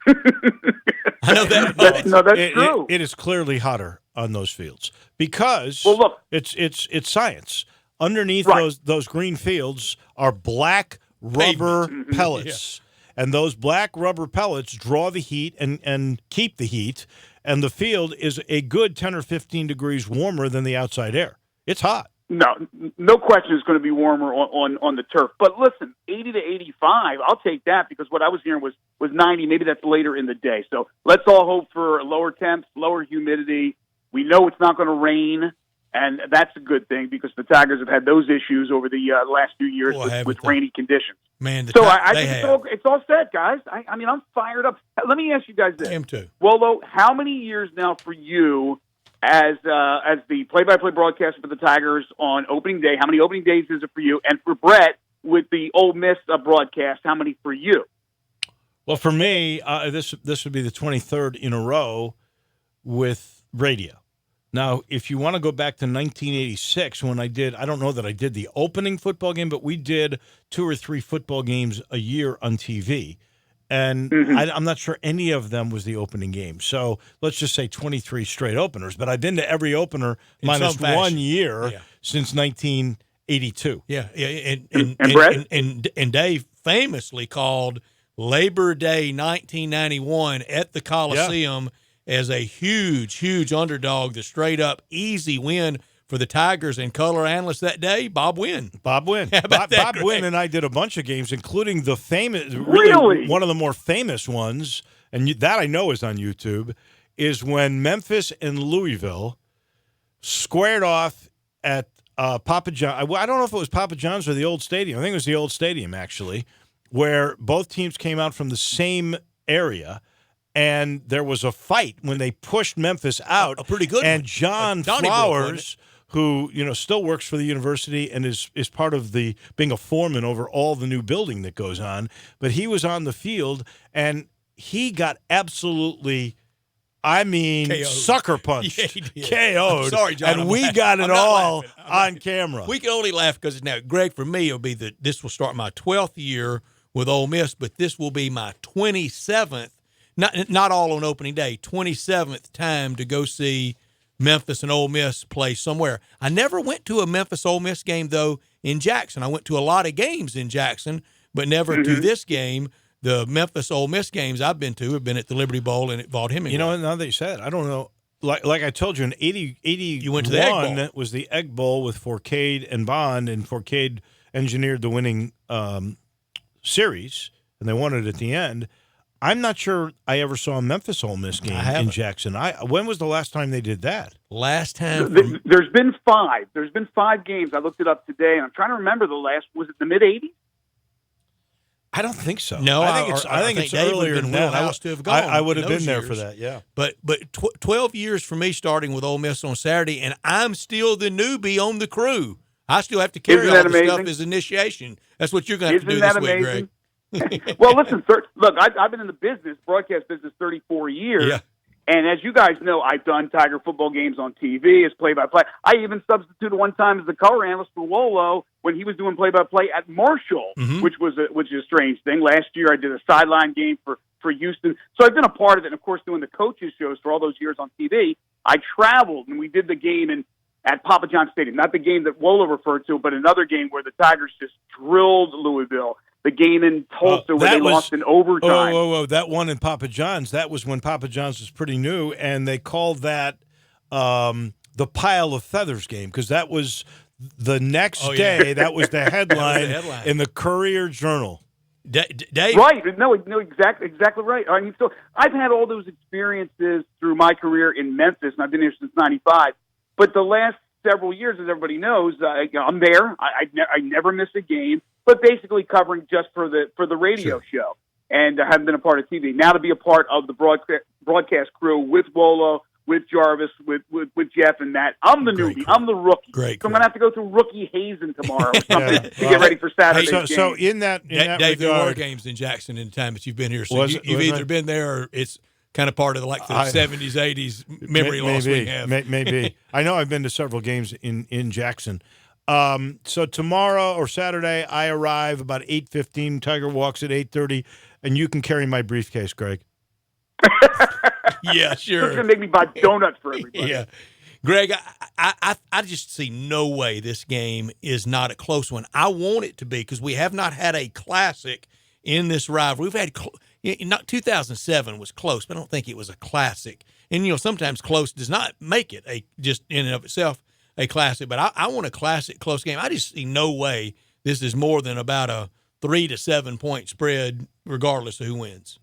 I know that. That's true. It is clearly hotter on those fields because it's science. Underneath those green fields are black rubber pellets. Yeah. And those black rubber pellets draw the heat and keep the heat. And the field is a good 10 or 15 degrees warmer than the outside air. It's hot. No question it's going to be warmer on the turf. But listen, 80 to 85, I'll take that because what I was hearing was 90. Maybe that's later in the day. So let's all hope for lower temps, lower humidity. We know it's not going to rain, and that's a good thing because the Tigers have had those issues over the last few years with rainy conditions. Man, I think it's all set, guys. I mean, I'm fired up. Let me ask you guys this. Him too. Wolo, how many years now for you as the play-by-play broadcaster for the Tigers on opening day? How many opening days is it for you? And for Brett, with the Ole Miss broadcast, how many for you? Well, for me, this would be the 23rd in a row with radio. Now, if you want to go back to 1986, when I don't know that I did the opening football game, but we did 2 or 3 football games a year on TV. And I'm not sure any of them was the opening game. So let's just say 23 straight openers. But I've been to every opener minus 1 year since 1982. Yeah, Brett? And Dave famously called Labor Day 1991 at the Coliseum as a huge, huge underdog, the straight-up easy win for the Tigers. And color analyst that day, Bob Wynn. Bob Wynn. Bob Wynn and I did a bunch of games, including the famous, Really? one of the more famous ones, and that I know is on YouTube, is when Memphis and Louisville squared off at Papa John. I don't know if it was Papa John's or the old stadium. I think it was the old stadium, actually, where both teams came out from the same area. And there was a fight when they pushed Memphis out. A pretty good and one. John Flowers, who still works for the university and is part of being a foreman over all the new building that goes on, but he was on the field and he got absolutely, KO'd. Sucker punched, KO'd. I'm sorry, John. And we got it all on camera. We can only laugh because now, Greg, for me, this will start my 12th year with Ole Miss, but this will be my 27th. Not all on opening day, 27th time to go see Memphis and Ole Miss play somewhere. I never went to a Memphis Ole Miss game, though, in Jackson. I went to a lot of games in Jackson, but never to this game. The Memphis Ole Miss games I've been to have been at the Liberty Bowl and at Vaught Hemingway. Now that you said it, I don't know. Like I told you, in 80, you went to the Egg Bowl. Was the Egg Bowl with Forcade and Bond, and Forcade engineered the winning series, and they won it at the end. I'm not sure I ever saw a Memphis Ole Miss game in Jackson. When was the last time they did that? Last time? There's been 5. There's been 5 games. I looked it up today, and I'm trying to remember the last. Was it the mid-'80s? I don't think so. No, I think it's earlier than that. I would have been there for that, yeah. But 12 years for me starting with Ole Miss on Saturday, and I'm still the newbie on the crew. I still have to carry all the stuff as initiation. That's what you're going to have to do this week, Greg. Well, listen, look, I've been in the broadcast business 34 years. Yeah. And as you guys know, I've done Tiger football games on TV as play-by-play. I even substituted one time as the color analyst for Wolo when he was doing play-by-play at Marshall, which is a strange thing. Last year, I did a sideline game for Houston. So I've been a part of it, and, of course, doing the coaches shows for all those years on TV. I traveled, and we did the game at Papa John's Stadium, not the game that Wolo referred to, but another game where the Tigers just drilled Louisville. The game in Tulsa where they lost in overtime. Oh, that one in Papa John's, that was when Papa John's was pretty new, and they called that the Pile of Feathers game because that was the next day. That was the headline, in the Courier-Journal. Dave? Right. No, exactly right. I mean, so I've had all those experiences through my career in Memphis, and I've been here since '95. But the last several years, as everybody knows, I'm there. I never miss a game, but basically covering just for the radio show, and I haven't been a part of TV. Now to be a part of the broadcast crew with Wolo, with Jarvis, with Jeff and Matt. I'm the newbie. I'm the rookie. Great. So I'm going to have to go through rookie hazing tomorrow or something to get ready for Saturday's game. So in that Dave, there regard, were games in Jackson in the time that you've been here. So you've either been there or it's kind of part of the 70s, 80s memory loss we have. Maybe. I know I've been to several games in Jackson. So tomorrow or Saturday, I arrive about 8:15. Tiger walks at 8:30, and you can carry my briefcase, Greg. Yeah, sure. It's going to make me buy donuts for everybody. Yeah. Greg, I just see no way this game is not a close one. I want it to be because we have not had a classic in this rivalry. We've had not 2007 was close, but I don't think it was a classic. And sometimes close does not make it just in and of itself a classic. But I want a classic close game. I just see no way this is more than about a 3 to 7 point spread, regardless of who wins.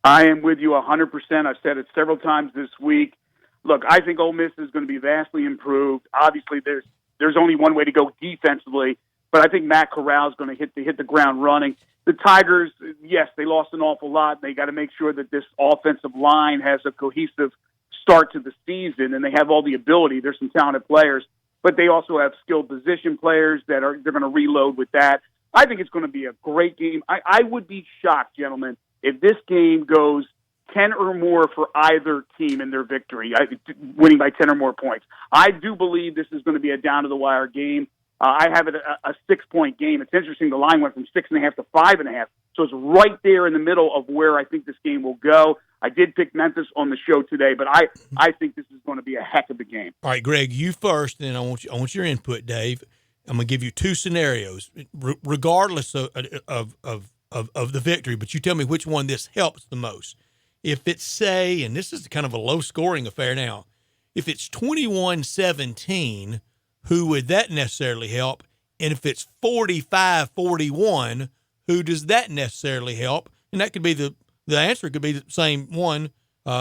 I am with you 100%. I've said it several times this week. Look, I think Ole Miss is going to be vastly improved. Obviously, there's only one way to go defensively, but I think Matt Corral is going to hit the ground running. The Tigers, yes, they lost an awful lot. They got to make sure that this offensive line has a cohesive start to the season, and they have all the ability. There's some talented players, but they also have skilled position players they're going to reload with that. I think it's going to be a great game. I would be shocked, gentlemen, if this game goes 10 or more for either team in their victory, winning by 10 or more points. I do believe this is going to be a down-to-the-wire game. I have it a 6-point game. It's interesting. The line went from 6.5 to 5.5, so it's right there in the middle of where I think this game will go. I did pick Memphis on the show today, but I think this is going to be a heck of a game. All right, Greg, you first, and I want your input, Dave. I'm going to give you two scenarios, regardless of the victory, but you tell me which one this helps the most. If it's, say, and this is kind of a low-scoring affair now, if it's 21-17, who would that necessarily help? And if it's 45-41, who does that necessarily help? And that could be the answer could be the same one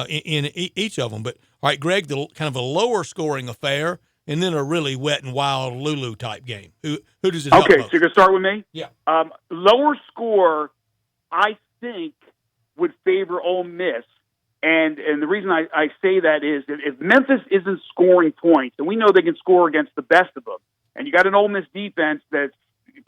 in each of them. But, all right, Greg, the kind of a lower-scoring affair, and then a really wet and wild Lulu type game. Who does it help Okay, most? so you're going to start with me? Yeah. Lower score, I think, would favor Ole Miss. And the reason I say that is if Memphis isn't scoring points, and we know they can score against the best of them, and you got an Ole Miss defense that's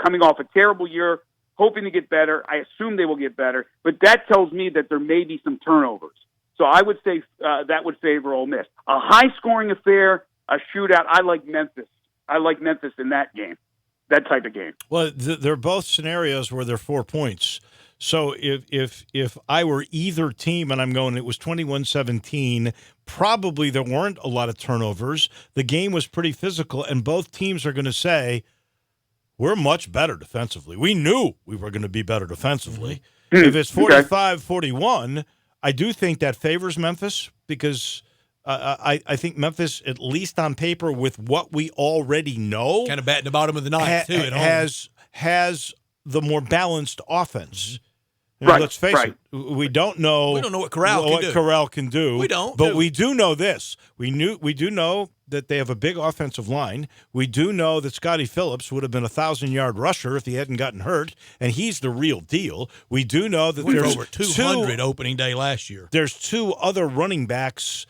coming off a terrible year, hoping to get better. I assume they will get better, but that tells me that there may be some turnovers. So I would say that would favor Ole Miss. A high-scoring affair, a shootout, I like Memphis. I like Memphis in that game, that type of game. Well, they're both scenarios where they're 4 points. So if I were either team and I'm going, it was 21-17, probably there weren't a lot of turnovers. The game was pretty physical, and both teams are going to say, we're much better defensively. We knew we were going to be better defensively. If it's 45-41, I do think that favors Memphis because I think Memphis, at least on paper, with what we already know, kind of batting the bottom of the ninth, too, at home. has the more balanced offense. Right, let's face it, we don't know what Corral can do. We don't. But we do know this. We do know that they have a big offensive line. We do know that Scotty Phillips would have been a 1,000-yard rusher if he hadn't gotten hurt, and he's the real deal. We do know that there's over 200 opening day last year. There's two other running backs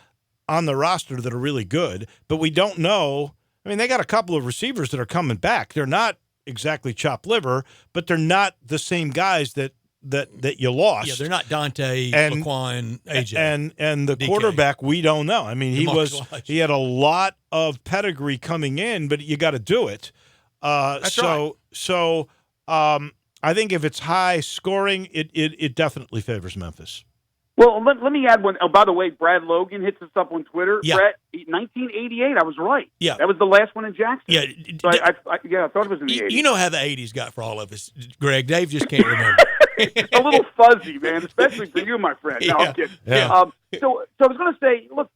on the roster that are really good, but we don't know. I mean, they got a couple of receivers that are coming back. They're not exactly chopped liver, but they're not the same guys that you lost. Yeah, they're not Dante, Laquan, AJ. And the DK. quarterback, we don't know. I mean, he had a lot of pedigree coming in, but you got to do it. That's right. So I think if it's high scoring, it definitely favors Memphis. Well, let me add one. Oh, by the way, Brad Logan hits us up on Twitter. Yeah. Brett, 1988, I was right. Yeah. That was the last one in Jackson. Yeah. So I thought it was in the 80s. You know how the 80s got for all of us, Greg. Dave just can't remember. A little fuzzy, man, especially for you, my friend. No, I'm kidding. Yeah. So I was going to say, look,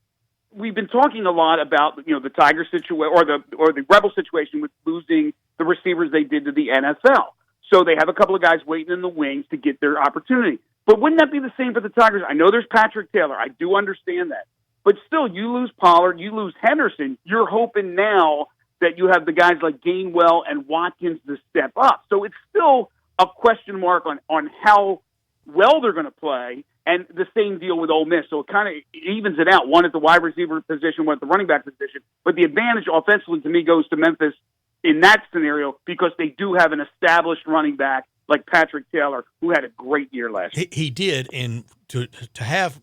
we've been talking a lot about the Tiger situation or the Rebel situation with losing the receivers they did to the NFL. So they have a couple of guys waiting in the wings to get their opportunity. But wouldn't that be the same for the Tigers? I know there's Patrick Taylor. I do understand that. But still, you lose Pollard, you lose Henderson. You're hoping now that you have the guys like Gainwell and Watkins to step up. So it's still a question mark on how well they're going to play, and the same deal with Ole Miss. So it kind of evens it out. One at the wide receiver position, one at the running back position. But the advantage offensively to me goes to Memphis in that scenario because they do have an established running back like Patrick Taylor, who had a great year last year. He did, and to have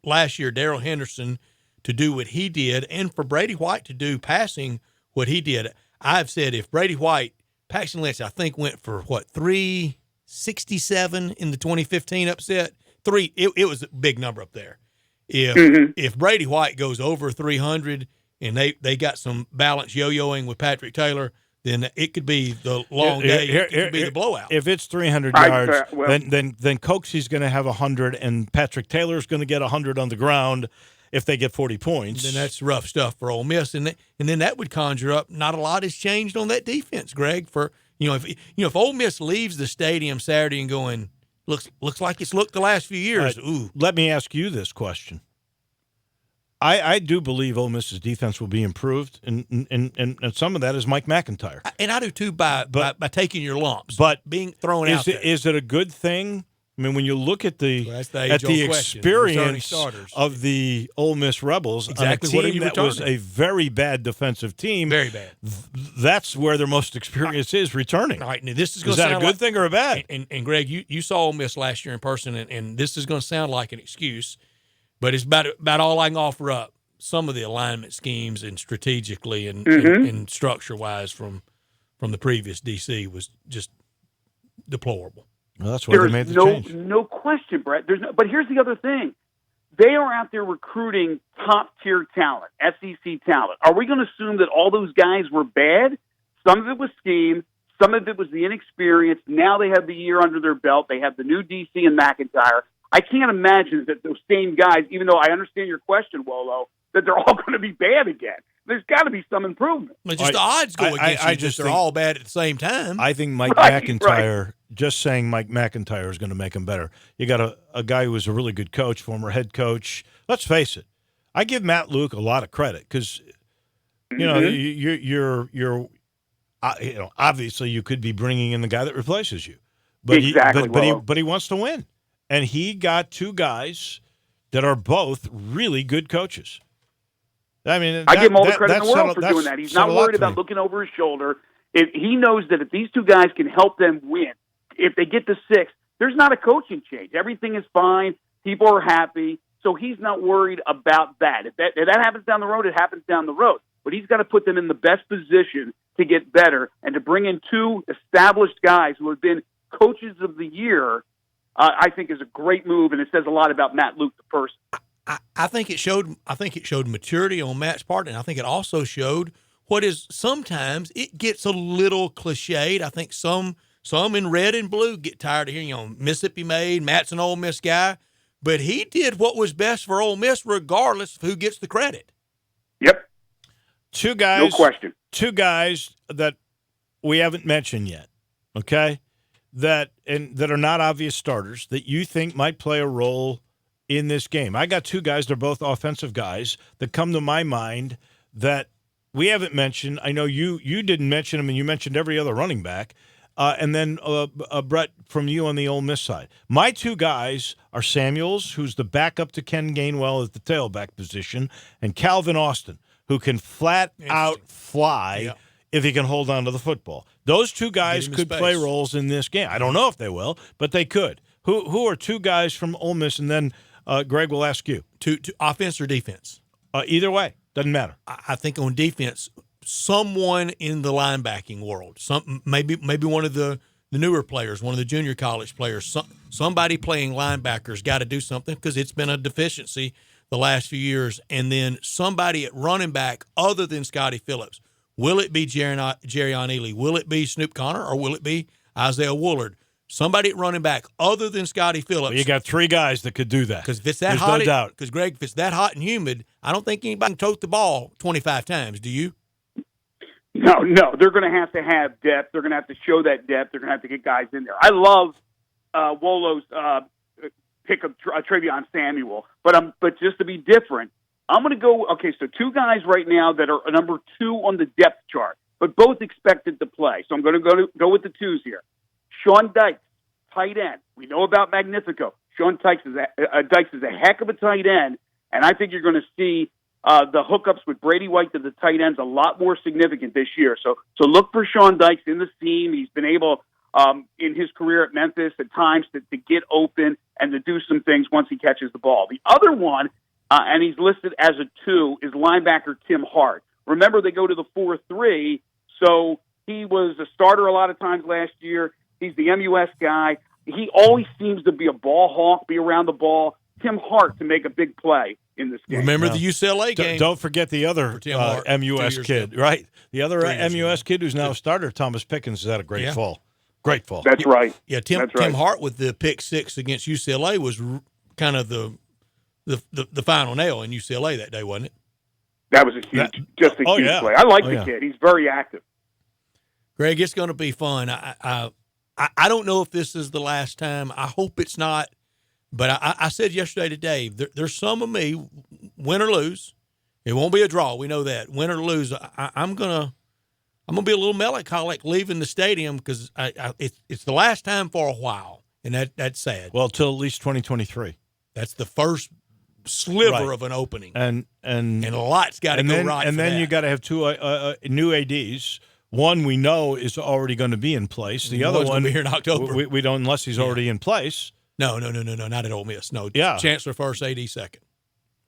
last year Darrell Henderson to do what he did, and for Brady White to do passing what he did. I've said if Brady White, Paxton Lynch, I think went for 367 in the 2015 upset. It was a big number up there. If Brady White goes over 300 and they got some balance yo-yoing with Patrick Taylor, then it could be the long day. It could be the blowout. If it's 300 yards, then Coxie's going to have 100, and Patrick Taylor's going to get 100 on the ground if they get 40 points. Then that's rough stuff for Ole Miss, and then that would conjure up. Not a lot has changed on that defense, Greg. If Ole Miss leaves the stadium Saturday and going looks like it's looked the last few years. Let me ask you this question. I do believe Ole Miss's defense will be improved, and some of that is Mike McIntyre. And I do too by taking your lumps, but being thrown out there. Is it a good thing? I I mean, when you look at the experience of the Ole Miss Rebels exactly on a team that was a very bad defensive team, very bad. That's where their most experience is returning. All right, now this is that a good thing or a bad? And Greg, you saw Ole Miss last year in person, and this is going to sound like an excuse, but it's about all I can offer up. Some of the alignment schemes and strategically and structure wise from the previous DC was just deplorable. Well, that's why they made the change. No question, Brett. But here's the other thing. They are out there recruiting top-tier talent, SEC talent. Are we going to assume that all those guys were bad? Some of it was scheme. Some of it was the inexperience. Now they have the year under their belt. They have the new DC and McIntyre. I can't imagine that those same guys, even though I understand your question, Wolo, that they're all going to be bad again. There's got to be some improvement. But just the odds go against you. Just they're all bad at the same time. I think Mike McIntyre, just saying Mike McIntyre is going to make him better. You got a guy who was a really good coach, former head coach. Let's face it. I give Matt Luke a lot of credit because, you're obviously you could be bringing in the guy that replaces you. But he wants to win. And he got two guys that are both really good coaches. I mean, I give him all the credit in the world for doing that. He's not worried about looking over his shoulder. He knows that if these two guys can help them win, if they get to 6, there's not a coaching change. Everything is fine. People are happy. So he's not worried about that. If that happens down the road, it happens down the road. But he's got to put them in the best position to get better and to bring in two established guys who have been coaches of the year, I think is a great move, and it says a lot about Matt Luke, the person. I think it showed maturity on Matt's part, and I think it also showed what is sometimes it gets a little cliched. I think some in red and blue get tired of hearing, Mississippi made, Matt's an Ole Miss guy, but he did what was best for Ole Miss regardless of who gets the credit. Yep. Two guys. No question. Two guys that we haven't mentioned yet, okay, that are not obvious starters that you think might play a role in this game. I got two guys, they're both offensive guys, that come to my mind that we haven't mentioned. I know you didn't mention them, and you mentioned every other running back. And then Brett, from you on the Ole Miss side. My two guys are Samuels, who's the backup to Ken Gainwell at the tailback position, and Calvin Austin, who can flat out fly if he can hold on to the football. Those two guys could play roles in this game. I don't know if they will, but they could. Who are two guys from Ole Miss? And then Greg will ask you. To offense or defense? Either way. Doesn't matter. I think on defense, someone in the linebacking world, maybe one of the newer players, one of the junior college players, somebody playing linebackers got to do something because it's been a deficiency the last few years. And then somebody at running back other than Scotty Phillips. Will it be Jerrion Ely? Will it be Snoop Connor? Or will it be Isaiah Woolard? Somebody at running back other than Scotty Phillips. Well, you got three guys that could do that. Because if it's that There's hot, no doubt. Because Greg, if it's that hot and humid, I don't think anybody can tote the ball 25 times. Do you? No. They're going to have depth. They're going to have to show that depth. They're going to have to get guys in there. I love Wolo's pick of Travion Samuel, but just to be different, I'm going to go. Okay, so two guys right now that are number 2 on the depth chart, but both expected to play. So I'm going to go with the 2s here. Sean Dykes, tight end. We know about Magnifico. Sean Dykes is a heck of a tight end, and I think you're going to see the hookups with Brady White to the tight ends a lot more significant this year. So look for Sean Dykes in the seam. He's been able in his career at Memphis at times to get open and to do some things once he catches the ball. The other one, and he's listed as a 2, is linebacker Tim Hart. Remember, they go to the 4-3, so he was a starter a lot of times last year. He's the MUS guy. He always seems to be a ball hawk, be around the ball. Tim Hart to make a big play in this game. Remember the UCLA game. Don't forget the other MUS kid, right? The other MUS kid who's now a starter, Thomas Pickens, has had a great fall. Great fall. That's right. Yeah, Tim Hart with the pick 6 against UCLA was kind of the final nail in UCLA that day, wasn't it? That was a huge play. I like the kid. He's very active. Greg, it's going to be fun. I don't know if this is the last time. I hope it's not. But I said yesterday to Dave, there's some of me, win or lose. It won't be a draw. We know that. Win or lose, I'm gonna be a little melancholic leaving the stadium because it's the last time for a while. And that's sad. Well, till at least 2023. That's the first sliver of an opening. And a lot's got to go right. And then you got to have two new ADs. One we know is already going to be in place. The other one will be here in October. We don't, unless he's already in place. No, not at Ole Miss. No, yeah. Chancellor first, AD second.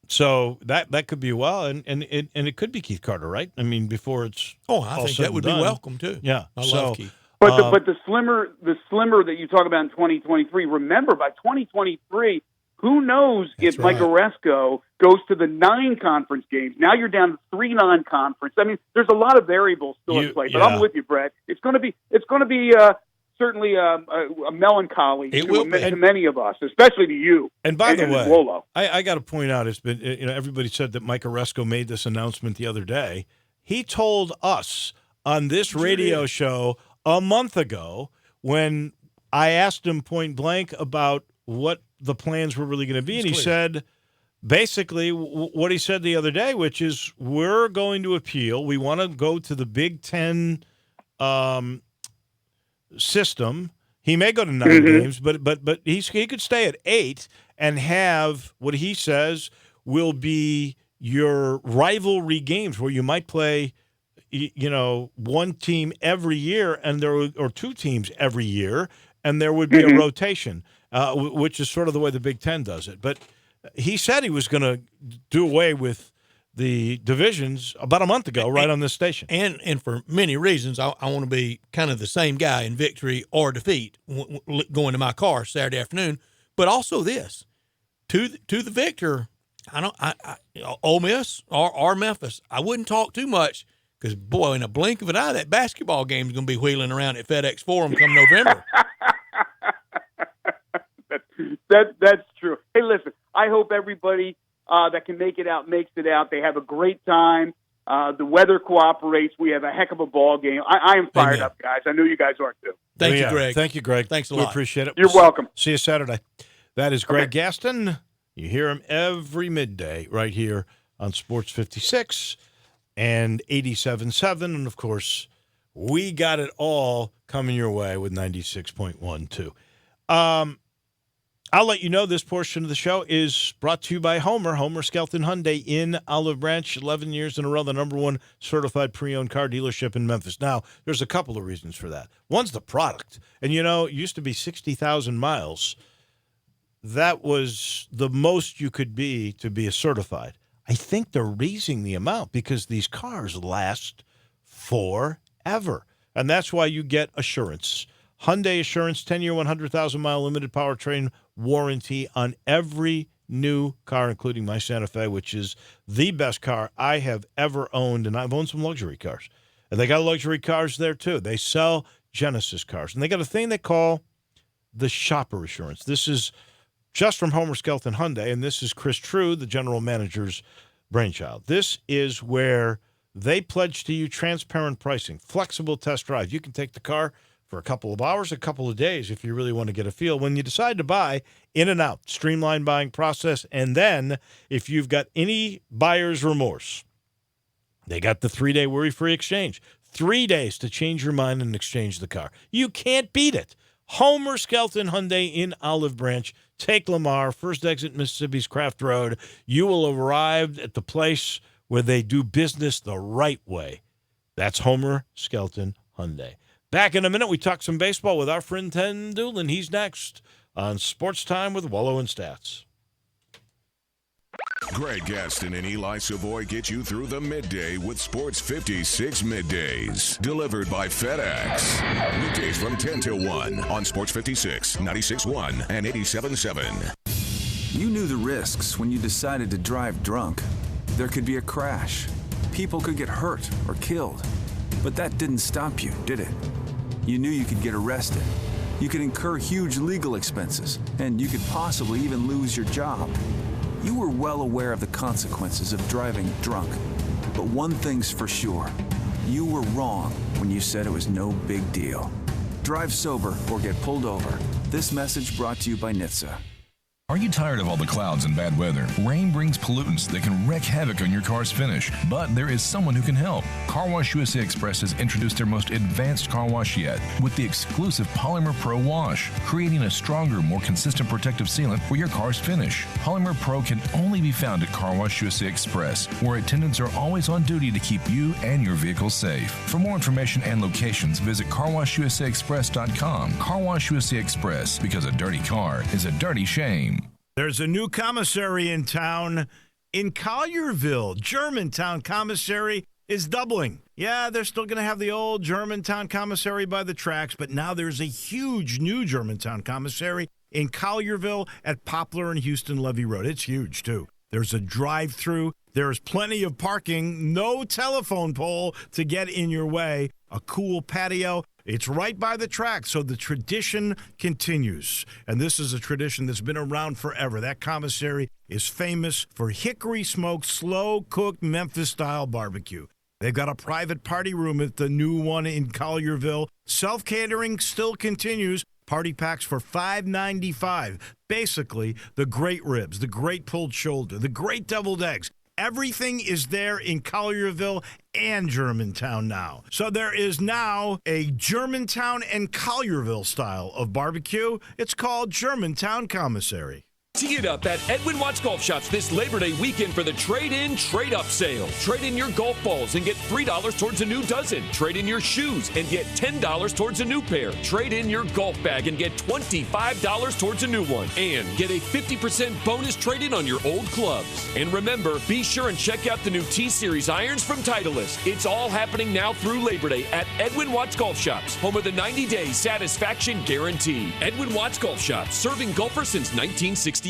So that could be and it could be Keith Carter, right? I mean, before it's I think that would be welcome too. Yeah, I love Keith. But the slimmer that you talk about in 2023. Remember, by 2023, who knows if Mike Oresco goes to the 9 conference games? Now you're down to 3 non-conference. I mean, there's a lot of variables still in play. But I'm with you, Brett. It's going to be certainly a melancholy to many of us, especially to you. And by the way, Wolo. I got to point out, it's been everybody said that Mike Oresco made this announcement the other day. He told us on this radio show a month ago when I asked him point blank about what the plans were really going to be, and he said basically what he said the other day, which is we're going to appeal. We want to go to the Big Ten system. He may go to 9 games, but he could stay at 8 and have what he says will be your rivalry games where you might play, one team every year or 2 teams every year, and there would be a rotation, which is sort of the way the Big Ten does it. But he said he was going to do away with the divisions about a month ago, right on this station. And for many reasons, I want to be kind of the same guy in victory or defeat going to my car Saturday afternoon. But also this, to the victor, Ole Miss or Memphis, I wouldn't talk too much because, boy, in a blink of an eye, that basketball game is going to be wheeling around at FedEx Forum come November. That's true. Hey, listen, I hope everybody that can make it out makes it out. They have a great time. The weather cooperates. We have a heck of a ball game. I am fired up, guys. I know you guys are too. Thank you, Greg. Thank you, Greg. Thanks a lot. We appreciate it. You're welcome. See you Saturday. That is Greg Gaston. You hear him every midday right here on Sports 56 and 87.7. And, of course, we got it all coming your way with 96.1, too. I'll let you know this portion of the show is brought to you by Homer Skelton Hyundai in Olive Branch, 11 years in a row, the #1 certified pre-owned car dealership in Memphis. Now, there's a couple of reasons for that. One's the product. And, it used to be 60,000 miles. That was the most you could be to be a certified. I think they're raising the amount because these cars last forever. And that's why you get assurance. Hyundai Assurance, 10-year, 100,000-mile limited powertrain warranty on every new car, including my Santa Fe, which is the best car I have ever owned, and I've owned some luxury cars. And they got luxury cars there, too. They sell Genesis cars. And they got a thing they call the Shopper Assurance. This is just from Homer Skelton Hyundai, and this is Chris True, the general manager's brainchild. This is where they pledge to you transparent pricing, flexible test drive. You can take the car for a couple of hours, a couple of days, if you really want to get a feel. When you decide to buy, in and out, streamlined buying process. And then if you've got any buyer's remorse, they got the 3-day worry-free exchange. 3 days to change your mind and exchange the car. You can't beat it. Homer Skelton Hyundai in Olive Branch. Take Lamar, first exit Mississippi's Craft Road. You will arrive at the place where they do business the right way. That's Homer Skelton Hyundai. Back in a minute, we talk some baseball with our friend Ken Doolin. He's next on Sports Time with Wolo and Stats. Greg Gaston and Eli Savoy get you through the midday with Sports 56 Middays. Delivered by FedEx. Weekdays from 10 till 1 on Sports 56, 96.1 and 87.7. You knew the risks when you decided to drive drunk. There could be a crash. People could get hurt or killed. But that didn't stop you, did it? You knew you could get arrested. You could incur huge legal expenses, and you could possibly even lose your job. You were well aware of the consequences of driving drunk. But one thing's for sure. You were wrong when you said it was no big deal. Drive sober or get pulled over. This message brought to you by NHTSA. Are you tired of all the clouds and bad weather? Rain brings pollutants that can wreak havoc on your car's finish, but there is someone who can help. Car Wash USA Express has introduced their most advanced car wash yet with the exclusive Polymer Pro Wash, creating a stronger, more consistent protective sealant for your car's finish. Polymer Pro can only be found at Car Wash USA Express, where attendants are always on duty to keep you and your vehicle safe. For more information and locations, visit carwashusaexpress.com. Car Wash USA Express, because a dirty car is a dirty shame. There's a new commissary in town in Collierville. Germantown Commissary is doubling. Yeah, they're still going to have the old Germantown Commissary by the tracks, but now there's a huge new Germantown Commissary in Collierville at Poplar and Houston Levee Road. It's huge, too. There's a drive-through. There's plenty of parking. No telephone pole to get in your way. A cool patio. It's right by the track, so the tradition continues. And this is a tradition that's been around forever. That commissary is famous for hickory-smoked, slow-cooked Memphis-style barbecue. They've got a private party room at the new one in Collierville. Self-catering still continues. Party packs for $5.95. Basically, the great ribs, the great pulled shoulder, the great deviled eggs. Everything is there in Collierville and Germantown now. So there is now a Germantown and Collierville style of barbecue. It's called Germantown Commissary. Tee it up at Edwin Watts Golf Shops this Labor Day weekend for the trade-in, trade-up sale. Trade in your golf balls and get $3 towards a new dozen. Trade in your shoes and get $10 towards a new pair. Trade in your golf bag and get $25 towards a new one. And get a 50% bonus trade-in on your old clubs. And remember, be sure and check out the new T-Series irons from Titleist. It's all happening now through Labor Day at Edwin Watts Golf Shops, home of the 90-day satisfaction guarantee. Edwin Watts Golf Shops, serving golfers since 1968.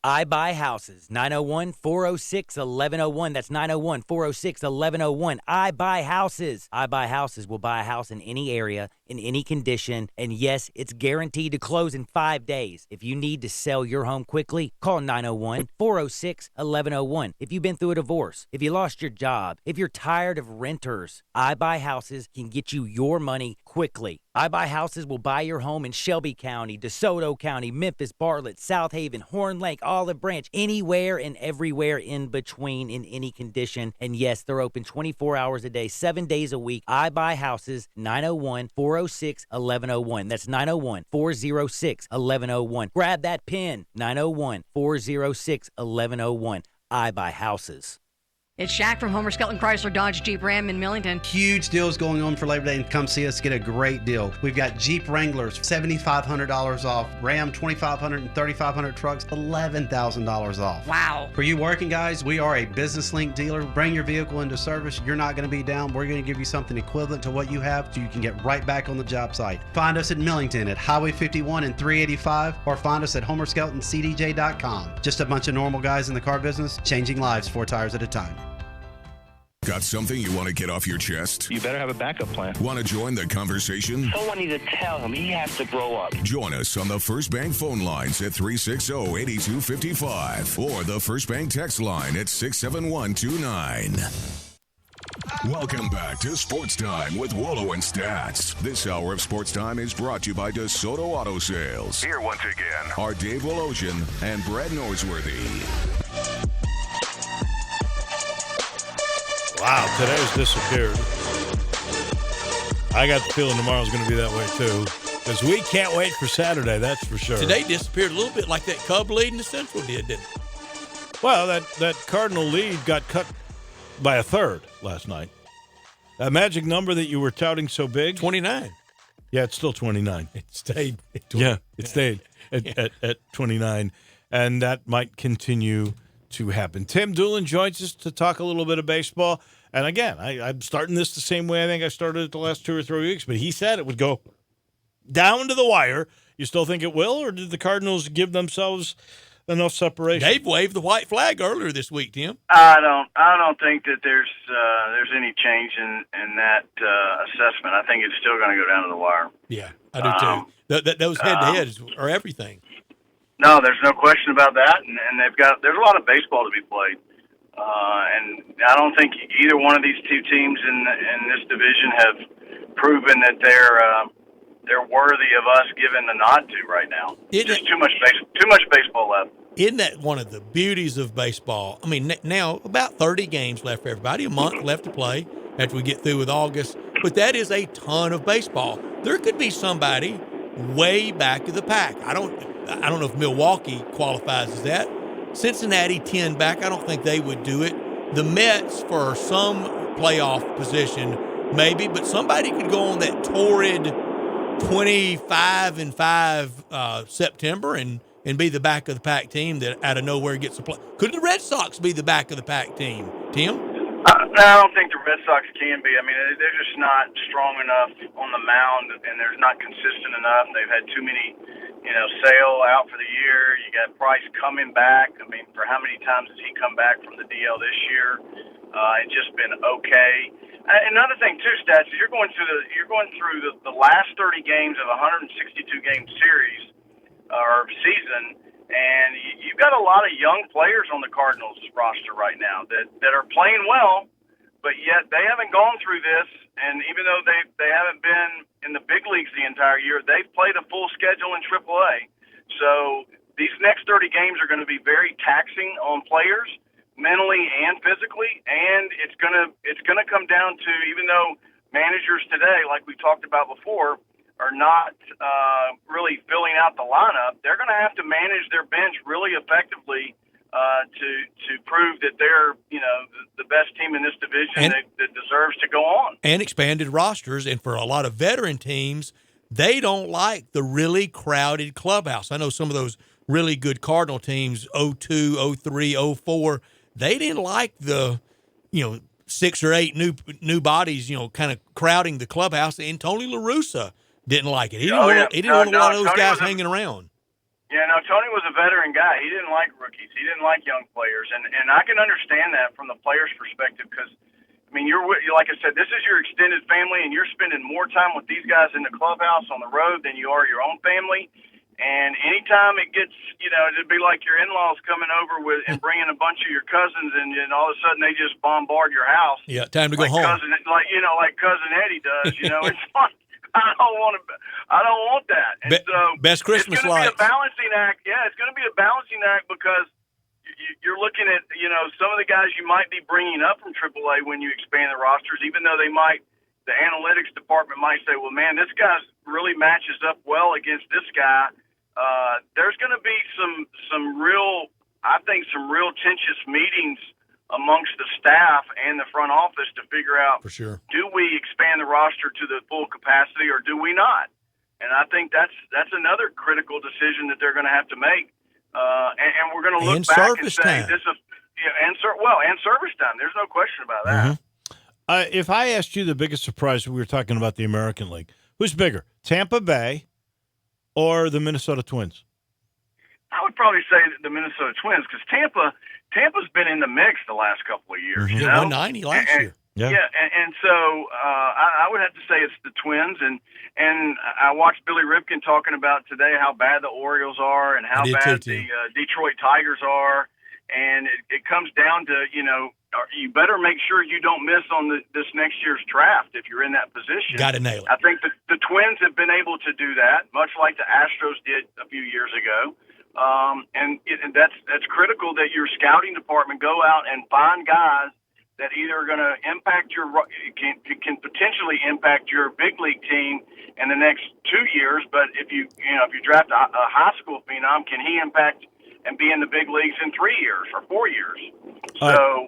I Buy Houses, 901-406-1101. That's 901-406-1101. I Buy Houses. I Buy Houses will buy a house in any area, in any condition, and yes, it's guaranteed to close in 5 days. If you need to sell your home quickly, call 901-406-1101. If you've been through a divorce, if you lost your job, if you're tired of renters, I Buy Houses can get you your money quickly. I Buy Houses will buy your home in Shelby County, DeSoto County, Memphis, Bartlett, South Haven, Horn Lake, Olive Branch, anywhere and everywhere in between in any condition. And yes, they're open 24 hours a day, 7 days a week. I Buy Houses, 901-406-1101. That's 901-406-1101. Grab that pen, 901-406-1101. I Buy Houses. It's Shaq from Homer Skelton Chrysler Dodge Jeep Ram in Millington. Huge deals going on for Labor Day, and come see us get a great deal. We've got Jeep Wranglers, $7,500 off. Ram, $2,500 and $3,500 trucks, $11,000 off. Wow. For you working guys, we are a business link dealer. Bring your vehicle into service. You're not going to be down. We're going to give you something equivalent to what you have so you can get right back on the job site. Find us in Millington at Highway 51 and 385, or find us at HomerSkeltonCDJ.com. Just a bunch of normal guys in the car business, changing lives 4 tires at a time. Got something you want to get off your chest? You better have a backup plan. Want to join the conversation? Someone needs to tell him he has to grow up. Join us on the First Bank phone lines at 360-8255 or the First Bank text line at 67129. Welcome back to Sports Time with Wolo and Stats. This hour of Sports Time is brought to you by DeSoto Auto Sales. Here once again are Dave Wolosian and Brad Norsworthy. Wow, today's disappeared. I got the feeling tomorrow's going to be that way, too. Because we can't wait for Saturday, that's for sure. Today disappeared a little bit like that Cub lead in the Central did, didn't it? Well, that Cardinal lead got cut by a third last night. That magic number that you were touting so big. 29. Yeah, it's still 29. It stayed at 29. Yeah, it stayed at 29. And that might continue to happen. Tim Doolin joins us to talk a little bit of baseball. And again, I'm starting this the same way I think I started it the last 2 or 3 weeks, but he said it would go down to the wire. You still think it will, or did the Cardinals give themselves enough separation? Dave waved the white flag earlier this week, Tim. I don't think that there's any change in that assessment. I think it's still going to go down to the wire. Yeah, I do too. Those head-to-heads are everything. No, there's no question about that, and there's a lot of baseball to be played, and I don't think either one of these two teams in this division have proven that they're they're worthy of us giving the nod to right now. Just too much baseball left. Isn't that one of the beauties of baseball? I mean, now about 30 games left for everybody, a month left to play after we get through with August. But that is a ton of baseball. There could be somebody way back of the pack. I don't know if Milwaukee qualifies as that. Cincinnati 10 back. I don't think they would do it. The Mets for some playoff position maybe, but somebody could go on that torrid 25-5 September and be the back of the pack team that out of nowhere gets a play. Could the Red Sox be the back of the pack team, Tim? I don't think the Red Sox can be. I mean, they're just not strong enough on the mound, and they're not consistent enough. They've had too many, Sale out for the year. You got Price coming back. I mean, for how many times has he come back from the DL this year? It's just been okay. Another thing too, Stats, is you're going through the last 30 games of a 162 game series or season. And you've got a lot of young players on the Cardinals roster right now that are playing well, but yet they haven't gone through this. And even though they haven't been in the big leagues the entire year, they've played a full schedule in AAA. So these next 30 games are going to be very taxing on players, mentally and physically. And it's gonna come down to, even though managers today, like we talked about before, are not really filling out the lineup, they're going to have to manage their bench really effectively to prove that they're the best team in this division that deserves to go on. And expanded rosters, and for a lot of veteran teams, they don't like the really crowded clubhouse. I know some of those really good Cardinal teams, 02, 03, 04, they didn't like the 6 or 8 new bodies, kind of crowding the clubhouse, and Tony La Russa didn't like it. He didn't want a lot of those guys hanging around. Yeah, no, Tony was a veteran guy. He didn't like rookies. He didn't like young players. And I can understand that from the player's perspective because, I mean, you're like I said, this is your extended family, and you're spending more time with these guys in the clubhouse on the road than you are your own family. And anytime it gets, it'd be like your in-laws coming over and bringing a bunch of your cousins, and all of a sudden they just bombard your house. Yeah, time to go home. Like Cousin Eddie does. It's like, I don't want that. And so best Christmas lights. It's going to be a balancing act. Yeah, it's going to be a balancing act because you're looking at, some of the guys you might be bringing up from AAA when you expand the rosters, even though the analytics department might say, well, man, this guy really matches up well against this guy. There's going to be some real contentious meetings amongst the staff and the front office to figure out, for sure, do we expand the roster to the full capacity or do we not? And I think that's another critical decision that they're going to have to make. And we're going to look back and say this is and service time. There's no question about that. Mm-hmm. If I asked you the biggest surprise, we were talking about the American League, who's bigger, Tampa Bay or the Minnesota Twins? I would probably say the Minnesota Twins because Tampa's been in the mix the last couple of years. Mm-hmm. 190 last year. Yeah, and so I would have to say it's the Twins, and I watched Billy Ripken talking about today how bad the Orioles are and how bad the Detroit Tigers are, and it comes down to you better make sure you don't miss on this next year's draft if you're in that position. Got to nail it. I think the Twins have been able to do that, much like the Astros did a few years ago. And that's critical that your scouting department go out and find guys that either are going to impact can potentially impact your big league team in the next 2 years. But if you draft a high school phenom, can he impact and be in the big leagues in 3 years or 4 years? So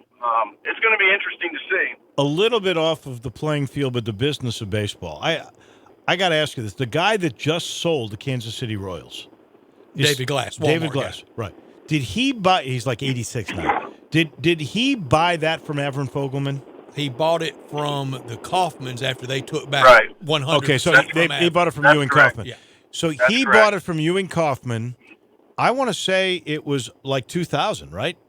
it's going to be interesting to see. A little bit off of the playing field, but the business of baseball. I got to ask you this: the guy that just sold the Kansas City Royals. David Glass. David Glass, right. Did he buy – he's like 86 now. Did he buy that from Avram Fogelman? He bought it from the Kaufmans after they took back 100. Okay, so he bought it from Ewing Kauffman. Yeah. So he bought it from Ewing Kauffman. I want to say it was like 2000, right?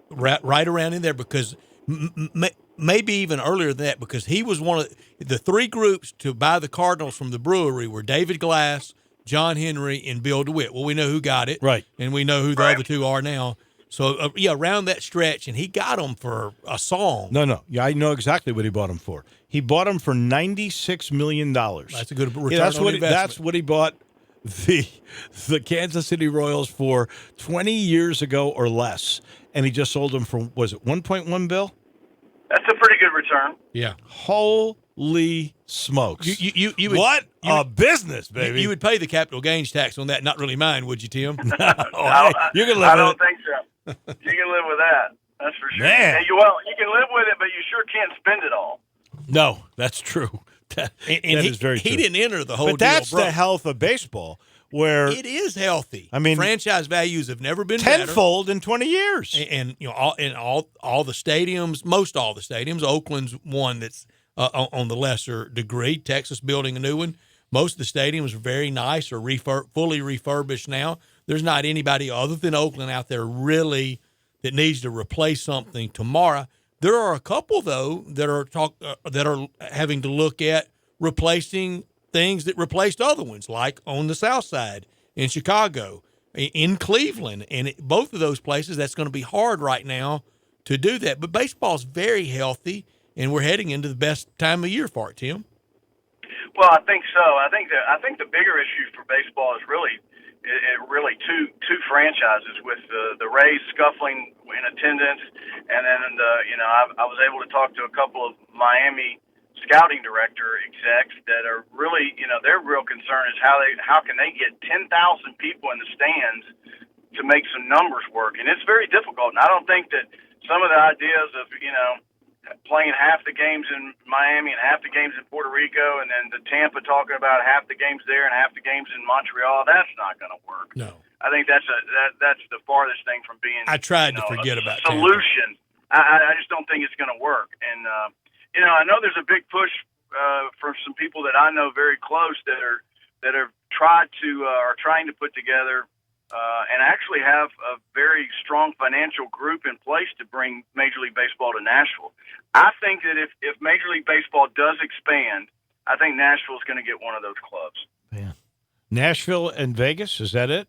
Right around in there because maybe even earlier than that because he was one of the 3 groups to buy the Cardinals from the brewery were David Glass, John Henry, and Bill DeWitt. Well, we know who got it. Right. And we know who the other 2 are now. So, around that stretch, and he got them for a song. No. Yeah, I know exactly what he bought them for. He bought them for $96 million. That's a good return that's on what investment. That's what he bought the Kansas City Royals for 20 years ago or less. And he just sold them for, was it 1.1 bill? That's a pretty good return. Yeah. Holy smokes. You would, what a business, baby. You would pay the capital gains tax on that, not really mind, would you, Tim? You can live I don't with it. think so. You can live with that. That's for sure. Man. And you can live with it, but you sure can't spend it all. No, that's true. That is very true. He didn't enter the whole But deal. that's the health of baseball, where it is healthy. I mean, franchise values have never been tenfold in 20 years. And all the stadiums, most all the stadiums. Oakland's one that's on the lesser degree. Texas building a new one. Most of the stadiums are very nice or fully refurbished now. There's not anybody other than Oakland out there really that needs to replace something tomorrow. There are a couple though that are having to look at replacing things that replaced other ones, like on the South Side in Chicago, in Cleveland, and both of those places. That's going to be hard right now to do that. But baseball's very healthy, and we're heading into the best time of year for it, Tim. Well, I think so. I think the bigger issue for baseball is really two franchises, with the Rays scuffling in attendance, and then I was able to talk to a couple of Miami scouting director execs that are really, their real concern is how can they get 10,000 people in the stands to make some numbers work, and it's very difficult. And I don't think that some of the ideas of playing half the games in Miami and half the games in Puerto Rico, and then the Tampa talking about half the games there and half the games in Montreal, that's not going to work. No. I think that's the farthest thing from being. I tried to forget about solution. I just don't think it's going to work. And I know there's a big push from some people that I know very close that are trying to put together and actually have a very strong financial group in place to bring Major League Baseball to Nashville. I think that if Major League Baseball does expand, I think Nashville is going to get one of those clubs. Man. Nashville and Vegas, is that it?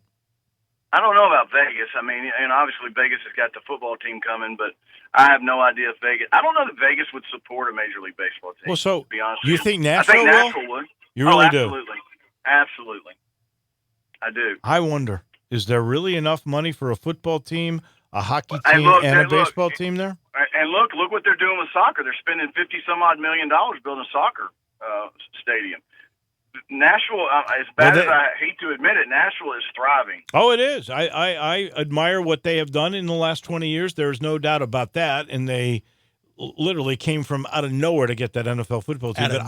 I don't know about Vegas. I mean, and obviously Vegas has got the football team coming, but I have no idea if Vegas. I don't know that Vegas would support a Major League Baseball team. Well, so to be honest, you with think you. Nashville I think Nashville would. You really do? Absolutely. I do. I wonder, is there really enough money for a football team, a hockey team, and a baseball team there? And look what they're doing with soccer. They're spending $50-some-odd million building a soccer stadium. Nashville, as bad as I hate to admit it, Nashville is thriving. Oh, it is. I admire what they have done in the last 20 years. There's no doubt about that. And they literally came from out of nowhere to get that NFL football team. But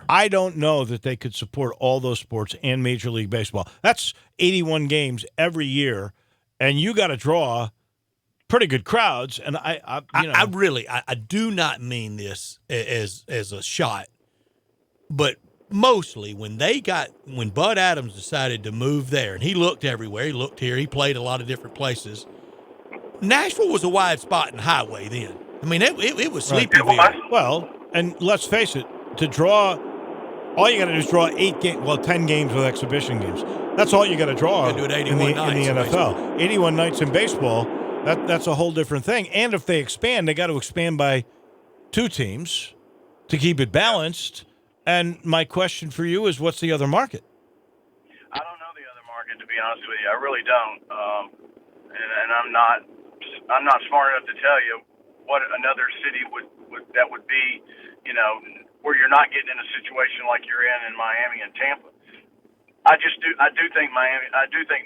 I don't know that they could support all those sports and Major League Baseball. That's 81 games every year, and you got to draw pretty good crowds. And I do not mean this as a shot, but mostly when Bud Adams decided to move there, and he looked everywhere, he looked here, he played a lot of different places. Nashville was a wide spot in highway then. I mean, it was Sleepyville. Right. Well, and let's face it, to draw, all you got to do is draw 10 games with exhibition games. That's all you got to draw do it in the NFL. 81 nights in baseball, that's a whole different thing. And if they expand, they got to expand by 2 teams to keep it balanced. And my question for you is, what's the other market? I don't know the other market, to be honest with you. I really don't, and I'm not smart enough to tell you what another city would be, where you're not getting in a situation like you're in Miami and Tampa. I do think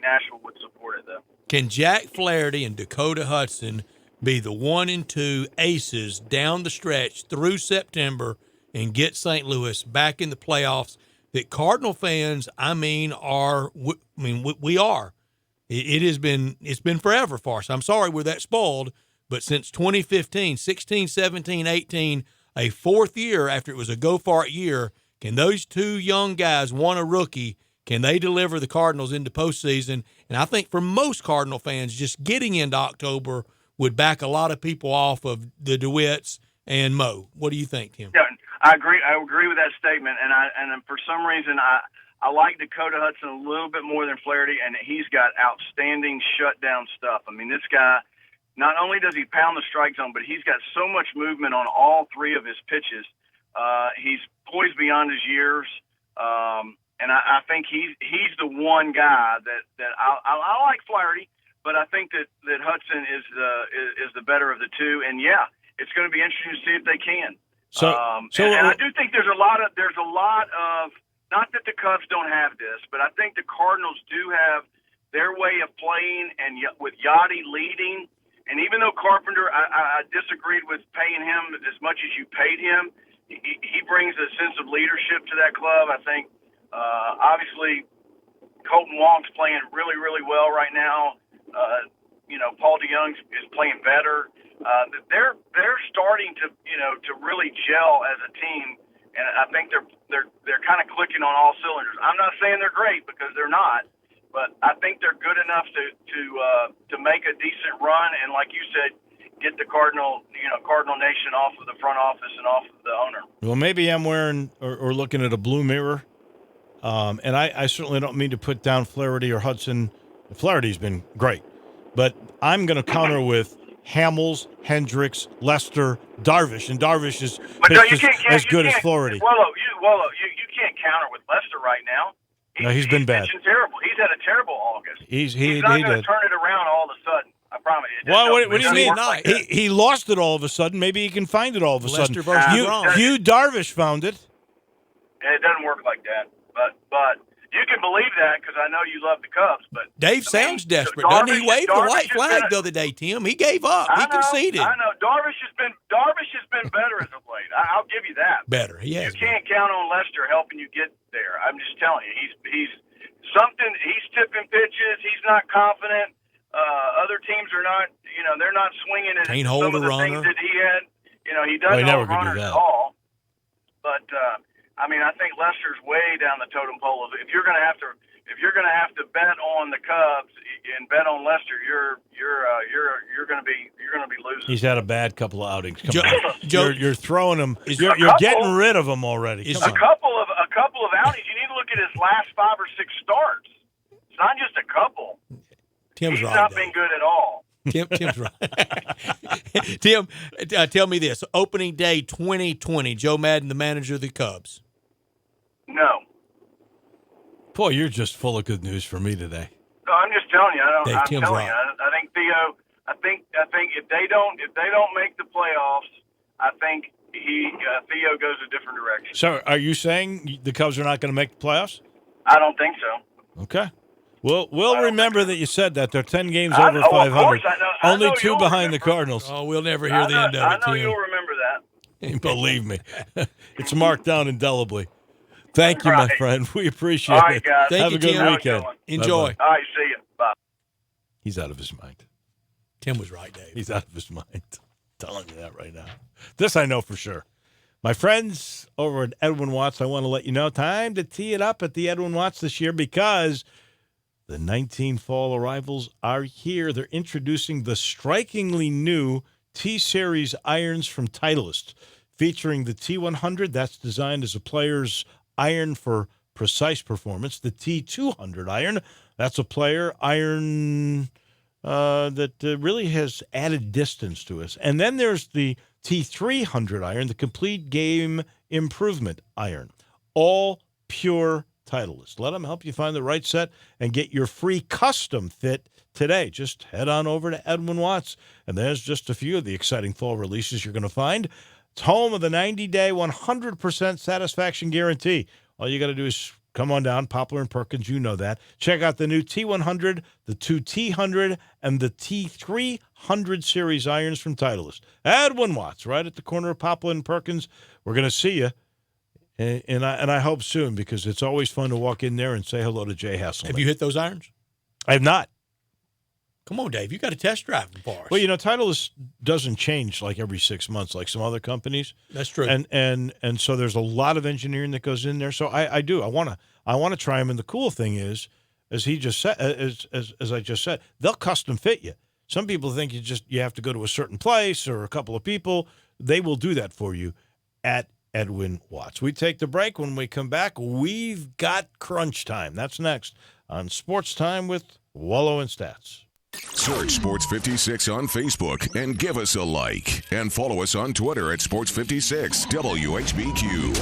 Nashville would support it, though. Can Jack Flaherty and Dakota Hudson be the 1 and 2 aces down the stretch through September and get St. Louis back in the playoffs that Cardinal fans, we are. It's been forever for us. I'm sorry we're that spoiled, but since 2015, 16, 17, 18, a 4th year after it was a go-for-it year, can those 2 young guys, one a rookie, can they deliver the Cardinals into postseason? And I think for most Cardinal fans, just getting into October would back a lot of people off of the DeWitts and Mo. What do you think, Tim? Yeah, I agree with that statement, and for some reason I like Dakota Hudson a little bit more than Flaherty, and he's got outstanding shutdown stuff. I mean, this guy, not only does he pound the strike zone, but he's got so much movement on all three of his pitches. He's poised beyond his years. And I think he's the one guy that I like Flaherty, but I think that Hudson is the better of the two. And yeah, it's going to be interesting to see if they can. And I do think there's a lot of not that the Cubs don't have this, but I think the Cardinals do have their way of playing, and with Yachty leading. And even though Carpenter, I disagreed with paying him as much as you paid him, he brings a sense of leadership to that club. I think, obviously, Colton Wong's playing really, really well right now. Paul DeYoung is playing better. They're starting to really gel as a team, and I think they're kind of clicking on all cylinders. I'm not saying they're great because they're not, but I think they're good enough to make a decent run, and like you said, get the Cardinal Nation off of the front office and off of the owner. Well, maybe I'm wearing or looking at a blue mirror, and I certainly don't mean to put down Flaherty or Hudson. Flaherty's been great, but I'm going to counter with Hamels, Hendricks, Lester, Darvish, and Darvish is as good as Flaherty. Wolo, you can't counter with Lester right now. He's been bad. Terrible. He's had a terrible August. He's not going to turn it around all of a sudden. I promise you. Well, what do you mean? He lost it all of a sudden. Maybe he can find it all of a sudden. You Darvish found it. It doesn't work like that. But you can believe that because I know you love the Cubs. But Dave sounds desperate, doesn't he? Waved the white flag the other day, Tim. He gave up. He conceded. I know. Darvish has been better as of late. I'll give you that. Better, he has. You can't count on Lester helping you get there. I'm just telling you, he's something. He's tipping pitches. He's not confident. Other teams are not. They're not swinging at Can't some hold of a the runner. things that he had. He doesn't hold runners at all. But I think Lester's way down the totem pole. If you're going to have to bet on the Cubs and bet on Lester, you're going to be losing. He's had a bad couple of outings. You're throwing him. You're getting rid of him already. A couple of outings. You need to look at his last 5 or 6 starts. It's not just a couple. He's not been good at all. Tim's right. Tim, tell me this. Opening day 2020, Joe Madden, the manager of the Cubs. No. Boy, you're just full of good news for me today. No, I'm just telling you. I think Theo. I think if they don't make the playoffs, I think Theo goes a different direction. So, are you saying the Cubs are not going to make the playoffs? I don't think so. Okay. We'll remember that you said that. They're 10 games over 500. Of course, I know Only 2 behind the Cardinals. Oh, we'll never hear the end of it, I know Tim. you'll remember that. Believe me. It's marked down indelibly. Thank you, my friend. We appreciate All right, it. guys. Have a good weekend. Enjoy. All right, see you. Bye. He's out of his mind. Tim was right, Dave. He's out of his mind. I'm telling you that right now. This I know for sure. My friends over at Edwin Watts, I want to let you know, time to tee it up at the Edwin Watts this year because the 19 fall arrivals are here. They're introducing the strikingly new T-Series irons from Titleist, featuring the T100 that's designed as a player's iron for precise performance, the T200 iron that's a player iron that really has added distance to us. And then there's the T300 iron, the complete game improvement iron, all pure Titleist. Let them help you find the right set and get your free custom fit today. Just head on over to Edwin Watts, and there's just a few of the exciting fall releases you're going to find. It's home of the 90-day, 100% satisfaction guarantee. All you got to do is come on down, Poplar and Perkins, you know that. Check out the new T100, the 2T100, and the T300 series irons from Titleist. Edwin Watts, right at the corner of Poplar and Perkins. We're going to see you. And I hope soon, because it's always fun to walk in there and say hello to Jay Hasselman. Have you hit those irons? I have not. Come on, Dave. You got to test drive them for us. Well, Titleist doesn't change like every 6 months like some other companies. That's true. And so there's a lot of engineering that goes in there. So I do. I want to try them. And the cool thing is, as he just said, as I just said, they'll custom fit you. Some people think you have to go to a certain place or a couple of people. They will do that for you at Edwin Watts. We take the break. When we come back, we've got Crunch Time. That's next on Sports Time with Wolo and Stats. Search Sports 56 on Facebook and give us a like. And follow us on Twitter at Sports 56 WHBQ.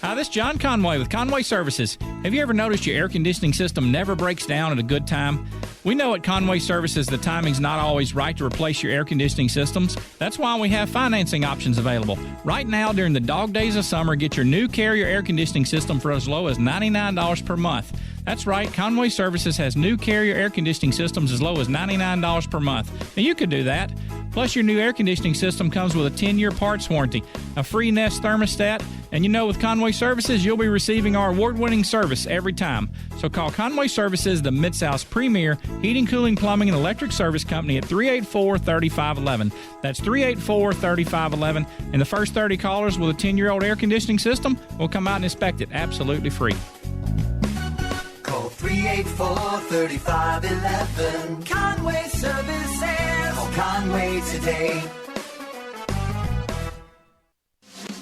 Hi, this is John Conway with Conway Services. Have you ever noticed your air conditioning system never breaks down at a good time? We know at Conway Services the timing's not always right to replace your air conditioning systems. That's why we have financing options available. Right now, during the dog days of summer, get your new Carrier air conditioning system for as low as $99 per month. That's right, Conway Services has new Carrier air conditioning systems as low as $99 per month. And you could do that. Plus, your new air conditioning system comes with a 10-year parts warranty, a free Nest thermostat, and you know with Conway Services, you'll be receiving our award-winning service every time. So call Conway Services, the Mid-South's premier heating, cooling, plumbing, and electric service company at 384-3511. That's 384-3511. And the first 30 callers with a 10-year-old air conditioning system will come out and inspect it absolutely free. Call 384-3511. Conway Services. Call Conway today.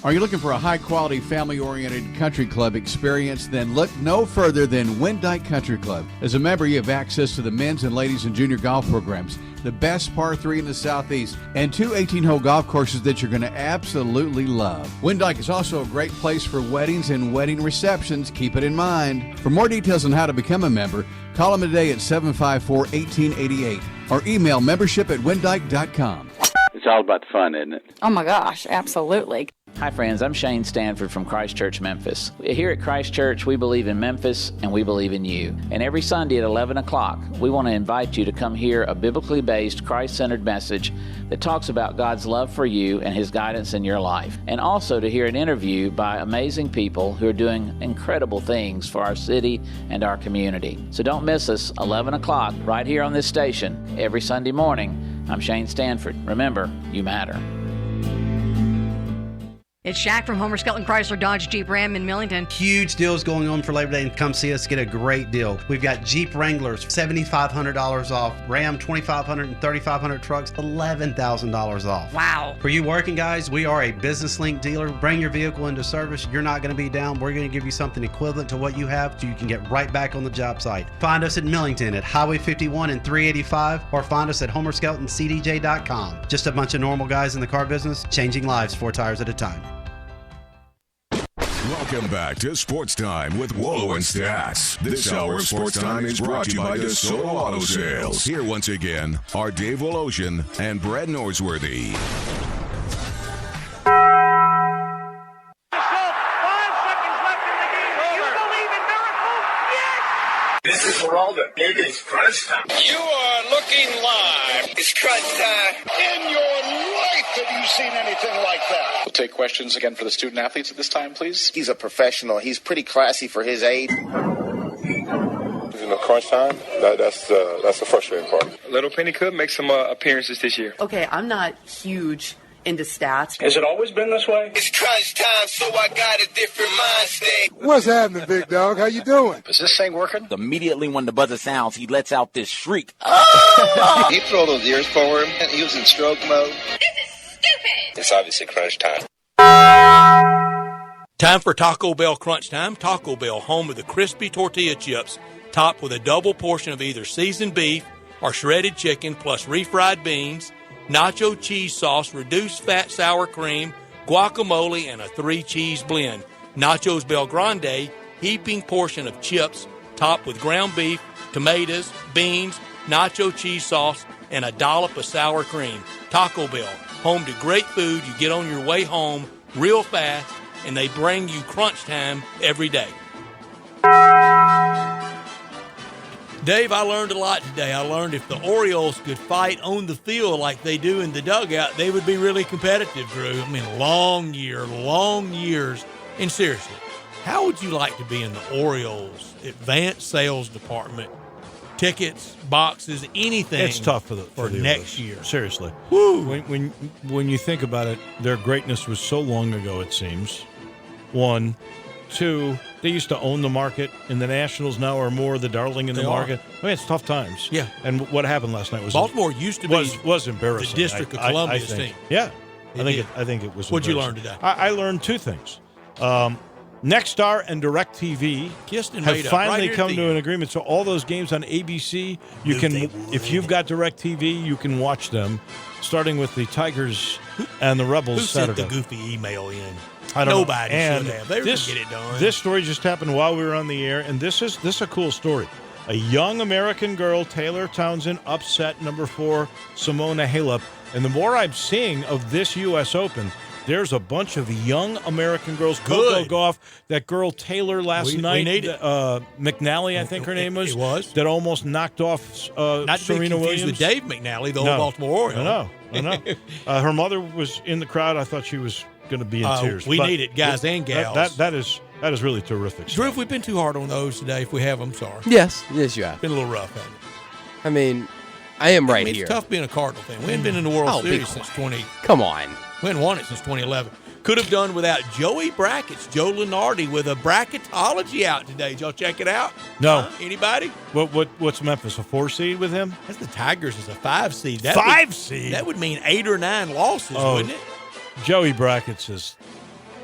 Are you looking for a high-quality, family-oriented country club experience? Then look no further than Windike Country Club. As a member, you have access to the men's and ladies and junior golf programs, the best par 3 in the Southeast, and 2 18-hole golf courses that you're going to absolutely love. Windike is also a great place for weddings and wedding receptions. Keep it in mind. For more details on how to become a member, call them today at 754-1888 or email membership@windike.com. It's all about the fun, isn't it? Oh my gosh, absolutely. Hi friends, I'm Shane Stanford from Christ Church, Memphis. Here at Christ Church, we believe in Memphis and we believe in you. And every Sunday at 11 o'clock, we want to invite you to come hear a biblically based, Christ-centered message that talks about God's love for you and His guidance in your life. And also to hear an interview by amazing people who are doing incredible things for our city and our community. So don't miss us, 11 o'clock, right here on this station, every Sunday morning. I'm Shane Stanford. Remember, you matter. It's Shaq from Homer Skelton Chrysler Dodge Jeep Ram in Millington. Huge deals going on for Labor Day, and come see us get a great deal. We've got Jeep Wranglers, $7,500 off. Ram, $2,500 and $3,500 trucks, $11,000 off. Wow. For you working guys, we are a business link dealer. Bring your vehicle into service. You're not going to be down. We're going to give you something equivalent to what you have so you can get right back on the job site. Find us at Millington at Highway 51 and 385, or find us at HomerSkeltonCDJ.com. Just a bunch of normal guys in the car business, changing lives 4 tires at a time. Welcome back to Sports Time with Wolo and Stats. This hour of Sports Time is brought to you by DeSoto Auto Sales. Here once again are Dave Wolosian and Brad Norsworthy. This is Geraldo. It is crunch time. You are looking live. It's crunch time. In your life, have you seen anything like that? We'll take questions again for the student athletes at this time, please. He's a professional. He's pretty classy for his age. Crunch time, that's the frustrating part. Little Penny could make some appearances this year. Okay, I'm not huge into stats. Has it always been this way? It's crunch time, so I got a different mind state. What's happening, big dog? How you doing? Is this thing working? Immediately when the buzzer sounds, he lets out this shriek. He'd throw those ears forward. He was in stroke mode. This is stupid. It's obviously crunch time. Time for Taco Bell Crunch Time. Taco Bell, home of the crispy tortilla chips, topped with a double portion of either seasoned beef or shredded chicken, plus refried beans, nacho cheese sauce, reduced fat sour cream, guacamole, and a 3-cheese blend. Nachos Bel Grande, heaping portion of chips, topped with ground beef, tomatoes, beans, nacho cheese sauce, and a dollop of sour cream. Taco Bell, home to great food you get on your way home real fast, and they bring you crunch time every day. Dave, I learned a lot today. I learned if the Orioles could fight on the field like they do in the dugout, they would be really competitive, Drew. I mean, long years. And seriously, how would you like to be in the Orioles advanced sales department? Tickets, boxes, anything. It's tough for the next Orioles. year. Seriously. Woo. When you think about it, their greatness was so long ago, it seems. 1, 2, they used to own the market, and the Nationals now are more the darling in the market. I mean, it's tough times. Yeah. And what happened last night was Baltimore used to be was embarrassing. the District of Columbia's team. Yeah. I think it was. What'd you learn embarrassing. today? I learned 2 things. Nexstar and DirecTV have finally come to an agreement. So all those games on ABC, you can, if you've got DirecTV, you can watch them, starting with the Tigers and the Rebels Who Saturday. sent the goofy email in? I don't Nobody know. should have. They were going to get it done. This story just happened while we were on the air, and this is a cool story. A young American girl, Taylor Townsend, upset number 4, Simona Halep. And the more I'm seeing of this U.S. Open, there's a bunch of young American girls. Coco Gauff, that girl Taylor last night, McNally, I think her name was. It was. That almost knocked off Not to be Serena confused Williams. with Dave McNally, the old Baltimore Oriole. I know. Her mother was in the crowd. I thought she was going to be in tears. We But need it, guys and gals. That is really terrific. Drew, if we've been too hard on those today, if we have, I'm sorry. Yes, you have. Been a little rough, hasn't it? I mean, I am right here. It's tough being a Cardinal fan. We haven't been in the World Series since 20. Come on. We hadn't won it since 2011. Could have done without Joey Brackets, Joe Lenardi with a bracketology out today. Did y'all check it out? No. Anybody? What's Memphis, a 4 seed with him? That's the Tigers as a 5 seed. Seed? That would mean 8 or 9 losses, wouldn't it? Joey Brackets has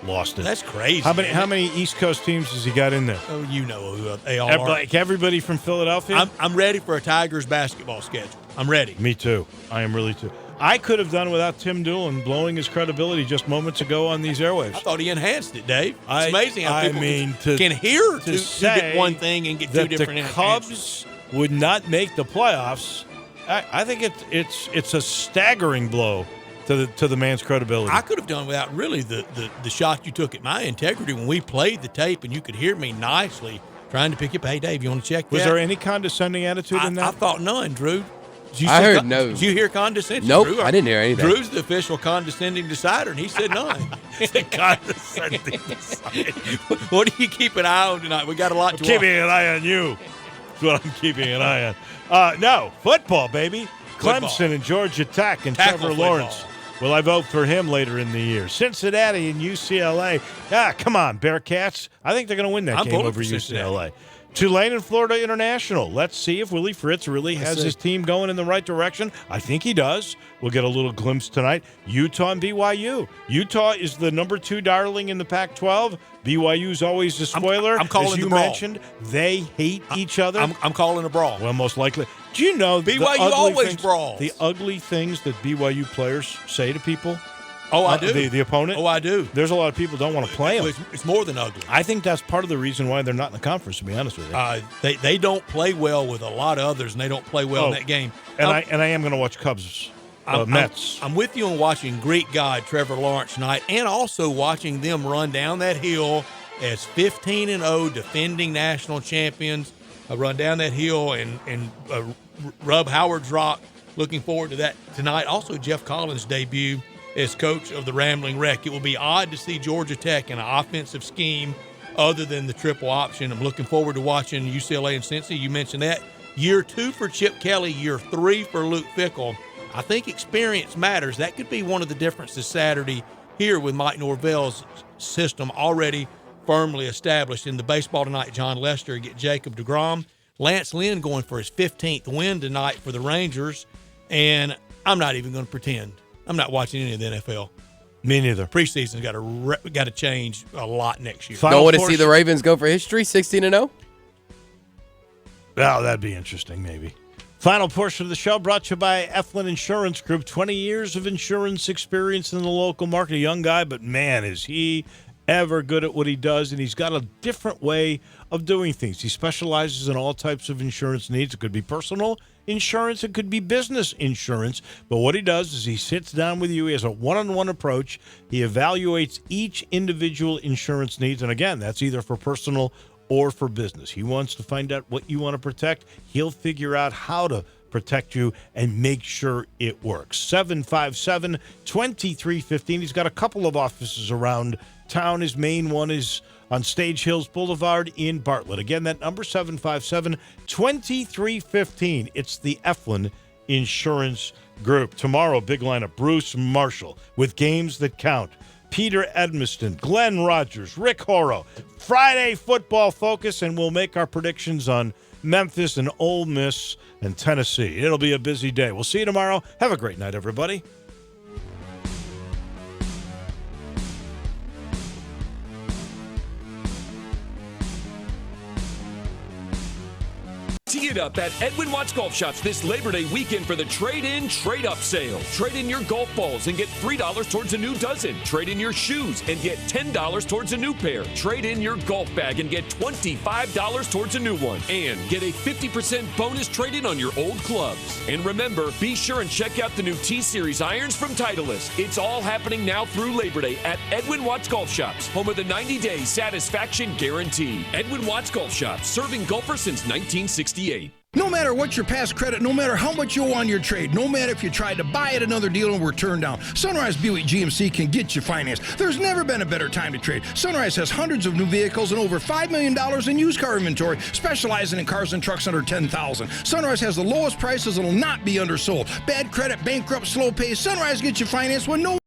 lost it. That's crazy. How many East Coast teams has he got in there? Oh, you know who they all are. Like everybody from Philadelphia? I'm ready for a Tigers basketball schedule. I'm ready. Me too. I am really too. I could have done without Tim Doolin blowing his credibility just moments ago on these airwaves. I thought he enhanced it, Dave. It's amazing how people can hear to get one thing and get two different answers. The Cubs would not make the playoffs. I think it's a staggering blow to the man's credibility. I could have done without really the shot you took at my integrity when we played the tape and you could hear me nicely trying to pick up. Hey, Dave, you want to check that? Was there any condescending attitude in that? I thought none, Drew. I heard no. Did you hear condescension? Nope, Drew? I didn't hear anything. Drew's the official condescending decider, and he said none. Condescending decider. What do you keep an eye on tonight? We got a lot to watch. Keeping an eye on you. That's what I'm keeping an eye on. No, football, baby. Clemson and Georgia Tech and Tackle Trevor football. Lawrence. Will I vote for him later in the year? Cincinnati and UCLA. Come on, Bearcats. I think they're going to win that game over UCLA. Tulane and Florida International. Let's see if Willie Fritz really has his team going in the right direction. I think he does. We'll get a little glimpse tonight. Utah and BYU. Utah is the number 2 darling in the Pac-12. BYU's always the spoiler. I'm calling As you the brawl. mentioned, they hate each other. I'm calling a brawl. Well, most likely. Do you know BYU always brawls. The ugly things that BYU players say to people? Oh, I do. The opponent? Oh, I do. There's a lot of people don't want to play them. It's more than ugly. I think that's part of the reason why they're not in the conference, to be honest with you. They don't play well with a lot of others, and they don't play well in that game. And I am going to watch Cubs Mets. I'm with you on watching Greek God Trevor Lawrence tonight, and also watching them run down that hill as 15-0 defending national champions. Run down that hill and rub Howard's Rock. Looking forward to that tonight. Also, Jeff Collins' debut as coach of the Rambling Wreck. It will be odd to see Georgia Tech in an offensive scheme other than the triple option. I'm looking forward to watching UCLA and Cincy. You mentioned that. Year 2 for Chip Kelly, year 3 for Luke Fickell. I think experience matters. That could be one of the differences Saturday here with Mike Norvell's system already firmly established. In the baseball tonight, John Lester get Jacob deGrom. Lance Lynn going for his 15th win tonight for the Rangers. And I'm not even going to pretend. I'm not watching any of the NFL. Me neither. Preseason's got to change a lot next year. Don't want to see the Ravens go for history, 16-0? Well, that'd be interesting, maybe. Final portion of the show brought to you by Eflin Insurance Group. 20 years of insurance experience in the local market. A young guy, but man, is he ever good at what he does, and he's got a different way of doing things. He specializes in all types of insurance needs. It could be personal insurance, it could be business insurance, but what he does is he sits down with you. He has a one-on-one approach. He evaluates each individual insurance needs, and again, that's either for personal or for business. He wants to find out what you want to protect. He'll figure out how to protect you and make sure it works. 757-2315. He's got a couple of offices around town. His main one is on Stage Hills Boulevard in Bartlett. Again, that number, 757-2315. It's the Eflin Insurance Group. Tomorrow, big lineup. Bruce Marshall with Games That Count. Peter Edmiston, Glenn Rogers, Rick Horrow. Friday football focus, and we'll make our predictions on Memphis and Ole Miss and Tennessee. It'll be a busy day. We'll see you tomorrow. Have a great night, everybody. Tee it up at Edwin Watts Golf Shops this Labor Day weekend for the trade-in, trade-up sale. Trade in your golf balls and get $3 towards a new dozen. Trade in your shoes and get $10 towards a new pair. Trade in your golf bag and get $25 towards a new one. And get a 50% bonus trade-in on your old clubs. And remember, be sure and check out the new T-Series irons from Titleist. It's all happening now through Labor Day at Edwin Watts Golf Shops, home of the 90-day satisfaction guarantee. Edwin Watts Golf Shops, serving golfers since 1968. No matter what your past credit, no matter how much you owe on your trade, no matter if you tried to buy at another deal and were turned down, Sunrise Buick GMC can get you financed. There's never been a better time to trade. Sunrise has hundreds of new vehicles and over $5 million in used car inventory, specializing in cars and trucks under $10,000. Sunrise has the lowest prices and will not be undersold. Bad credit, bankrupt, slow pay, Sunrise gets you financed when no